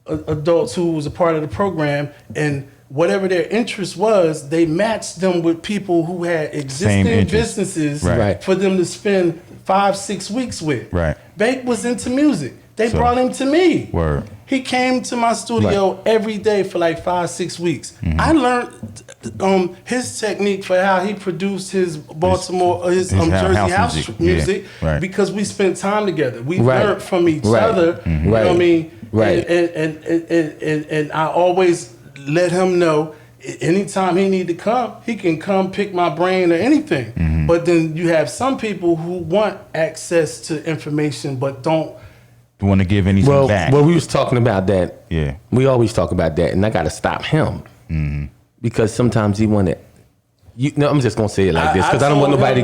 [SPEAKER 2] adults who was a part of the program and whatever their interest was, they matched them with people who had existing businesses for them to spend 5-6 weeks with.
[SPEAKER 1] Right.
[SPEAKER 2] Bake was into music. They brought him to me.
[SPEAKER 1] Word.
[SPEAKER 2] He came to my studio every day for like 5-6 weeks. I learned his technique for how he produced his Baltimore, his Jersey house music because we spent time together. We learned from each other. You know what I mean?
[SPEAKER 3] Right.
[SPEAKER 2] And I always let him know anytime he need to come, he can come pick my brain or anything. But then you have some people who want access to information but don't
[SPEAKER 1] want to give anything back.
[SPEAKER 3] Well, we was talking about that.
[SPEAKER 1] Yeah.
[SPEAKER 3] We always talk about that, and I got to stop him because sometimes he want to. I'm just gonna say it like this because I don't want nobody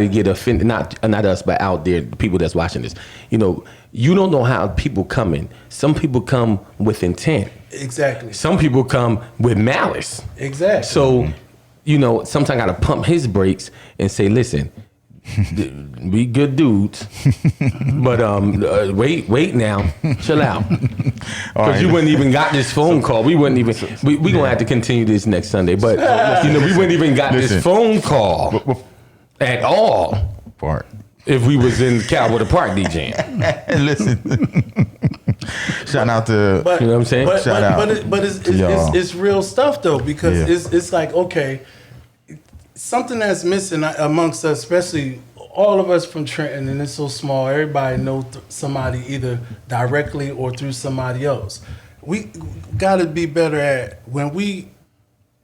[SPEAKER 3] to get offended. Not us, but out there, the people that's watching this. You know, you don't know how people come in. Some people come with intent.
[SPEAKER 2] Exactly.
[SPEAKER 3] Some people come with malice.
[SPEAKER 2] Exactly.
[SPEAKER 3] So, you know, sometimes I gotta pump his brakes and say, listen, we good dudes, but wait now, chill out, because you wouldn't even got this phone call. We wouldn't even. We gonna have to continue this next Sunday, but you know, we wouldn't even got this phone call at all. If we was in Cowboy Park DJing.
[SPEAKER 1] Listen. Shout out to
[SPEAKER 3] you know what I'm saying.
[SPEAKER 2] But it's real stuff though because it's like, okay, something that's missing amongst us, especially all of us from Trenton, and it's so small. Everybody knows somebody either directly or through somebody else. We got to be better at when we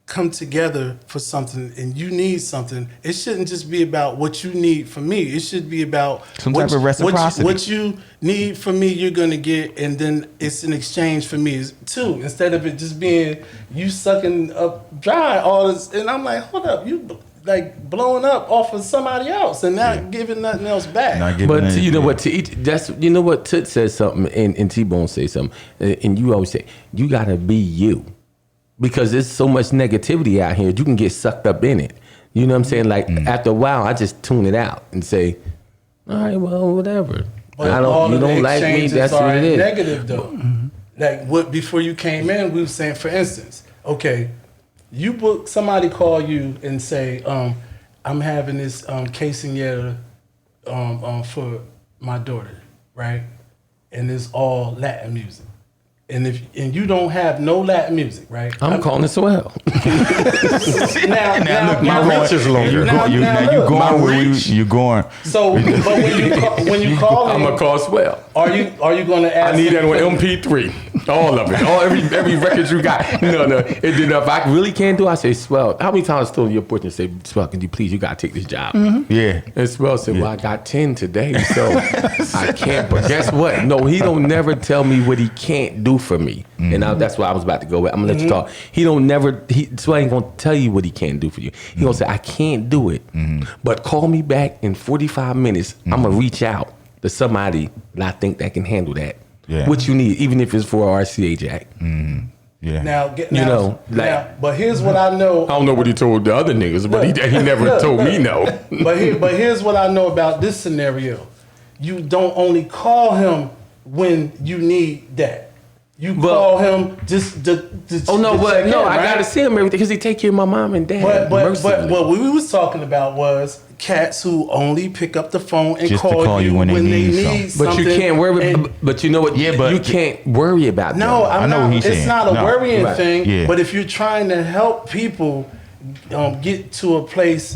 [SPEAKER 2] come together for something and you need something, it shouldn't just be about what you need from me. It should be about
[SPEAKER 1] some type of reciprocity.
[SPEAKER 2] What you need from me, you're going to get, and then it's an exchange for me too. Instead of it just being you sucking up dry all this. And I'm like, hold up, you like blowing up off of somebody else and not giving nothing else back.
[SPEAKER 3] But you know what? You know what? Toot says something, and T-Bone says something, and you always say you got to be you. Because there's so much negativity out here, you can get sucked up in it. You know what I'm saying? Like after a while, I just tune it out and say, "All right, well, whatever."
[SPEAKER 2] But you don't
[SPEAKER 3] like me. That's what it is.
[SPEAKER 2] Negative though. like what before you came in, we were saying, for instance, okay, you book somebody call you and say, I'm having this quinceañera for my daughter, right? And it's all Latin music. And you don't have no Latin music, right?
[SPEAKER 3] I'm calling it Swell.
[SPEAKER 2] now,
[SPEAKER 3] my reach is longer.
[SPEAKER 1] You're going.
[SPEAKER 2] So, but when you call
[SPEAKER 3] I'm
[SPEAKER 2] in,
[SPEAKER 3] gonna call Swell.
[SPEAKER 2] are you going to ask?
[SPEAKER 3] I need that
[SPEAKER 2] him
[SPEAKER 3] on MP3, all of it, every record you got. No, it did not. If I really can't do, I say Swell. How many times I stood on your porch and say, Swell, can you please? You gotta take this job.
[SPEAKER 1] Yeah.
[SPEAKER 3] And Swell said, well, I got 10 today, so I can't. But guess what? No, he don't never tell me what he can't do for me. And that's why I was about to go with. I'm gonna let you talk. Swell ain't gonna tell you what he can't do for you. He gonna say, I can't do it, but call me back in 45 minutes. I'm gonna reach out to somebody that I think that can handle that.
[SPEAKER 1] Yeah.
[SPEAKER 3] What you need, even if it's for a RCA Jack.
[SPEAKER 1] Yeah.
[SPEAKER 2] Now, but here's what I know.
[SPEAKER 3] I don't know what he told the other niggas, but he never told me no.
[SPEAKER 2] But here's what I know about this scenario. You don't only call him when you need that. You call him just to
[SPEAKER 3] Oh no, but
[SPEAKER 2] check
[SPEAKER 3] no,
[SPEAKER 2] in,
[SPEAKER 3] I
[SPEAKER 2] right?
[SPEAKER 3] gotta see him everything because he take care of my mom and dad.
[SPEAKER 2] But what we was talking about was cats who only pick up the phone and
[SPEAKER 1] Just to
[SPEAKER 2] call you when they need something.
[SPEAKER 3] But you can't worry.
[SPEAKER 2] and-
[SPEAKER 3] But you know what?
[SPEAKER 1] Yeah, but
[SPEAKER 3] you can't worry about
[SPEAKER 2] No,
[SPEAKER 3] them.
[SPEAKER 2] I'm
[SPEAKER 1] know
[SPEAKER 2] not.
[SPEAKER 1] what he's
[SPEAKER 2] It's
[SPEAKER 1] saying.
[SPEAKER 2] not a
[SPEAKER 1] No.
[SPEAKER 2] worrying
[SPEAKER 3] Right.
[SPEAKER 2] thing.
[SPEAKER 1] Yeah.
[SPEAKER 2] But if you're trying to help people get to a place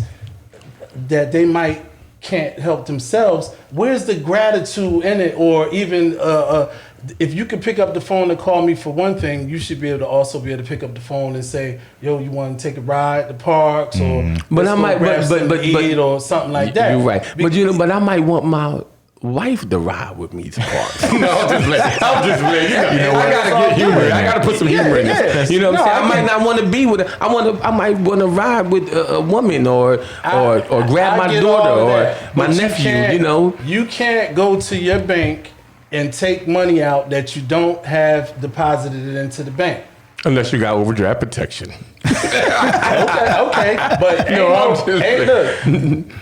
[SPEAKER 2] that they might can't help themselves, where's the gratitude in it? Or even if you could pick up the phone and call me for one thing, you should be able to also be able to pick up the phone and say, "Yo, you want to take a ride to parks or
[SPEAKER 3] But
[SPEAKER 2] let's
[SPEAKER 3] I
[SPEAKER 2] go
[SPEAKER 3] might,
[SPEAKER 2] grab
[SPEAKER 3] but
[SPEAKER 2] something to eat or something like that."
[SPEAKER 3] You're right. But I might want my wife to ride with me to park. No, I'm just playing. You know what? I gotta get humor. I gotta put some humor in this. You know what I'm saying? I might not want to be with her. I might want to ride with a woman or grab my
[SPEAKER 2] get
[SPEAKER 3] daughter
[SPEAKER 2] all of
[SPEAKER 3] or
[SPEAKER 2] that,
[SPEAKER 3] my
[SPEAKER 2] but
[SPEAKER 3] nephew.
[SPEAKER 2] You can't go to your bank and take money out that you don't have deposited into the bank.
[SPEAKER 3] Unless you got overdraft protection.
[SPEAKER 2] Okay, but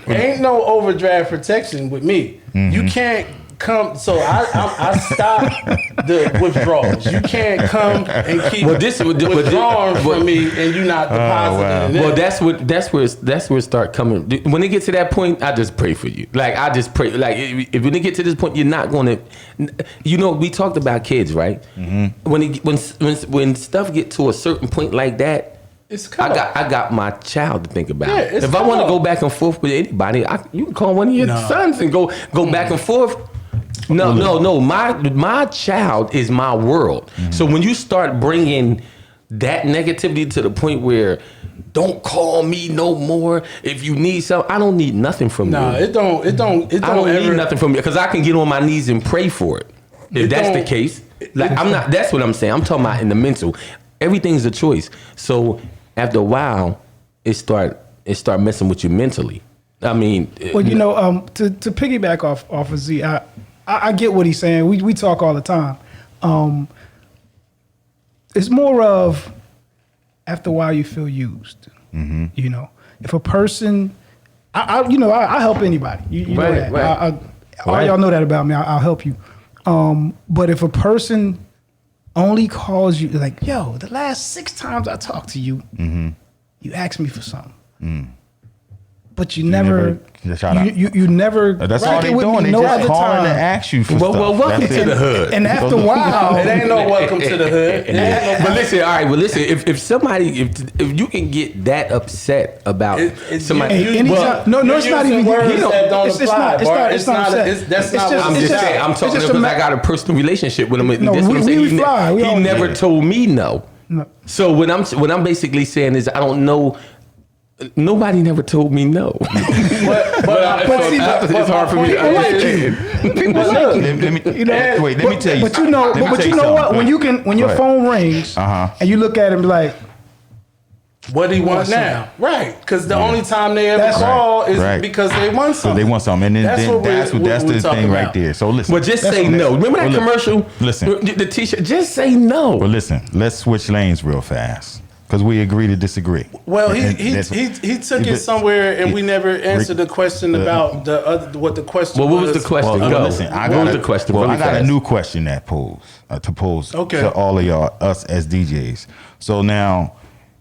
[SPEAKER 2] ain't no overdraft protection with me. You can't come. So I stopped the withdrawals. You can't come and keep withdrawing from me and you not depositing.
[SPEAKER 3] Well, that's where it start coming. When it gets to that point, I just pray for you. Like I just pray. Like if when it get to this point, you're not gonna. We talked about kids, right? When stuff get to a certain point like that. I got my child to think about.
[SPEAKER 2] Yeah,
[SPEAKER 3] if I want to go back and forth with anybody, you can call one of your sons and go back and forth. No. My child is my world. So when you start bringing that negativity to the point where don't call me no more if you need something, I don't need nothing from you.
[SPEAKER 2] It don't. I
[SPEAKER 3] don't need nothing from you because I can get on my knees and pray for it. If that's the case, I'm not. That's what I'm saying. I'm talking about in the mental. Everything's a choice. So after a while, it start messing with you mentally. I mean,
[SPEAKER 4] to piggyback off of Z, I get what he's saying. We talk all the time. It's more of after a while you feel used. If a person, I help anybody. You know that.
[SPEAKER 3] Right.
[SPEAKER 4] All y'all know that about me. I'll help you. But if a person only calls you like, yo, the last 6 times I talked to you, you asked me for something. But you never you never.
[SPEAKER 1] That's all they're doing. They just calling to ask you for stuff.
[SPEAKER 3] Well, welcome to the hood.
[SPEAKER 4] And after a while,
[SPEAKER 2] It ain't no welcome to the hood.
[SPEAKER 3] But listen, all right. Well, listen. If somebody, if you can get that upset about somebody,
[SPEAKER 4] it's not even. It's not.
[SPEAKER 2] That's not.
[SPEAKER 3] I'm just saying. I'm talking because I got a personal relationship with him.
[SPEAKER 4] No,
[SPEAKER 3] That's what I'm saying. He
[SPEAKER 4] never
[SPEAKER 3] told me no. So what I'm basically saying is I don't know. Nobody never told me no.
[SPEAKER 2] But
[SPEAKER 3] it's hard for me to understand.
[SPEAKER 4] People like you.
[SPEAKER 1] Let me tell you.
[SPEAKER 4] But you know what? When your phone rings and you look at it and be like,
[SPEAKER 2] what do you want now? Right. Because the only time they ever call is because they want something.
[SPEAKER 1] So they want something. And then that's the thing right there. So listen.
[SPEAKER 3] But just say no. Remember that commercial?
[SPEAKER 1] Listen.
[SPEAKER 3] The t-shirt. Just say no.
[SPEAKER 1] But listen, let's switch lanes real fast. Because we agree to disagree.
[SPEAKER 2] Well,
[SPEAKER 1] And
[SPEAKER 2] he
[SPEAKER 1] that's-
[SPEAKER 2] took it somewhere, and we never answered the question about the other, what the question was.
[SPEAKER 3] Well, what was the question?
[SPEAKER 1] Well,
[SPEAKER 3] Go.
[SPEAKER 1] listen,
[SPEAKER 3] What was the question?
[SPEAKER 1] Well,
[SPEAKER 3] Really
[SPEAKER 1] I got a
[SPEAKER 3] fast.
[SPEAKER 1] new question to pose
[SPEAKER 2] Okay.
[SPEAKER 1] to all of y'all, us as DJs. So now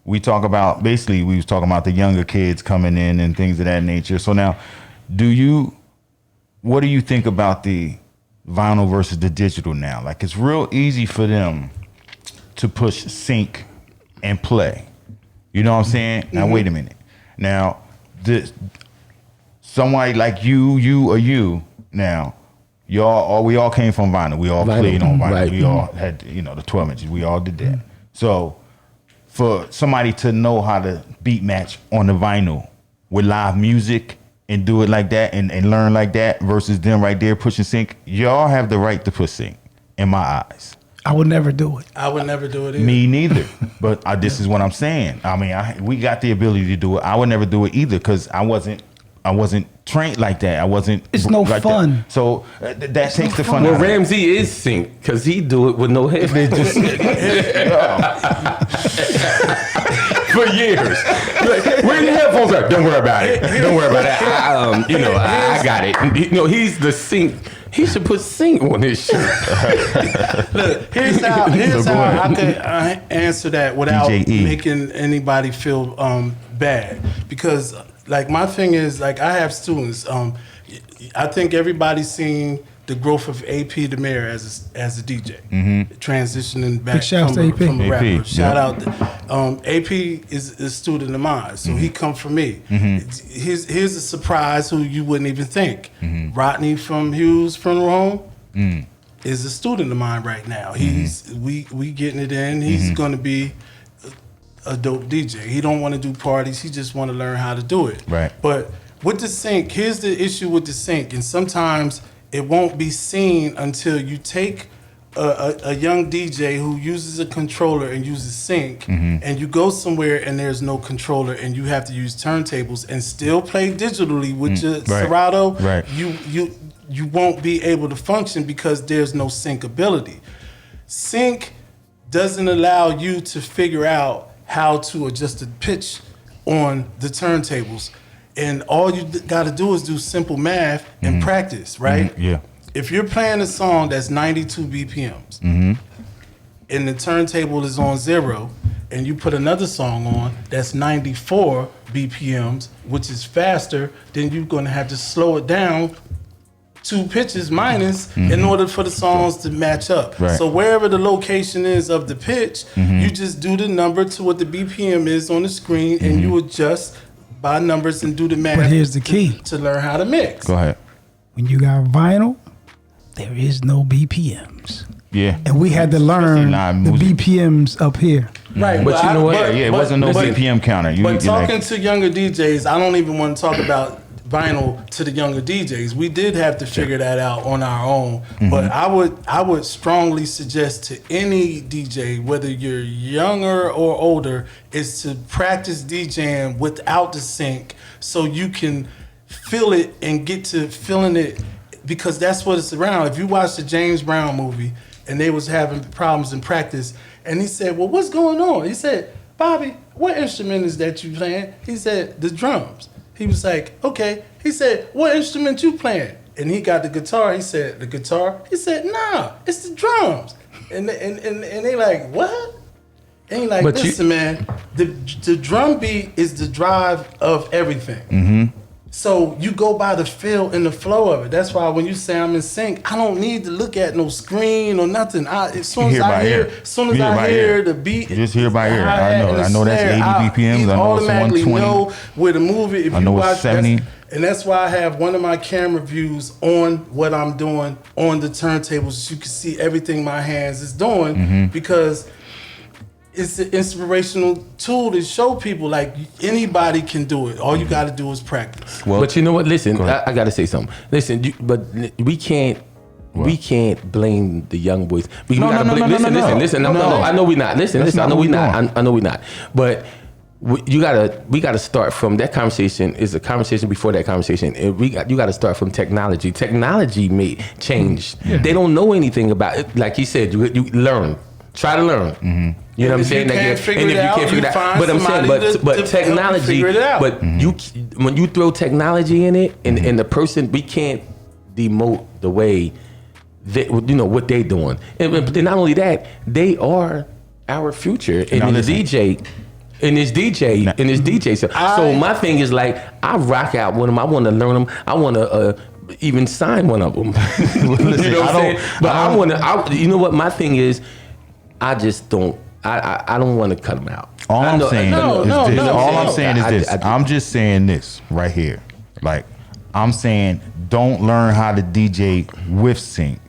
[SPEAKER 1] we talk about, basically we was talking about the younger kids coming in and things of that nature. So now, what do you think about the vinyl versus the digital now? Like, it's real easy for them to push sync and play. You know what I'm saying? Now wait a minute. Now, somebody like you now, we all came from vinyl. We all played on vinyl.
[SPEAKER 3] Right.
[SPEAKER 1] We all had, the 12 inches. We all did that. So for somebody to know how to beat match on the vinyl with live music and do it like that and learn like that versus them right there pushing sync, y'all have the right to push sync in my eyes.
[SPEAKER 4] I would never do it.
[SPEAKER 2] I would never do it either.
[SPEAKER 1] Me neither. But this is what I'm saying. I mean, we got the ability to do it. I would never do it either because I wasn't trained like that. I wasn't.
[SPEAKER 4] It's no
[SPEAKER 1] like
[SPEAKER 4] fun.
[SPEAKER 1] That. So that takes the fun
[SPEAKER 3] Well,
[SPEAKER 1] out of it.
[SPEAKER 3] Ramsey is sync because he do it with no head for years. Like, where the headphones at? Don't worry about it. Don't worry about it. I got it. He's the sync. He should put sync on his shirt.
[SPEAKER 2] Look, here's how I could answer that without
[SPEAKER 1] DJE.
[SPEAKER 2] making anybody feel bad. Because like my thing is, like, I have students. I think everybody's seen the growth of AP the Mayor as a DJ, transitioning back
[SPEAKER 4] shout
[SPEAKER 2] from,
[SPEAKER 4] out to AP.
[SPEAKER 2] from a rapper.
[SPEAKER 1] AP,
[SPEAKER 2] Shout
[SPEAKER 1] yeah.
[SPEAKER 2] out. AP is a student of mine, so he come from me. Here's a surprise who you wouldn't even think. Rodney from Hughes Funeral Home is a student of mine right now. He's we getting it in. He's going to be a dope DJ. He don't want to do parties. He just want to learn how to do it.
[SPEAKER 1] Right.
[SPEAKER 2] But with the sync, here's the issue with the sync, and sometimes it won't be seen until you take a young DJ who uses a controller and uses sync, and you go somewhere and there's no controller and you have to use turntables and still play digitally with your Serato.
[SPEAKER 1] Right.
[SPEAKER 2] You won't be able to function because there's no sync ability. Sync doesn't allow you to figure out how to adjust the pitch on the turntables. And all you got to do is do simple math and practice, right?
[SPEAKER 1] Yeah.
[SPEAKER 2] If you're playing a song that's 92 BPMs and the turntable is on 0, and you put another song on that's 94 BPMs, which is faster, then you're going to have to slow it down 2 pitches minus in order for the songs to match up.
[SPEAKER 1] Right.
[SPEAKER 2] So wherever the location is of the pitch, you just do the number to what the BPM is on the screen, and you adjust by numbers and do the math.
[SPEAKER 4] But here's the key.
[SPEAKER 2] to learn how to mix.
[SPEAKER 1] Go ahead.
[SPEAKER 4] When you got vinyl, there is no BPMs.
[SPEAKER 1] Yeah.
[SPEAKER 4] And we had to learn
[SPEAKER 1] live
[SPEAKER 4] the
[SPEAKER 1] music.
[SPEAKER 4] BPMs up here.
[SPEAKER 2] Right,
[SPEAKER 3] But you know what?
[SPEAKER 1] Yeah, it wasn't no BPM counter.
[SPEAKER 2] But talking to younger DJs, I don't even want to talk about vinyl to the younger DJs. We did have to figure that out on our own. But I would strongly suggest to any DJ, whether you're younger or older, is to practice DJing without the sync so you can feel it and get to feeling it, because that's what it's around. If you watch the James Brown movie and they was having problems in practice, and he said, well, what's going on? He said, Bobby, what instrument is that you playing? He said, the drums. He was like, okay. He said, what instrument you playing? And he got the guitar. He said, the guitar? He said, nah, it's the drums. And they like, what? And he like,
[SPEAKER 3] But
[SPEAKER 2] listen, man, the drum beat is the drive of everything. So you go by the feel and the flow of it. That's why when you say I'm in sync, I don't need to look at no screen or nothing. As soon as I hear the beat,
[SPEAKER 1] just hear by ear.
[SPEAKER 2] I
[SPEAKER 1] know that's 80 BPMs. I know it's
[SPEAKER 2] automatically
[SPEAKER 1] 120.
[SPEAKER 2] know where to move it. If
[SPEAKER 1] I know
[SPEAKER 2] you
[SPEAKER 1] it's
[SPEAKER 2] watch
[SPEAKER 1] 70.
[SPEAKER 2] and that's why I have one of my camera views on what I'm doing on the turntables, so you can see everything my hands is doing, because it's an inspirational tool to show people like anybody can do it. All you got to do is practice.
[SPEAKER 1] Well,
[SPEAKER 3] But you know what? Listen, I got to say something. Listen, but we can't. We can't blame the young boys.
[SPEAKER 1] No.
[SPEAKER 3] Listen. No. I know we're not. Listen. I know we're not. I know we're not. But we gotta start from that conversation. Is a conversation before that conversation. And you gotta start from technology. Technology may change. Yeah. They don't know anything about it. Like he said, you learn. Try to learn. You know what I'm saying?
[SPEAKER 2] If you can't figure it out, you find
[SPEAKER 3] but I'm saying,
[SPEAKER 2] somebody to help you
[SPEAKER 3] technology,
[SPEAKER 2] figure it out.
[SPEAKER 3] but when you throw technology in it, and the person, we can't demote the way they, what they doing. And not only that, they are our future in this DJ. In this DJ, so my thing is like, I rock out with them. I want to learn them. I want to even sign one of them. You know what I'm saying? But I want to. You know what? My thing is, I just don't. I don't want to cut them out.
[SPEAKER 1] All I'm saying is this.
[SPEAKER 3] I
[SPEAKER 1] I'm just saying this right here. Like, I'm saying, don't learn how to DJ with sync.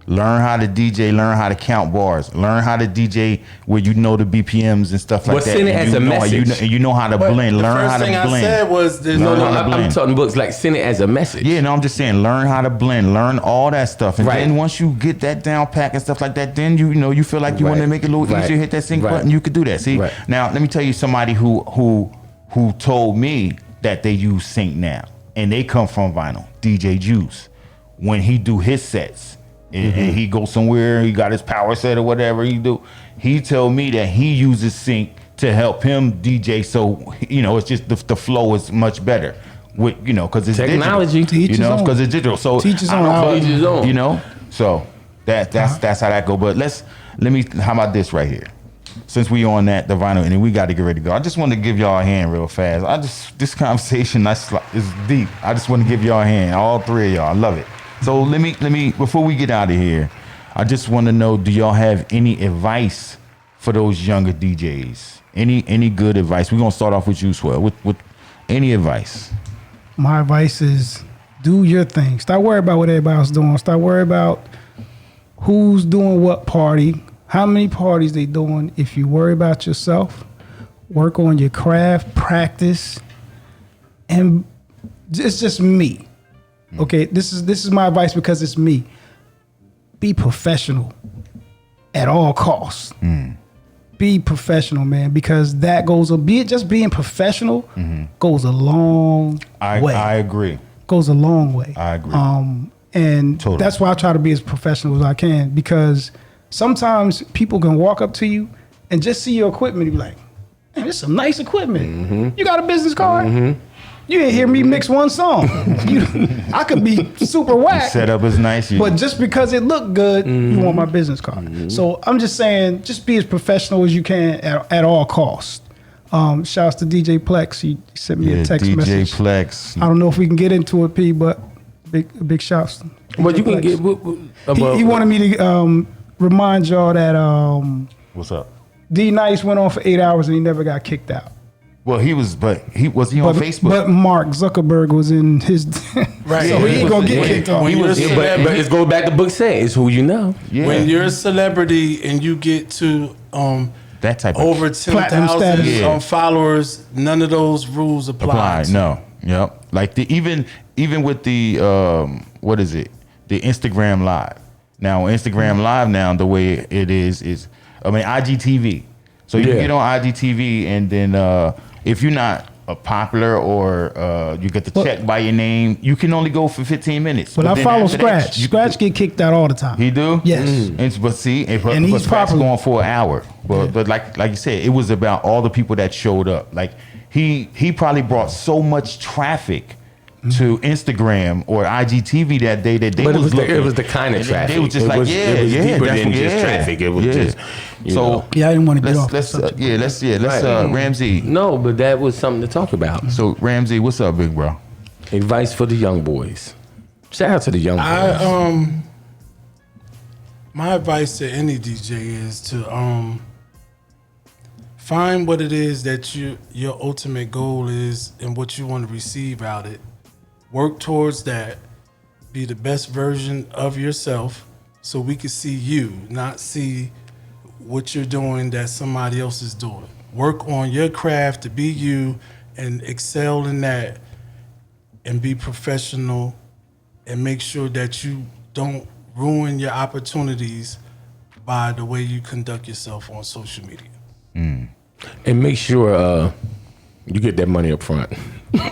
[SPEAKER 1] Learn how to DJ, learn how to count bars, learn how to DJ where you know the BPMs and stuff like that.
[SPEAKER 3] Send it as a message.
[SPEAKER 1] And you know how to blend. Learn how to blend.
[SPEAKER 2] The first thing I said was,
[SPEAKER 3] I'm talking books, like send it as a message.
[SPEAKER 1] Yeah, no, I'm just saying, learn how to blend, learn all that stuff. And
[SPEAKER 3] Right.
[SPEAKER 1] then once you get that down pack and stuff like that, then you feel like you want to make it a little easier, hit that sync button, you could do that. See, now let me tell you somebody who told me that they use sync now, and they come from vinyl, DJ Juice. When he do his sets, and he goes somewhere, he got his power set or whatever he told me that he uses sync to help him DJ, so it's just the flow is much better with because it's
[SPEAKER 3] technology,
[SPEAKER 1] digital, because it's digital. So
[SPEAKER 3] teachers on,
[SPEAKER 1] so that's how that go. But how about this right here? Since we on the vinyl, and then we got to get ready to go. I just want to give y'all a hand real fast. This conversation is deep. I just want to give y'all a hand, all three of y'all. I love it. So let me before we get out of here, I just want to know, do y'all have any advice for those younger DJs? Any good advice? We're gonna start off with you, Swell. With any advice?
[SPEAKER 4] My advice is, do your thing. Stop worrying about what everybody else is doing. Stop worrying about who's doing what party, how many parties they doing. If you worry about yourself, work on your craft, practice, and it's just me. Okay, this is my advice because it's me. Be professional at all costs. Be professional, man, because that goes being professional goes a long way.
[SPEAKER 1] I agree.
[SPEAKER 4] Goes a long way.
[SPEAKER 1] I agree.
[SPEAKER 4] And
[SPEAKER 1] totally.
[SPEAKER 4] That's why I try to be as professional as I can, because sometimes people can walk up to you and just see your equipment and be like, man, this is some nice equipment. You got a business card? You didn't hear me mix one song. I could be super whack.
[SPEAKER 1] Setup is nice.
[SPEAKER 4] But just because it looked good, you want my business card. So I'm just saying, just be as professional as you can at all costs. Shouts to DJ Plex. He sent me a text message.
[SPEAKER 1] DJ Plex.
[SPEAKER 4] I don't know if we can get into it, P, but big shouts.
[SPEAKER 3] Well, you can get.
[SPEAKER 4] He wanted me to remind y'all that
[SPEAKER 1] What's up?
[SPEAKER 4] D Nice went on for 8 hours and he never got kicked out.
[SPEAKER 1] Well, he was on Facebook.
[SPEAKER 4] But Mark Zuckerberg was in his
[SPEAKER 2] right.
[SPEAKER 4] So he ain't gonna get kicked off.
[SPEAKER 3] But it goes back to book say, it's who you know.
[SPEAKER 1] Yeah.
[SPEAKER 2] When you're a celebrity and you get to
[SPEAKER 1] that type of
[SPEAKER 2] over 10,000 followers, none of those rules apply.
[SPEAKER 1] No. Yep. Like even with the what is it? The Instagram Live. Now Instagram Live now, the way it is IGTV. So you can get on IGTV, and then if you're not popular or you get the check by your name, you can only go for 15 minutes.
[SPEAKER 4] But I follow Scratch. Scratch get kicked out all the time.
[SPEAKER 1] He do?
[SPEAKER 4] Yes.
[SPEAKER 1] And he's Scratch going for an hour. But like you said, it was about all the people that showed up. Like he probably brought so much traffic to Instagram or IGTV that day that they was looking.
[SPEAKER 3] It was the kind of traffic.
[SPEAKER 1] They was just it was
[SPEAKER 3] deeper than just traffic. It was just
[SPEAKER 4] I didn't want to get off.
[SPEAKER 1] Let's Ramzee.
[SPEAKER 3] No, but that was something to talk about.
[SPEAKER 1] So Ramzee, what's up, big bro?
[SPEAKER 3] Advice for the young boys. Shout out to the young boys.
[SPEAKER 2] My advice to any DJ is to find what it is that your ultimate goal is and what you want to receive out of it. Work towards that. Be the best version of yourself so we can see you, not see what you're doing that somebody else is doing. Work on your craft to be you and excel in that and be professional and make sure that you don't ruin your opportunities by the way you conduct yourself on social media.
[SPEAKER 3] And make sure you get that money up front.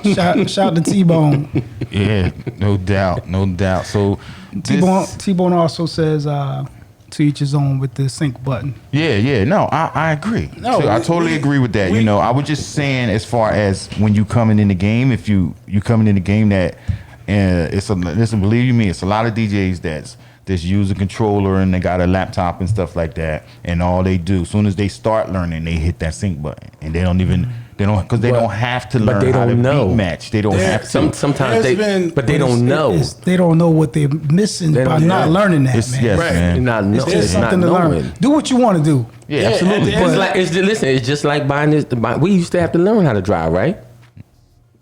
[SPEAKER 4] Shout to T-Bone.
[SPEAKER 1] Yeah, no doubt. So
[SPEAKER 4] T-Bone also says to each his own with the sync button.
[SPEAKER 1] Yeah. No, I agree.
[SPEAKER 2] No,
[SPEAKER 1] So I totally agree with that. I was just saying, as far as when you coming in the game, if you coming in the game, that listen, believe you me, it's a lot of DJs that's use a controller and they got a laptop and stuff like that, and all they do, as soon as they start learning, they hit that sync button, and they don't have to learn how to beat match. They don't have to.
[SPEAKER 3] Sometimes they don't know.
[SPEAKER 4] They don't know what they're missing by not learning that, man.
[SPEAKER 1] Yes,
[SPEAKER 2] Right.
[SPEAKER 1] man.
[SPEAKER 4] There's something to learn. Do what you want to do.
[SPEAKER 1] Yeah, absolutely.
[SPEAKER 3] It's just like buying this. We used to have to learn how to drive, right?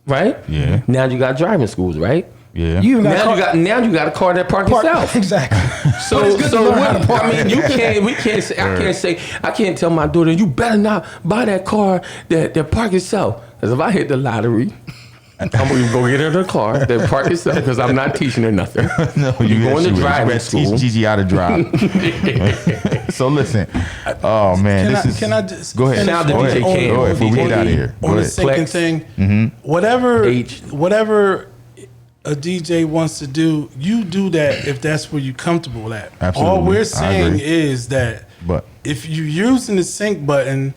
[SPEAKER 3] Right?
[SPEAKER 1] Yeah.
[SPEAKER 3] Now you got driving schools, right?
[SPEAKER 1] Yeah.
[SPEAKER 4] You even
[SPEAKER 3] Now you got a car that park itself.
[SPEAKER 4] Exactly.
[SPEAKER 3] So I mean, I can't tell my daughter, you better not buy that car that park itself. Because if I hit the lottery, I'm gonna go get her the car that park itself, because I'm not teaching her nothing.
[SPEAKER 1] No,
[SPEAKER 3] you going to driving school.
[SPEAKER 1] Teach Gigi how to drive. So listen, oh man,
[SPEAKER 2] Can I just
[SPEAKER 1] go ahead.
[SPEAKER 3] Shout out to DJ Cam.
[SPEAKER 1] Go ahead, before we get out of here.
[SPEAKER 2] On the syncing thing, whatever a DJ wants to do, you do that if that's where you're comfortable at.
[SPEAKER 1] Absolutely.
[SPEAKER 2] All we're saying is that
[SPEAKER 1] But
[SPEAKER 2] if you're using the sync button,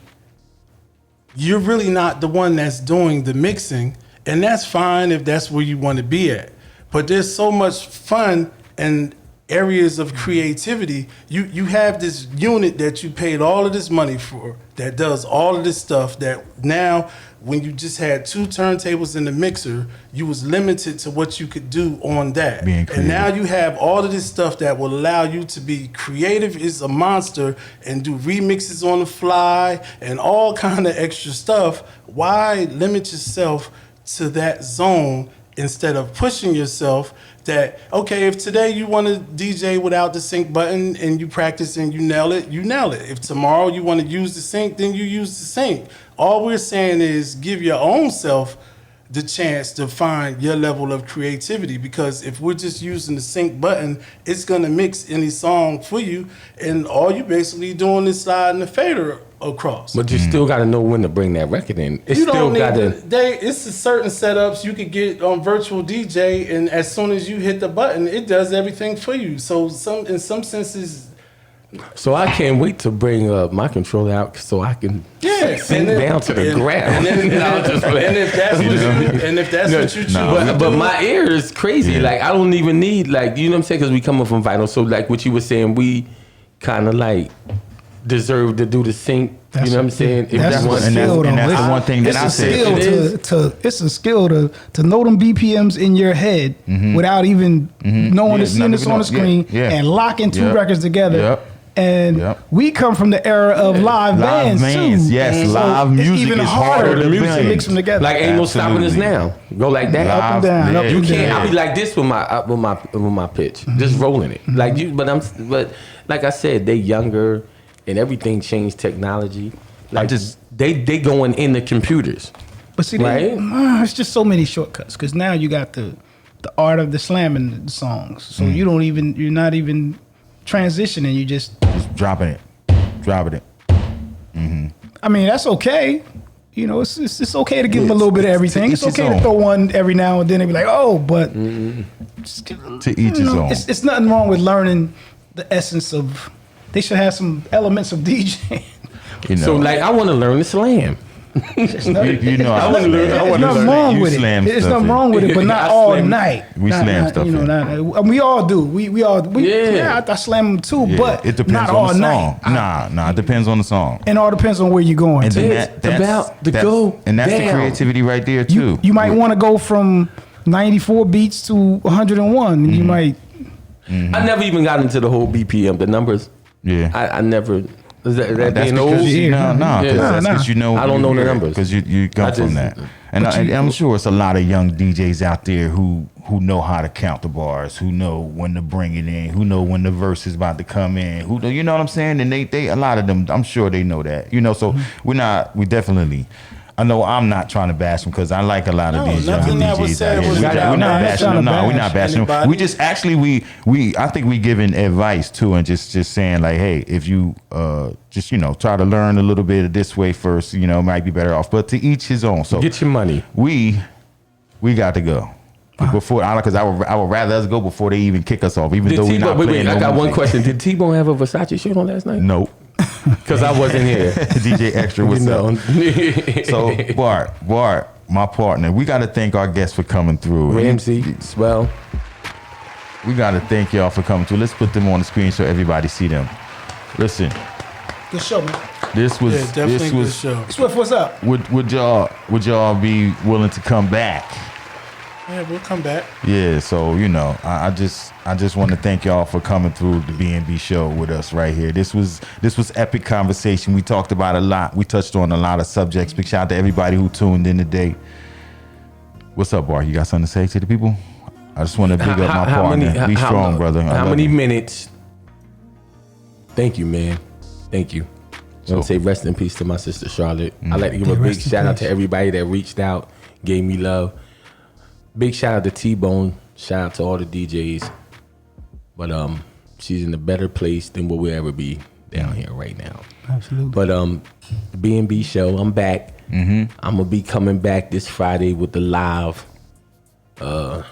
[SPEAKER 2] you're really not the one that's doing the mixing, and that's fine if that's where you want to be at. But there's so much fun and areas of creativity. You have this unit that you paid all of this money for that does all of this stuff, that now when you just had 2 turntables in the mixer, you was limited to what you could do on that.
[SPEAKER 1] Being creative.
[SPEAKER 2] And now you have all of this stuff that will allow you to be creative as a monster and do remixes on the fly and all kind of extra stuff. Why limit yourself to that zone instead of pushing yourself? That, okay, if today you want to DJ without the sync button and you practice and you nail it, you nail it. If tomorrow you want to use the sync, then you use the sync. All we're saying is give your own self the chance to find your level of creativity, because if we're just using the sync button, it's going to mix any song for you, and all you basically doing is sliding the fader across.
[SPEAKER 3] But you still got to know when to bring that record in. It's
[SPEAKER 2] You
[SPEAKER 3] still
[SPEAKER 2] don't
[SPEAKER 3] got
[SPEAKER 2] need
[SPEAKER 3] to.
[SPEAKER 2] it's a certain setups you could get on virtual DJ, and as soon as you hit the button, it does everything for you. So in some senses,
[SPEAKER 3] So I can't wait to bring my controller out so I can sink down to the ground.
[SPEAKER 2] and if that's what you choose,
[SPEAKER 3] But my ear is crazy.
[SPEAKER 1] Yeah.
[SPEAKER 3] Like I don't even need, like, you know what I'm saying? Because we coming from vinyl. So like what you were saying, we kind of like deserve to do the sync. You know what I'm saying? If
[SPEAKER 4] That's
[SPEAKER 3] you
[SPEAKER 4] a
[SPEAKER 3] want-
[SPEAKER 4] skill,
[SPEAKER 1] and that's
[SPEAKER 4] though.
[SPEAKER 1] the one thing that I said.
[SPEAKER 4] It's a skill to know them BPMs in your head without even knowing
[SPEAKER 1] Yeah,
[SPEAKER 4] seeing
[SPEAKER 1] not
[SPEAKER 4] this
[SPEAKER 1] even
[SPEAKER 4] on
[SPEAKER 1] know-
[SPEAKER 4] the screen
[SPEAKER 1] yeah.
[SPEAKER 4] and locking 2
[SPEAKER 1] Yep.
[SPEAKER 4] records together.
[SPEAKER 1] Yep.
[SPEAKER 4] And
[SPEAKER 1] Yep.
[SPEAKER 4] we come from the era of live bands too.
[SPEAKER 1] Yes,
[SPEAKER 4] So
[SPEAKER 1] live
[SPEAKER 4] it's
[SPEAKER 1] music
[SPEAKER 4] even
[SPEAKER 1] is
[SPEAKER 4] harder
[SPEAKER 1] harder
[SPEAKER 4] to
[SPEAKER 1] than
[SPEAKER 4] mix
[SPEAKER 1] music.
[SPEAKER 4] them together.
[SPEAKER 3] Like ain't no stopping us now. Go like that.
[SPEAKER 1] Live,
[SPEAKER 4] up and down, up
[SPEAKER 1] yeah.
[SPEAKER 3] You
[SPEAKER 4] and
[SPEAKER 3] can't.
[SPEAKER 4] down.
[SPEAKER 3] I'll be like this with my pitch, just rolling it. Like you, but like I said, they younger, and everything changed technology. Like they going in the computers.
[SPEAKER 4] But see,
[SPEAKER 3] Right?
[SPEAKER 4] it's just so many shortcuts because now you got the art of the slamming the songs. So you're not even transitioning. You just
[SPEAKER 1] dropping it.
[SPEAKER 4] I mean, that's okay. You know, it's okay to give them a little bit of everything. It's
[SPEAKER 1] each his
[SPEAKER 4] okay to
[SPEAKER 1] own.
[SPEAKER 4] throw one every now and then and be like, oh, but just give,
[SPEAKER 1] To each his own.
[SPEAKER 4] It's nothing wrong with learning the essence of. They should have some elements of DJ.
[SPEAKER 1] You know.
[SPEAKER 3] So like I want to learn the slam.
[SPEAKER 4] It's
[SPEAKER 1] you know,
[SPEAKER 4] There's
[SPEAKER 1] I
[SPEAKER 4] nothing wrong with it.
[SPEAKER 1] slam
[SPEAKER 4] There's
[SPEAKER 1] stuff
[SPEAKER 4] nothing
[SPEAKER 1] in.
[SPEAKER 4] wont with it, but not
[SPEAKER 3] I
[SPEAKER 4] all
[SPEAKER 3] slam-
[SPEAKER 4] night.
[SPEAKER 1] We slam stuff
[SPEAKER 4] You know,
[SPEAKER 1] in.
[SPEAKER 4] and we all do. We all.
[SPEAKER 3] Yeah.
[SPEAKER 4] I slam them too,
[SPEAKER 1] Yeah,
[SPEAKER 4] but
[SPEAKER 1] it depends
[SPEAKER 4] not
[SPEAKER 1] on
[SPEAKER 4] all
[SPEAKER 1] the song.
[SPEAKER 4] night.
[SPEAKER 1] Nah, it depends on the song.
[SPEAKER 4] And all depends on where you're going.
[SPEAKER 1] And
[SPEAKER 4] to.
[SPEAKER 1] then
[SPEAKER 3] It's about to go
[SPEAKER 1] and that's the
[SPEAKER 3] down.
[SPEAKER 1] creativity right there too.
[SPEAKER 4] You might want to go from 94 beats to 101. And you might.
[SPEAKER 3] I never even got into the whole BPM, the numbers.
[SPEAKER 1] Yeah.
[SPEAKER 3] I never. Is that
[SPEAKER 1] That's
[SPEAKER 3] being
[SPEAKER 1] because
[SPEAKER 3] old?
[SPEAKER 1] you know,
[SPEAKER 3] Yeah.
[SPEAKER 1] that's
[SPEAKER 4] Nah.
[SPEAKER 1] because you know.
[SPEAKER 3] I don't know the numbers.
[SPEAKER 1] because you come
[SPEAKER 3] I
[SPEAKER 1] from
[SPEAKER 3] just-
[SPEAKER 1] that. And I'm sure it's a lot of young DJs out there who know how to count the bars, who know when to bring it in, who know when the verse is about to come in, who know, you know what I'm saying? And they a lot of them, I'm sure they know that. You know, so we definitely. I know I'm not trying to bash them because I like a lot of
[SPEAKER 2] No,
[SPEAKER 1] these young
[SPEAKER 2] nothing that was
[SPEAKER 1] DJs
[SPEAKER 2] said
[SPEAKER 1] out here.
[SPEAKER 2] was
[SPEAKER 1] We're
[SPEAKER 2] about
[SPEAKER 1] not
[SPEAKER 2] that.
[SPEAKER 1] bashing them. No, we're not bashing them.
[SPEAKER 2] Anybody.
[SPEAKER 1] We just actually I think we giving advice too, and just saying like, hey, if you just try to learn a little bit of this way first, it might be better off. But to each his own. So
[SPEAKER 3] Get your money.
[SPEAKER 1] we got to go. Before, because I would rather us go before they even kick us off, even though we're not
[SPEAKER 3] wait,
[SPEAKER 1] playing.
[SPEAKER 3] I
[SPEAKER 1] no
[SPEAKER 3] got one
[SPEAKER 1] music.
[SPEAKER 3] question. Did T-Bone have a Versace shirt on last night?
[SPEAKER 1] Nope.
[SPEAKER 3] Because I wasn't here.
[SPEAKER 1] DJ Extra, what's up? So Bart, my partner, we got to thank our guests for coming through.
[SPEAKER 3] Ramzee, Swell.
[SPEAKER 1] We got to thank y'all for coming through. Let's put them on the screen so everybody see them. Listen,
[SPEAKER 4] Good show, man.
[SPEAKER 1] this was
[SPEAKER 2] Definitely good show.
[SPEAKER 4] Swift, what's up?
[SPEAKER 1] would y'all be willing to come back?
[SPEAKER 2] Yeah, we'll come back.
[SPEAKER 1] Yeah, so I just want to thank y'all for coming through the B&B show with us right here. This was epic conversation. We talked about a lot. We touched on a lot of subjects. Big shout out to everybody who tuned in today. What's up, Bart? You got something to say to the people? I just want to big up my partner. Be strong, brother.
[SPEAKER 3] How many minutes? Thank you, man. Thank you. I want to say rest in peace to my sister Charlotte. I'd like to give a big shout out to everybody that reached out, gave me love. Big shout out to T-Bone. Shout out to all the DJs. But she's in a better place than what we'll ever be down here right now.
[SPEAKER 4] Absolutely.
[SPEAKER 3] But the B&B show, I'm back. I'm gonna be coming back this Friday with the live. I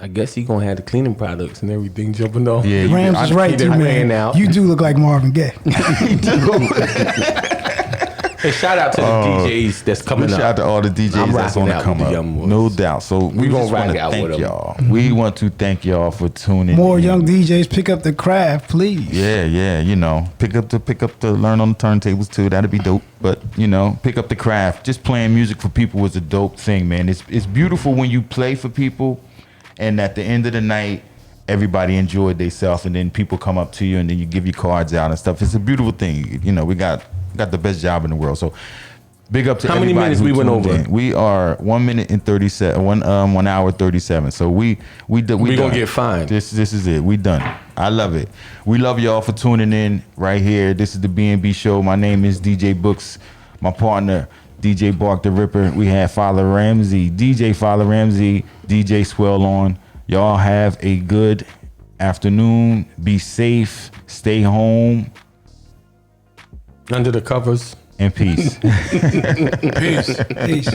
[SPEAKER 3] guess he gonna have the cleaning products and everything jumping off.
[SPEAKER 1] Yeah,
[SPEAKER 4] Rams is right too, man.
[SPEAKER 3] Out.
[SPEAKER 4] You do look like Marvin Gaye.
[SPEAKER 3] Hey, shout out to the DJs that's coming up.
[SPEAKER 1] Shout out to all the DJs
[SPEAKER 3] I'm
[SPEAKER 1] that's
[SPEAKER 3] rocking
[SPEAKER 1] on the
[SPEAKER 3] out
[SPEAKER 1] come
[SPEAKER 3] with the
[SPEAKER 1] up.
[SPEAKER 3] young ones.
[SPEAKER 1] No doubt. So we
[SPEAKER 3] gonna
[SPEAKER 1] just want
[SPEAKER 3] rock
[SPEAKER 1] to
[SPEAKER 3] out
[SPEAKER 1] thank
[SPEAKER 3] with 'em.
[SPEAKER 1] y'all. We want to thank y'all for tuning
[SPEAKER 4] More
[SPEAKER 1] in.
[SPEAKER 4] young DJs pick up the craft, please.
[SPEAKER 1] Yeah, pick up the learn on the turntables too. That'd be dope. But pick up the craft. Just playing music for people is a dope thing, man. It's beautiful when you play for people, and at the end of the night, everybody enjoyed themselves, and then people come up to you, and then you give your cards out and stuff. It's a beautiful thing. We got the best job in the world. So big up to
[SPEAKER 3] How many
[SPEAKER 1] everybody
[SPEAKER 3] minutes
[SPEAKER 1] who
[SPEAKER 3] we went
[SPEAKER 1] tuned
[SPEAKER 3] over?
[SPEAKER 1] in. We are 1 minute and 37, 1 hour 37. So we
[SPEAKER 3] gonna
[SPEAKER 1] done.
[SPEAKER 3] get fined.
[SPEAKER 1] This is it. We done. I love it. We love y'all for tuning in right here. This is the B&B show. My name is DJ Books. My partner DJ Bark the Ripper. We have Fatha Ramzee, DJ Fatha Ramzee, DJ Swell on. Y'all have a good afternoon. Be safe. Stay home.
[SPEAKER 3] Under the covers.
[SPEAKER 1] And peace.
[SPEAKER 2] Peace.
[SPEAKER 4] Peace.